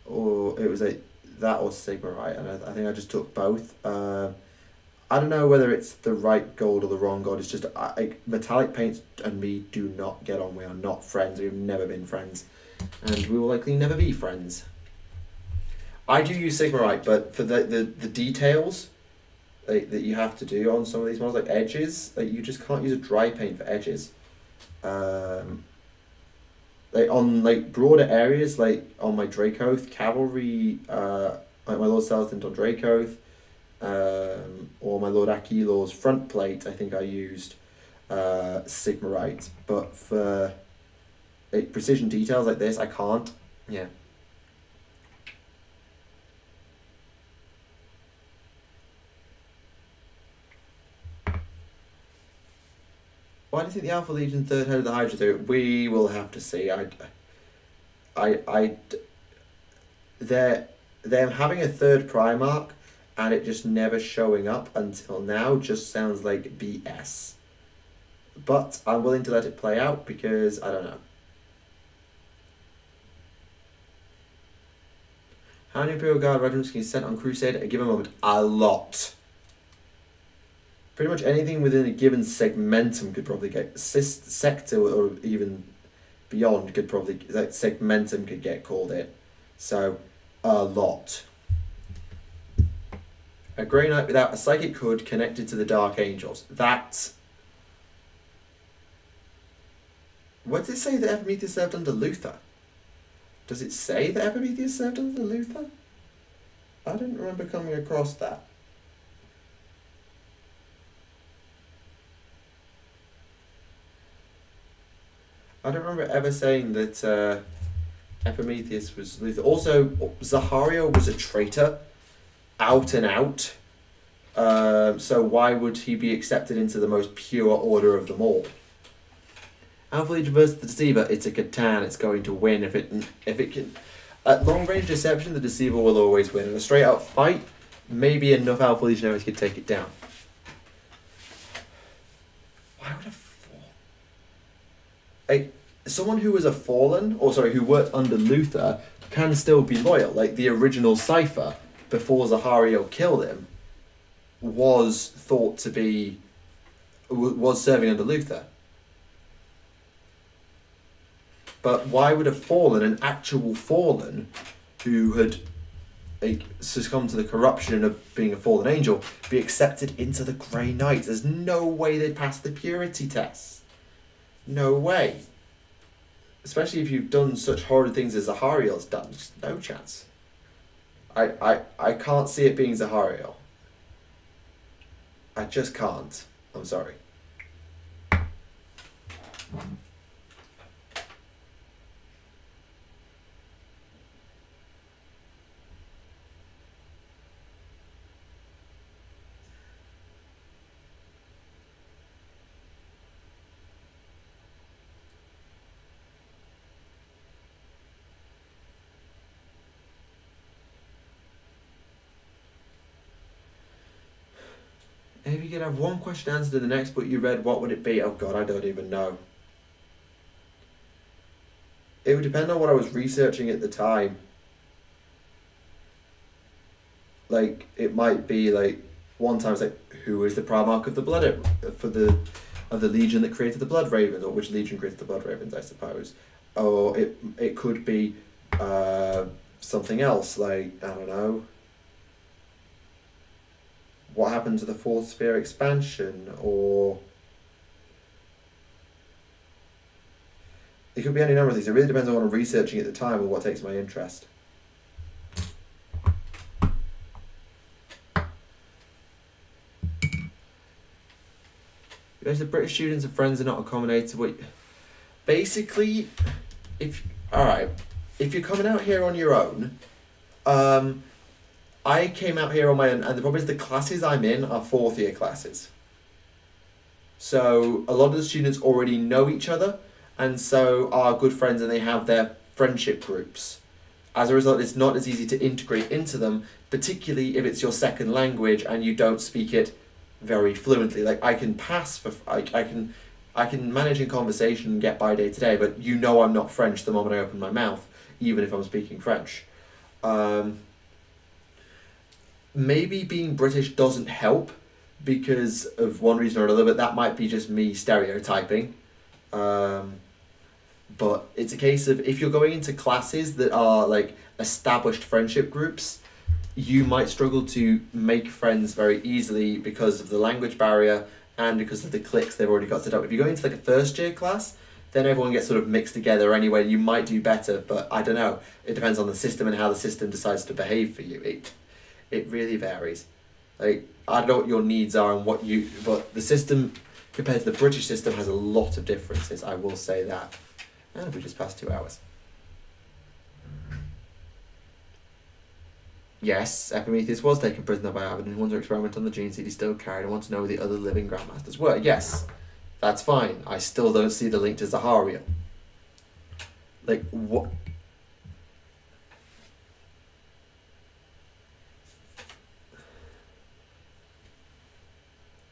or it was that or Sigmarite, and I think I just took both. I don't know whether it's the right gold or the wrong gold. It's just metallic paints and me do not get on. We are not friends. We've never been friends, and we will likely never be friends. I do use Sigmarite, but for the details that you have to do on some of these models, like edges, like you just can't use a dry paint for edges. Like on like broader areas, like on my Dracoth cavalry, like my Lord Salatin on Dracoth, or my Lord Akilor's front plate, I think I used Sigmarite, but for like precision details like this, I can't. Yeah. Why do you think the Alpha Legion third head of the Hydra do it? We will have to see. Them having a third Primarch and it just never showing up until now just sounds like BS. But I'm willing to let it play out because I don't know. How many Imperial Guard regiments can you send on Crusade at a given moment? A lot. Pretty much anything within a given segmentum could probably get sector or even beyond could probably like segmentum could get called in. So a lot. A Grey Knight without a Psychic Hood connected to the Dark Angels. That. What does it say that Epimetheus served under Luther? Does it say that Epimetheus served under Luther? I didn't remember coming across that. I don't remember ever saying that Epimetheus was Luther. Also, Zahario was a traitor, out and out. So why would he be accepted into the most pure order of them all? Alpha Legion versus the Deceiver. It's a Catan. It's going to win if it can. At long range deception, the Deceiver will always win. In a straight out fight, maybe enough Alpha Legionaries could take it down. Why would someone who was a fallen, or sorry, who worked under Luther, can still be loyal. Like the original Cypher, before Zahario killed him, was thought to be, was serving under Luther. But why would a fallen, an actual fallen, who had succumbed to the corruption of being a fallen angel, be accepted into the Grey Knights? There's no way they'd pass the purity tests. No way. Especially if you've done such horrid things as Zahario's done. Just no chance. I can't see it being Zahario. I just can't. I'm sorry. If you could have one question answered in the next book you read, what would it be? Oh God, I don't even know. It would depend on what I was researching at the time. Like, it might be like, one time it's like, who is the Primarch of the Blood, of the Legion that created the Blood Ravens, or which Legion created the Blood Ravens, I suppose. Or it could be something else, like, I don't know. What happened to the Fourth Sphere expansion, or it could be any number of things. It really depends on what I'm researching at the time or what takes my interest. Because the British students and friends are not accommodated. Basically, if you're coming out here on your own, I came out here on my own, and the problem is the classes I'm in are fourth year classes. So a lot of the students already know each other, and so are good friends, and they have their friendship groups. As a result, it's not as easy to integrate into them, particularly if it's your second language and you don't speak it very fluently. Like, I can pass for, I can manage in conversation and get by day to day, but you know I'm not French the moment I open my mouth, even if I'm speaking French. Maybe being British doesn't help because of one reason or another, but that might be just me stereotyping. But it's a case of, if you're going into classes that are like established friendship groups, you might struggle to make friends very easily because of the language barrier and because of the cliques they've already got set up. If you go into like a first year class, then everyone gets sort of mixed together anyway. You might do better, but I don't know. It depends on the system and how the system decides to behave for you. It really varies. Like, I don't know what your needs are and what you, but the system compared to the British system has a lot of differences. I will say that. And we just passed 2 hours. Yes, Epimetheus was taken prisoner by Abaddon who wanted to experiment on the genes that he still carried and wanted to know who the other living Grandmasters were. Yes, that's fine. I still don't see the link to Zaharia. Like, what?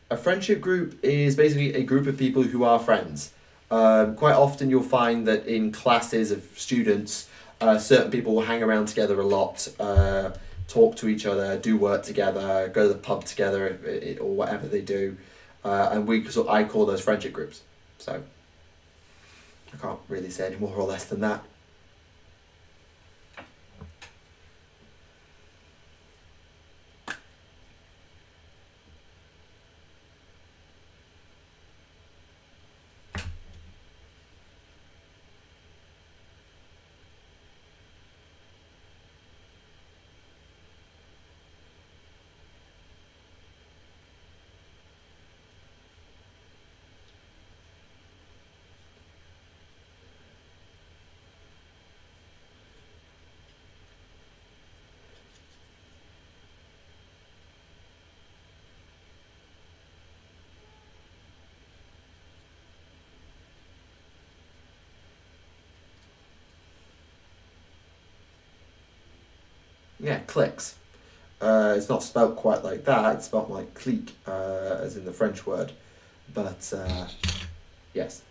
A friendship group is basically a group of people who are friends. Quite often you'll find that in classes of students, certain people will hang around together a lot, talk to each other, do work together, go to the pub together, or whatever they do, and I call those friendship groups. So I can't really say any more or less than that. Yeah, cliques. It's not spelt quite like that. It's spelt like clique, as in the French word. But, yes.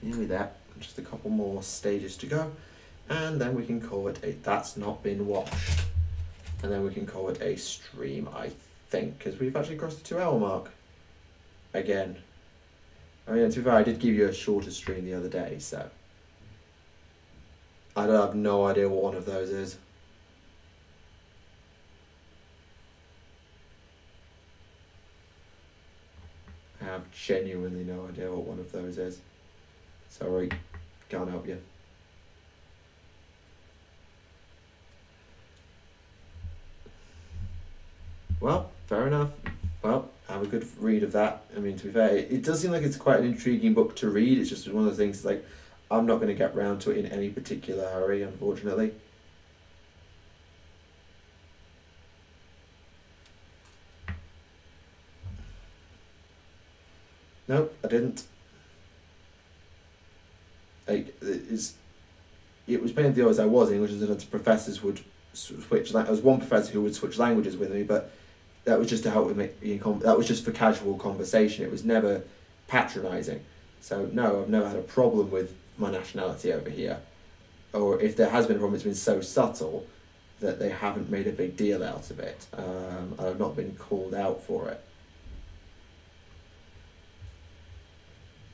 Nearly there, just a couple more stages to go, and then we can call it a that's not been watched, and then we can call it a stream, I think, because we've actually crossed the 2 hour mark again. I mean, to be fair, I did give you a shorter stream the other day, so I don't have no idea what one of those is. I have genuinely no idea what one of those is. Sorry, can't help you. Well, fair enough. Well, have a good read of that. I mean, to be fair, it does seem like it's quite an intriguing book to read. It's just one of those things, like, I'm not going to get round to it in any particular hurry, unfortunately. Nope, I didn't. Like, it was painful as I was English, and professors would switch. There was one professor who would switch languages with me, but that was just to help with me. That was just for casual conversation. It was never patronising. So no, I've never had a problem with my nationality over here, or if there has been a problem, it's been so subtle that they haven't made a big deal out of it. I've not been called out for it.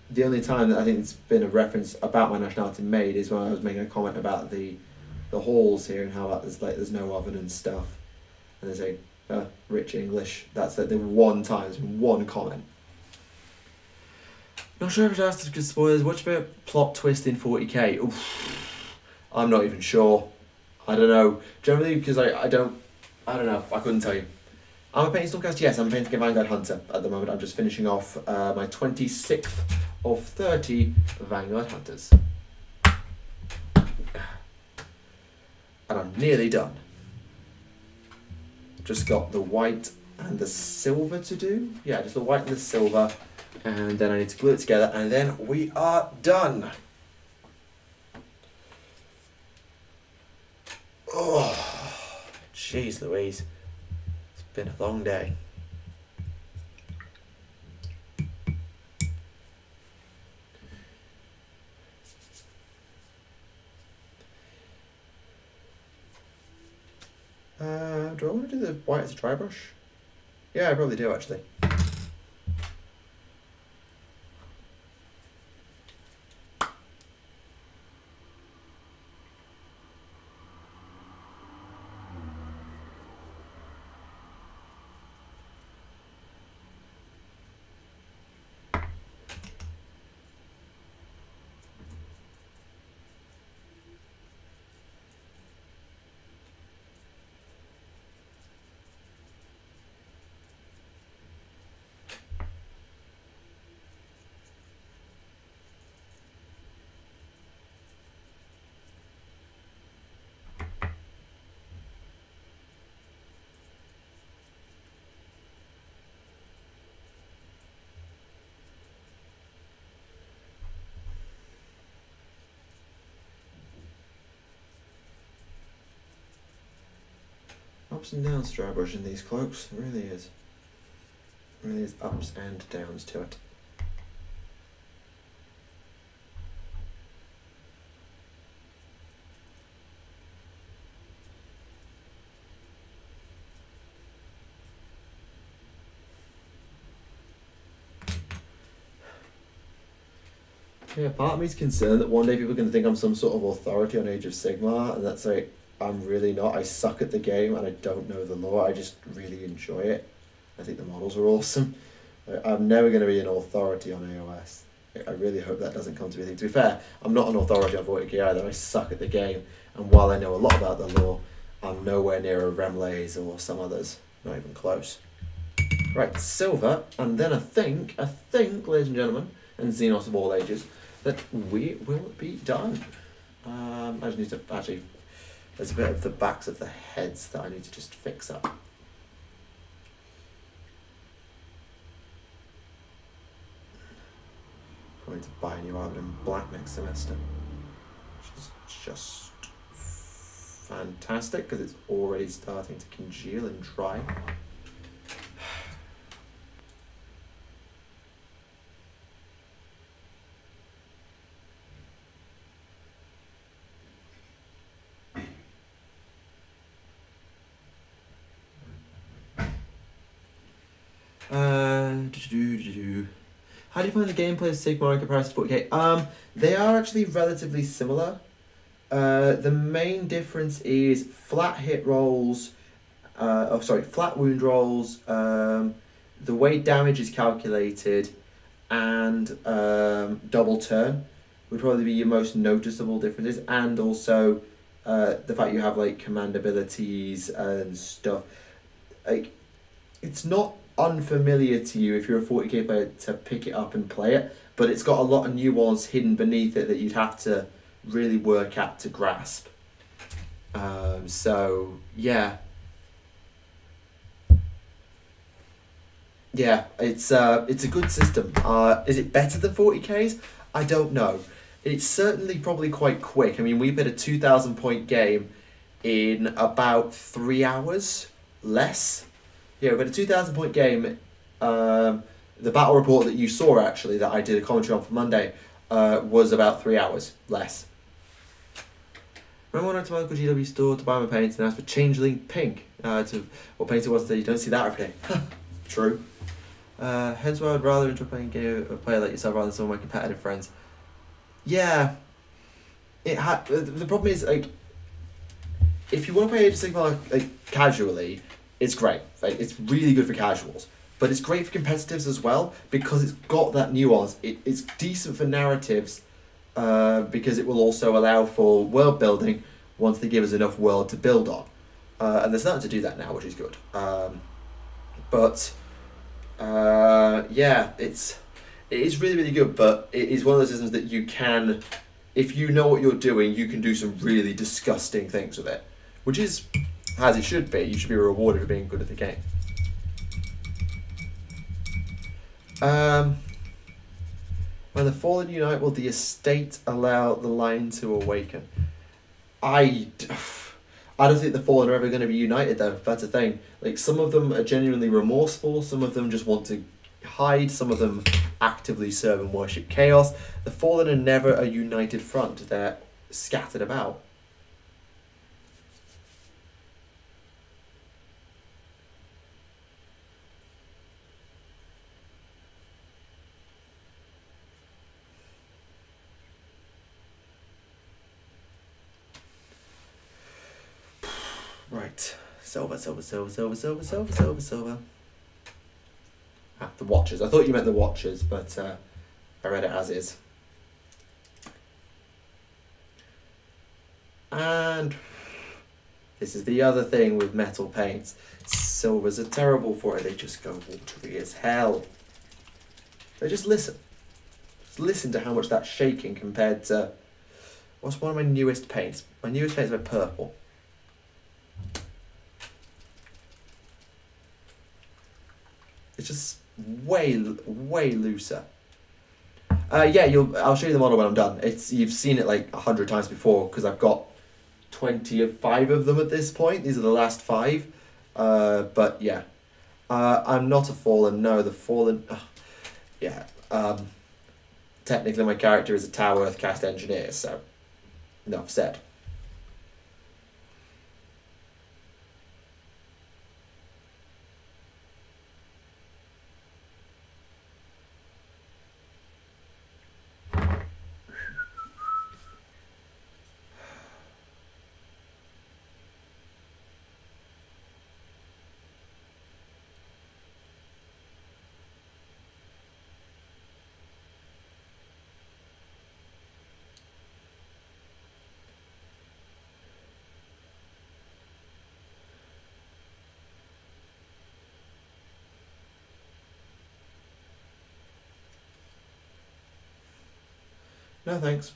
The only time that I think it's been a reference about my nationality made is when I was making a comment about the halls here and how there's no oven and stuff, and there's a rich English. That's like the one time, there's been one comment. Not sure if it's asked because spoilers. What's your favourite plot twist in 40k? Oof, I'm not even sure. I don't know. Generally, because I don't know. I couldn't tell you. I'm a painting Stormcast. Yes, I'm painting a Vanguard Hunter at the moment. I'm just finishing off my 26th of 30 Vanguard Hunters. And I'm nearly done. just got the white and the silver to do. Yeah, just the white and the silver. And then I need to glue it together, and then we are done. Oh, jeez Louise. It's been a long day. Do I want to do the white as a dry brush? Yeah, I probably do actually. Ups and downs dry brushing these cloaks, it really is. It really is ups and downs to it. Yeah, part of me is concerned that one day people are going to think I'm some sort of authority on Age of Sigmar, and that's like, I'm really not. I suck at the game and I don't know the lore. I just really enjoy it. I think the models are awesome. I'm never going to be an authority on AOS. I really hope that doesn't come to be a thing. To be fair, I'm not an authority on 40k either. I suck at the game, and while I know a lot about the lore, I'm nowhere near a Remlays or some others. Not even close. Right, silver, and then I think, ladies and gentlemen, and Xenos of all ages, that we will be done. I just need to actually... There's a bit of the backs of the heads that I need to just fix up. Probably to buy a new album in black next semester, which is just fantastic because it's already starting to congeal and dry. How do you find the gameplay of Sigmar in comparison to 40k? They are actually relatively similar. The main difference is flat hit rolls, flat wound rolls, the way damage is calculated, and double turn would probably be your most noticeable differences, and also the fact you have like command abilities and stuff. Like, it's not unfamiliar to you if you're a 40k player to pick it up and play it, but it's got a lot of nuance hidden beneath it that you'd have to really work at to grasp. So yeah, it's a good system. Is it better than 40k's? I don't know. It's certainly probably quite quick. I mean, we played a 2,000 point game in about 3 hours less. Yeah, we had a 2,000 point game. The battle report that you saw, actually, that I did a commentary on for Monday, was about 3 hours less. Remember when I went to my local GW store to buy my paints and asked for Changeling Pink? To what paint it was that you don't see that every day. True. Hence why I'd rather enjoy playing a player like yourself rather than some of my competitive friends. Yeah. The problem is, like, if you want to play Age of Sigmar like casually, it's great. Like, it's really good for casuals, but it's great for competitives as well because it's got that nuance. It's decent for narratives because it will also allow for world building once they give us enough world to build on, and they're starting to do that now, which is good. Yeah, it is really, really good, but it is one of those systems that you can, if you know what you're doing, you can do some really disgusting things with it, which is as it should be. You should be rewarded for being good at the game. When the fallen unite, will the estate allow the line to awaken? I don't think the fallen are ever going to be united though. That's the thing. Like, some of them are genuinely remorseful, some of them just want to hide, some of them actively serve and worship chaos. The fallen are never a united front. They're scattered about. Right, silver. Ah, the Watchers. I thought you meant the Watchers, but I read it as is. And this is the other thing with metal paints. Silvers are terrible for it. They just go watery as hell. They just listen. Just listen to how much that's shaking compared to... What's one of my newest paints? My newest paints are purple. It's just way looser. Yeah, I'll show you the model when I'm done. You've seen it like 100 times before because I've got 25 of them at this point. These are the last 5. But yeah, I'm not a fallen. No, the fallen. Yeah. Technically, my character is a Tower Earthcast engineer. So, enough said. No, thanks.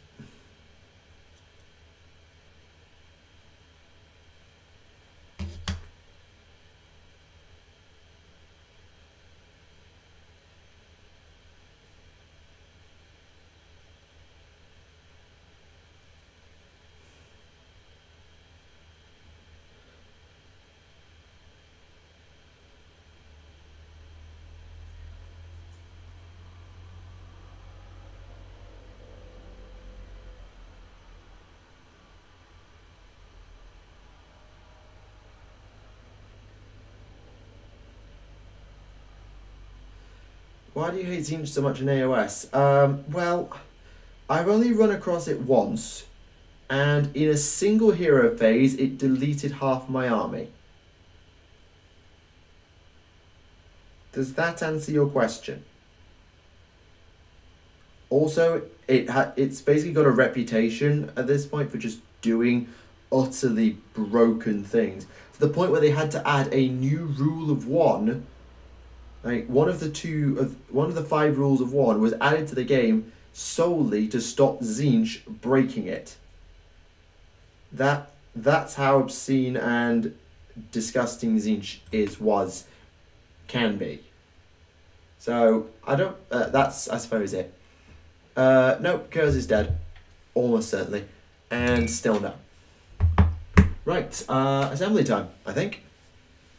Why do you hate Tzeentch so much in AOS? Well, I've only run across it once, and in a single hero phase, it deleted half my army. Does that answer your question? Also, it's basically got a reputation at this point for just doing utterly broken things. To the point where they had to add a new rule of 1. Like, one of the 5 rules of 1 was added to the game solely to stop Tzeentch breaking it. That's how obscene and disgusting Tzeentch can be. So I don't. That's, I suppose, it. Nope, Kurz is dead, almost certainly, and still no. Right, assembly time, I think.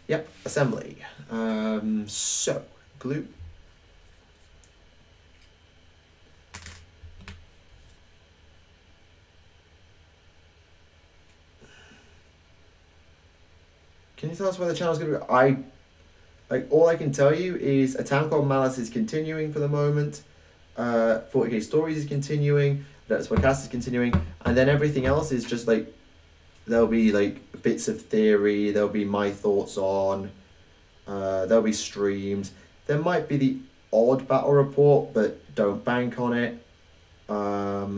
Yep, assembly. So, glue. Can you tell us where the channel's going to be? All I can tell you is A Town Called Malice is continuing for the moment. 40k Stories is continuing. That's Podcast is continuing. And then everything else is just like, there'll be like bits of theory, there'll be my thoughts on, there'll be streams. There might be the odd battle report, but don't bank on it. I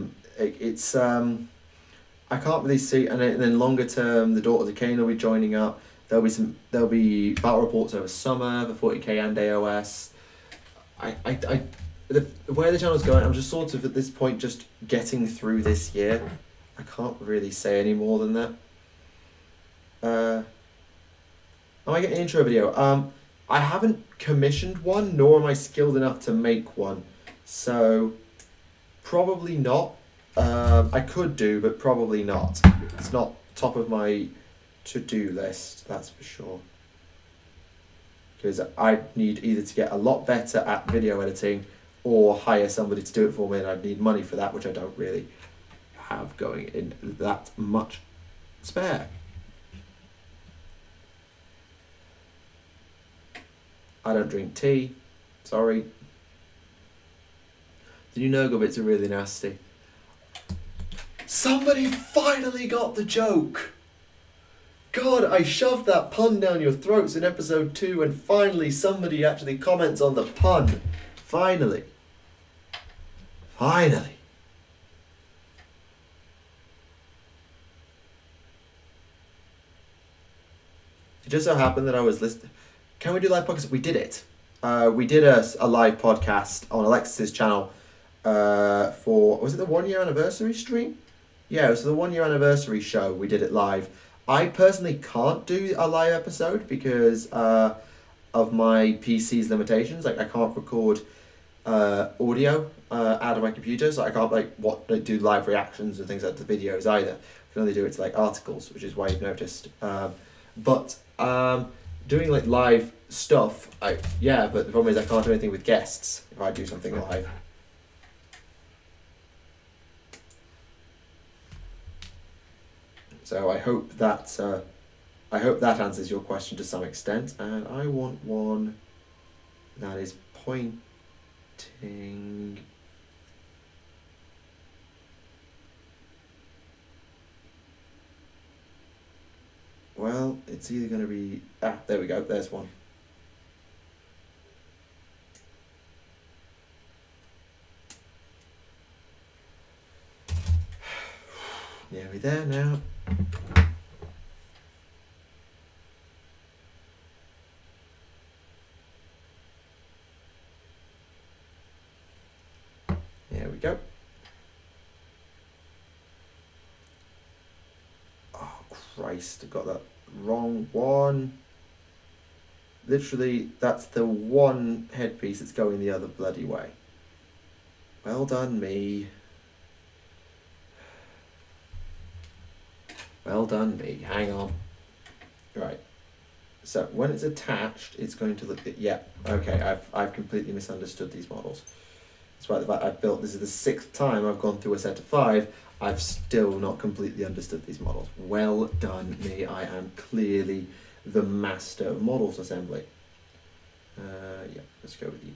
can't really see, and then longer term, the Daughters of Khaine will be joining up. There'll be battle reports over summer, the 40k and AOS. Where the channel's going, I'm just sort of at this point just getting through this year. I can't really say any more than that. Am I getting an intro video? I haven't commissioned one, nor am I skilled enough to make one. So, probably not. I could do, but probably not. It's not top of my to-do list, that's for sure. Because I need either to get a lot better at video editing or hire somebody to do it for me, and I'd need money for that, which I don't really have going in that much spare. I don't drink tea, sorry. The new no-go bits are really nasty. Somebody finally got the joke! God, I shoved that pun down your throats in episode 2 and finally somebody actually comments on the pun. Finally. Finally. It just so happened that I was listening. Can we do live podcast? We did it. We did a live podcast on Alexis's channel for, was it the 1 year anniversary stream? Yeah, it was the 1 year anniversary show. We did it live. I personally can't do a live episode because of my PC's limitations. Like I can't record audio out of my computer, so I can't do live reactions and things like the videos either. I can only do it to like articles, which is why you've noticed. But doing like live stuff, yeah, but the problem is I can't do anything with guests if I do something live. So I hope that answers your question to some extent, and I want one that is pointing. Well, it's either going to be... there we go, there's one. Nearly there now. There we go. Oh, Christ, I got that wrong one. Literally, that's the one headpiece that's going the other bloody way. Well done, me. Well done, me. Hang on. Right. So when it's attached, it's going to look. Yeah. Okay. I've completely misunderstood these models. Despite the fact I've built. This is the 6th time I've gone through a set of 5. I've still not completely understood these models. Well done, me. I am clearly the master of models assembly. Yeah. Let's go with you.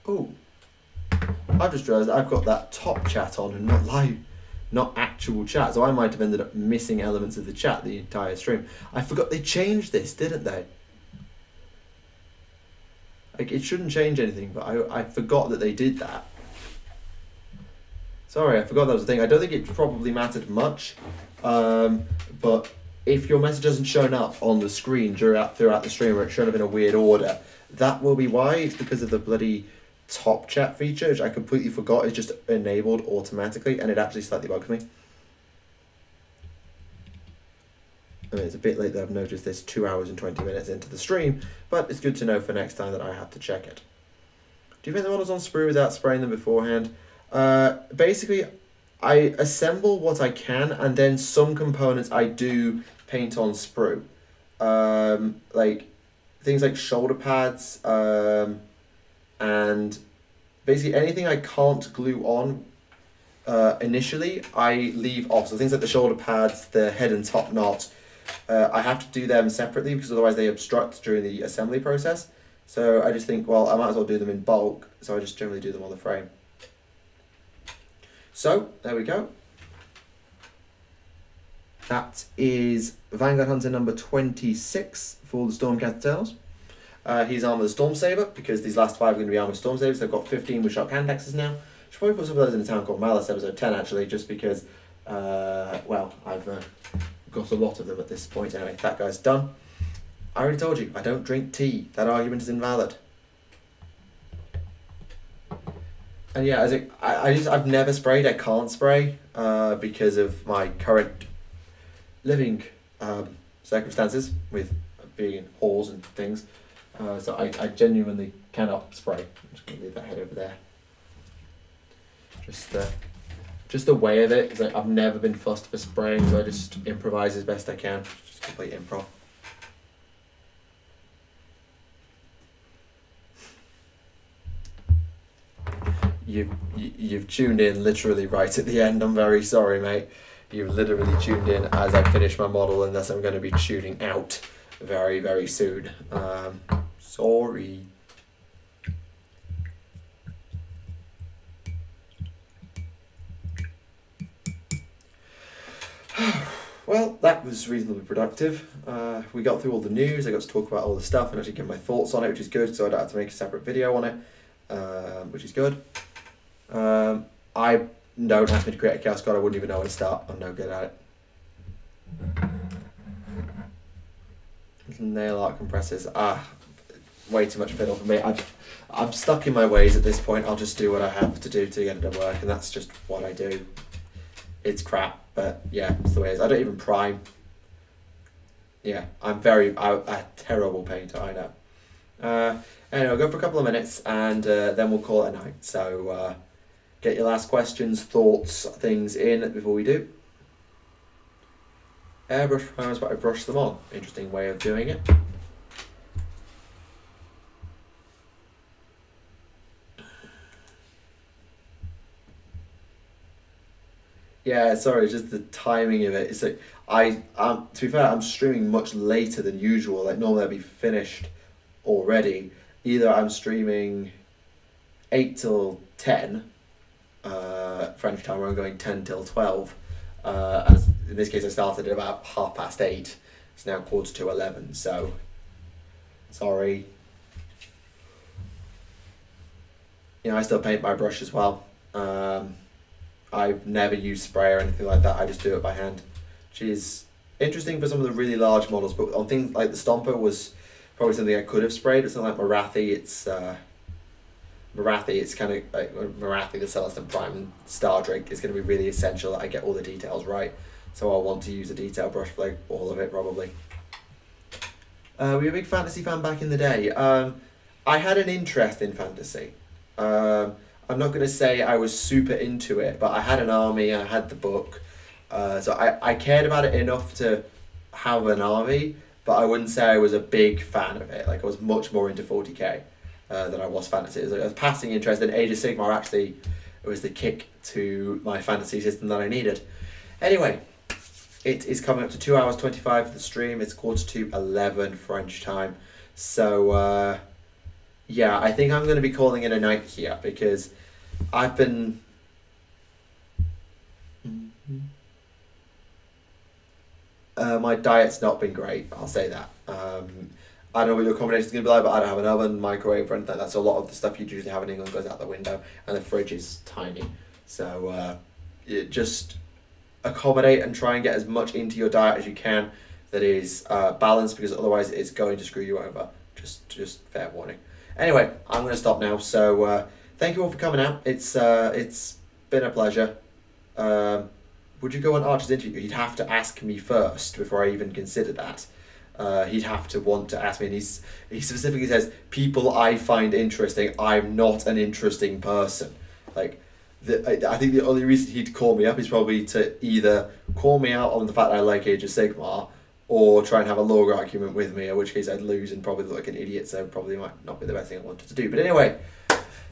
Oh, I've just realised I've got that top chat on and not live, not actual chat, so I might have ended up missing elements of the chat the entire stream. I forgot they changed this, didn't they? Like, it shouldn't change anything, but I forgot that they did that. Sorry, I forgot that was a thing. I don't think it probably mattered much, but if your message hasn't shown up on the screen throughout the stream, or it's shown up in a weird order, that will be why. It's because of the bloody top chat feature, which I completely forgot is just enabled automatically, and it actually slightly bugs me. I mean, it's a bit late that I've noticed this 2 hours and 20 minutes into the stream, but it's good to know for next time that I have to check it. Do you paint the models on sprue without spraying them beforehand? Basically, I assemble what I can, and then some components I do paint on sprue. Like things like shoulder pads, and basically anything I can't glue on initially, I leave off. So things like the shoulder pads, the head and top knot, I have to do them separately because otherwise they obstruct during the assembly process. So I just think, well, I might as well do them in bulk, so I just generally do them on the frame. So, there we go. That is Vanguard Hunter number 26 for the Stormcast Eternals. He's armed with a Storm Saber, because these last 5 are going to be armed with Storm Sabers. They've got 15 with shock hand axes now. Should probably put some of those in the Town Called Malice episode 10, actually, just because, well, I've got a lot of them at this point. Anyway, that guy's done. I already told you, I don't drink tea. That argument is invalid. And yeah, I've never sprayed. I can't spray because of my current living circumstances with being in halls and things. So I genuinely cannot spray. I'm just going to leave that head over there. Just the way of it, because I've never been fussed for spraying, so I just improvise as best I can. Just complete improv. You've tuned in literally right at the end. I'm very sorry, mate. You've literally tuned in as I finish my model, and thus I'm going to be tuning out very, very soon. Sorry. Well, that was reasonably productive. We got through all the news. I got to talk about all the stuff and actually give my thoughts on it, which is good, so I don't have to make a separate video on it, which is good. I don't ask me to create a chaos card. I wouldn't even know where to start. I'm no good at it. Nail art compressors. Way too much fiddle for me. I'm stuck in my ways at this point. I'll just do what I have to do to get it to work, and that's just what I do. It's crap, but yeah, it's the way it is. I don't even prime. Yeah, I'm a terrible painter, I know. Anyway, I'll go for a couple of minutes, and then we'll call it a night. So get your last questions, thoughts, things in before we do. Airbrush primers, but I brush them on. Interesting way of doing it. Yeah, sorry, just the timing of it. It's like to be fair, I'm streaming much later than usual. Like normally I'd be finished already. Either I'm streaming 8 till 10 French time, or I'm going 10 till 12. As in this case, I started at about 8:30. It's now 11:15. So sorry. You know, I still paint by brush as well. I've never used spray or anything like that. I just do it by hand, which is interesting for some of the really large models. But on things like the Stomper was probably something I could have sprayed. But something like Morathi, it's kind of like Morathi, the Celestin Prime, and Star Drake is going to be really essential that I get all the details right. So I'll want to use a detail brush for like all of it probably. Were you a big fantasy fan back in the day? I had an interest in fantasy. I'm not going to say I was super into it, but I had an army, I had the book, so I cared about it enough to have an army, but I wouldn't say I was a big fan of it. Like I was much more into 40k than I was fantasy. It was like a passing interest in Age of Sigmar. Actually, it was the kick to my fantasy system that I needed. Anyway, it is coming up to 2 hours 25 for the stream. It's 11:15 French time, so yeah, I think I'm going to be calling it a night here because I've been... my diet's not been great, I'll say that. I don't know what your accommodation's going to be like, but I don't have an oven, microwave, or anything like that, so a lot of the stuff you usually have in England goes out the window, and the fridge is tiny. So just accommodate and try and get as much into your diet as you can that is balanced, because otherwise it's going to screw you over. Just fair warning. Anyway, I'm going to stop now, so thank you all for coming out. It's been a pleasure. Would you go on Archer's interview? He'd have to ask me first before I even consider that. He'd have to want to ask me, and he specifically says, people I find interesting, I'm not an interesting person. Like, I think the only reason he'd call me up is probably to either call me out on the fact that I like Age of Sigmar, or try and have a lore argument with me, in which case I'd lose and probably look like an idiot, so probably might not be the best thing I wanted to do. But anyway,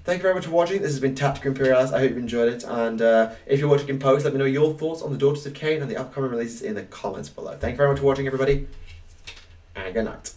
thank you very much for watching. This has been Tactica Imperialis. I hope you've enjoyed it, and if you're watching in post, let me know your thoughts on the Daughters of Khaine and the upcoming releases in the comments below. Thank you very much for watching, everybody, and good night.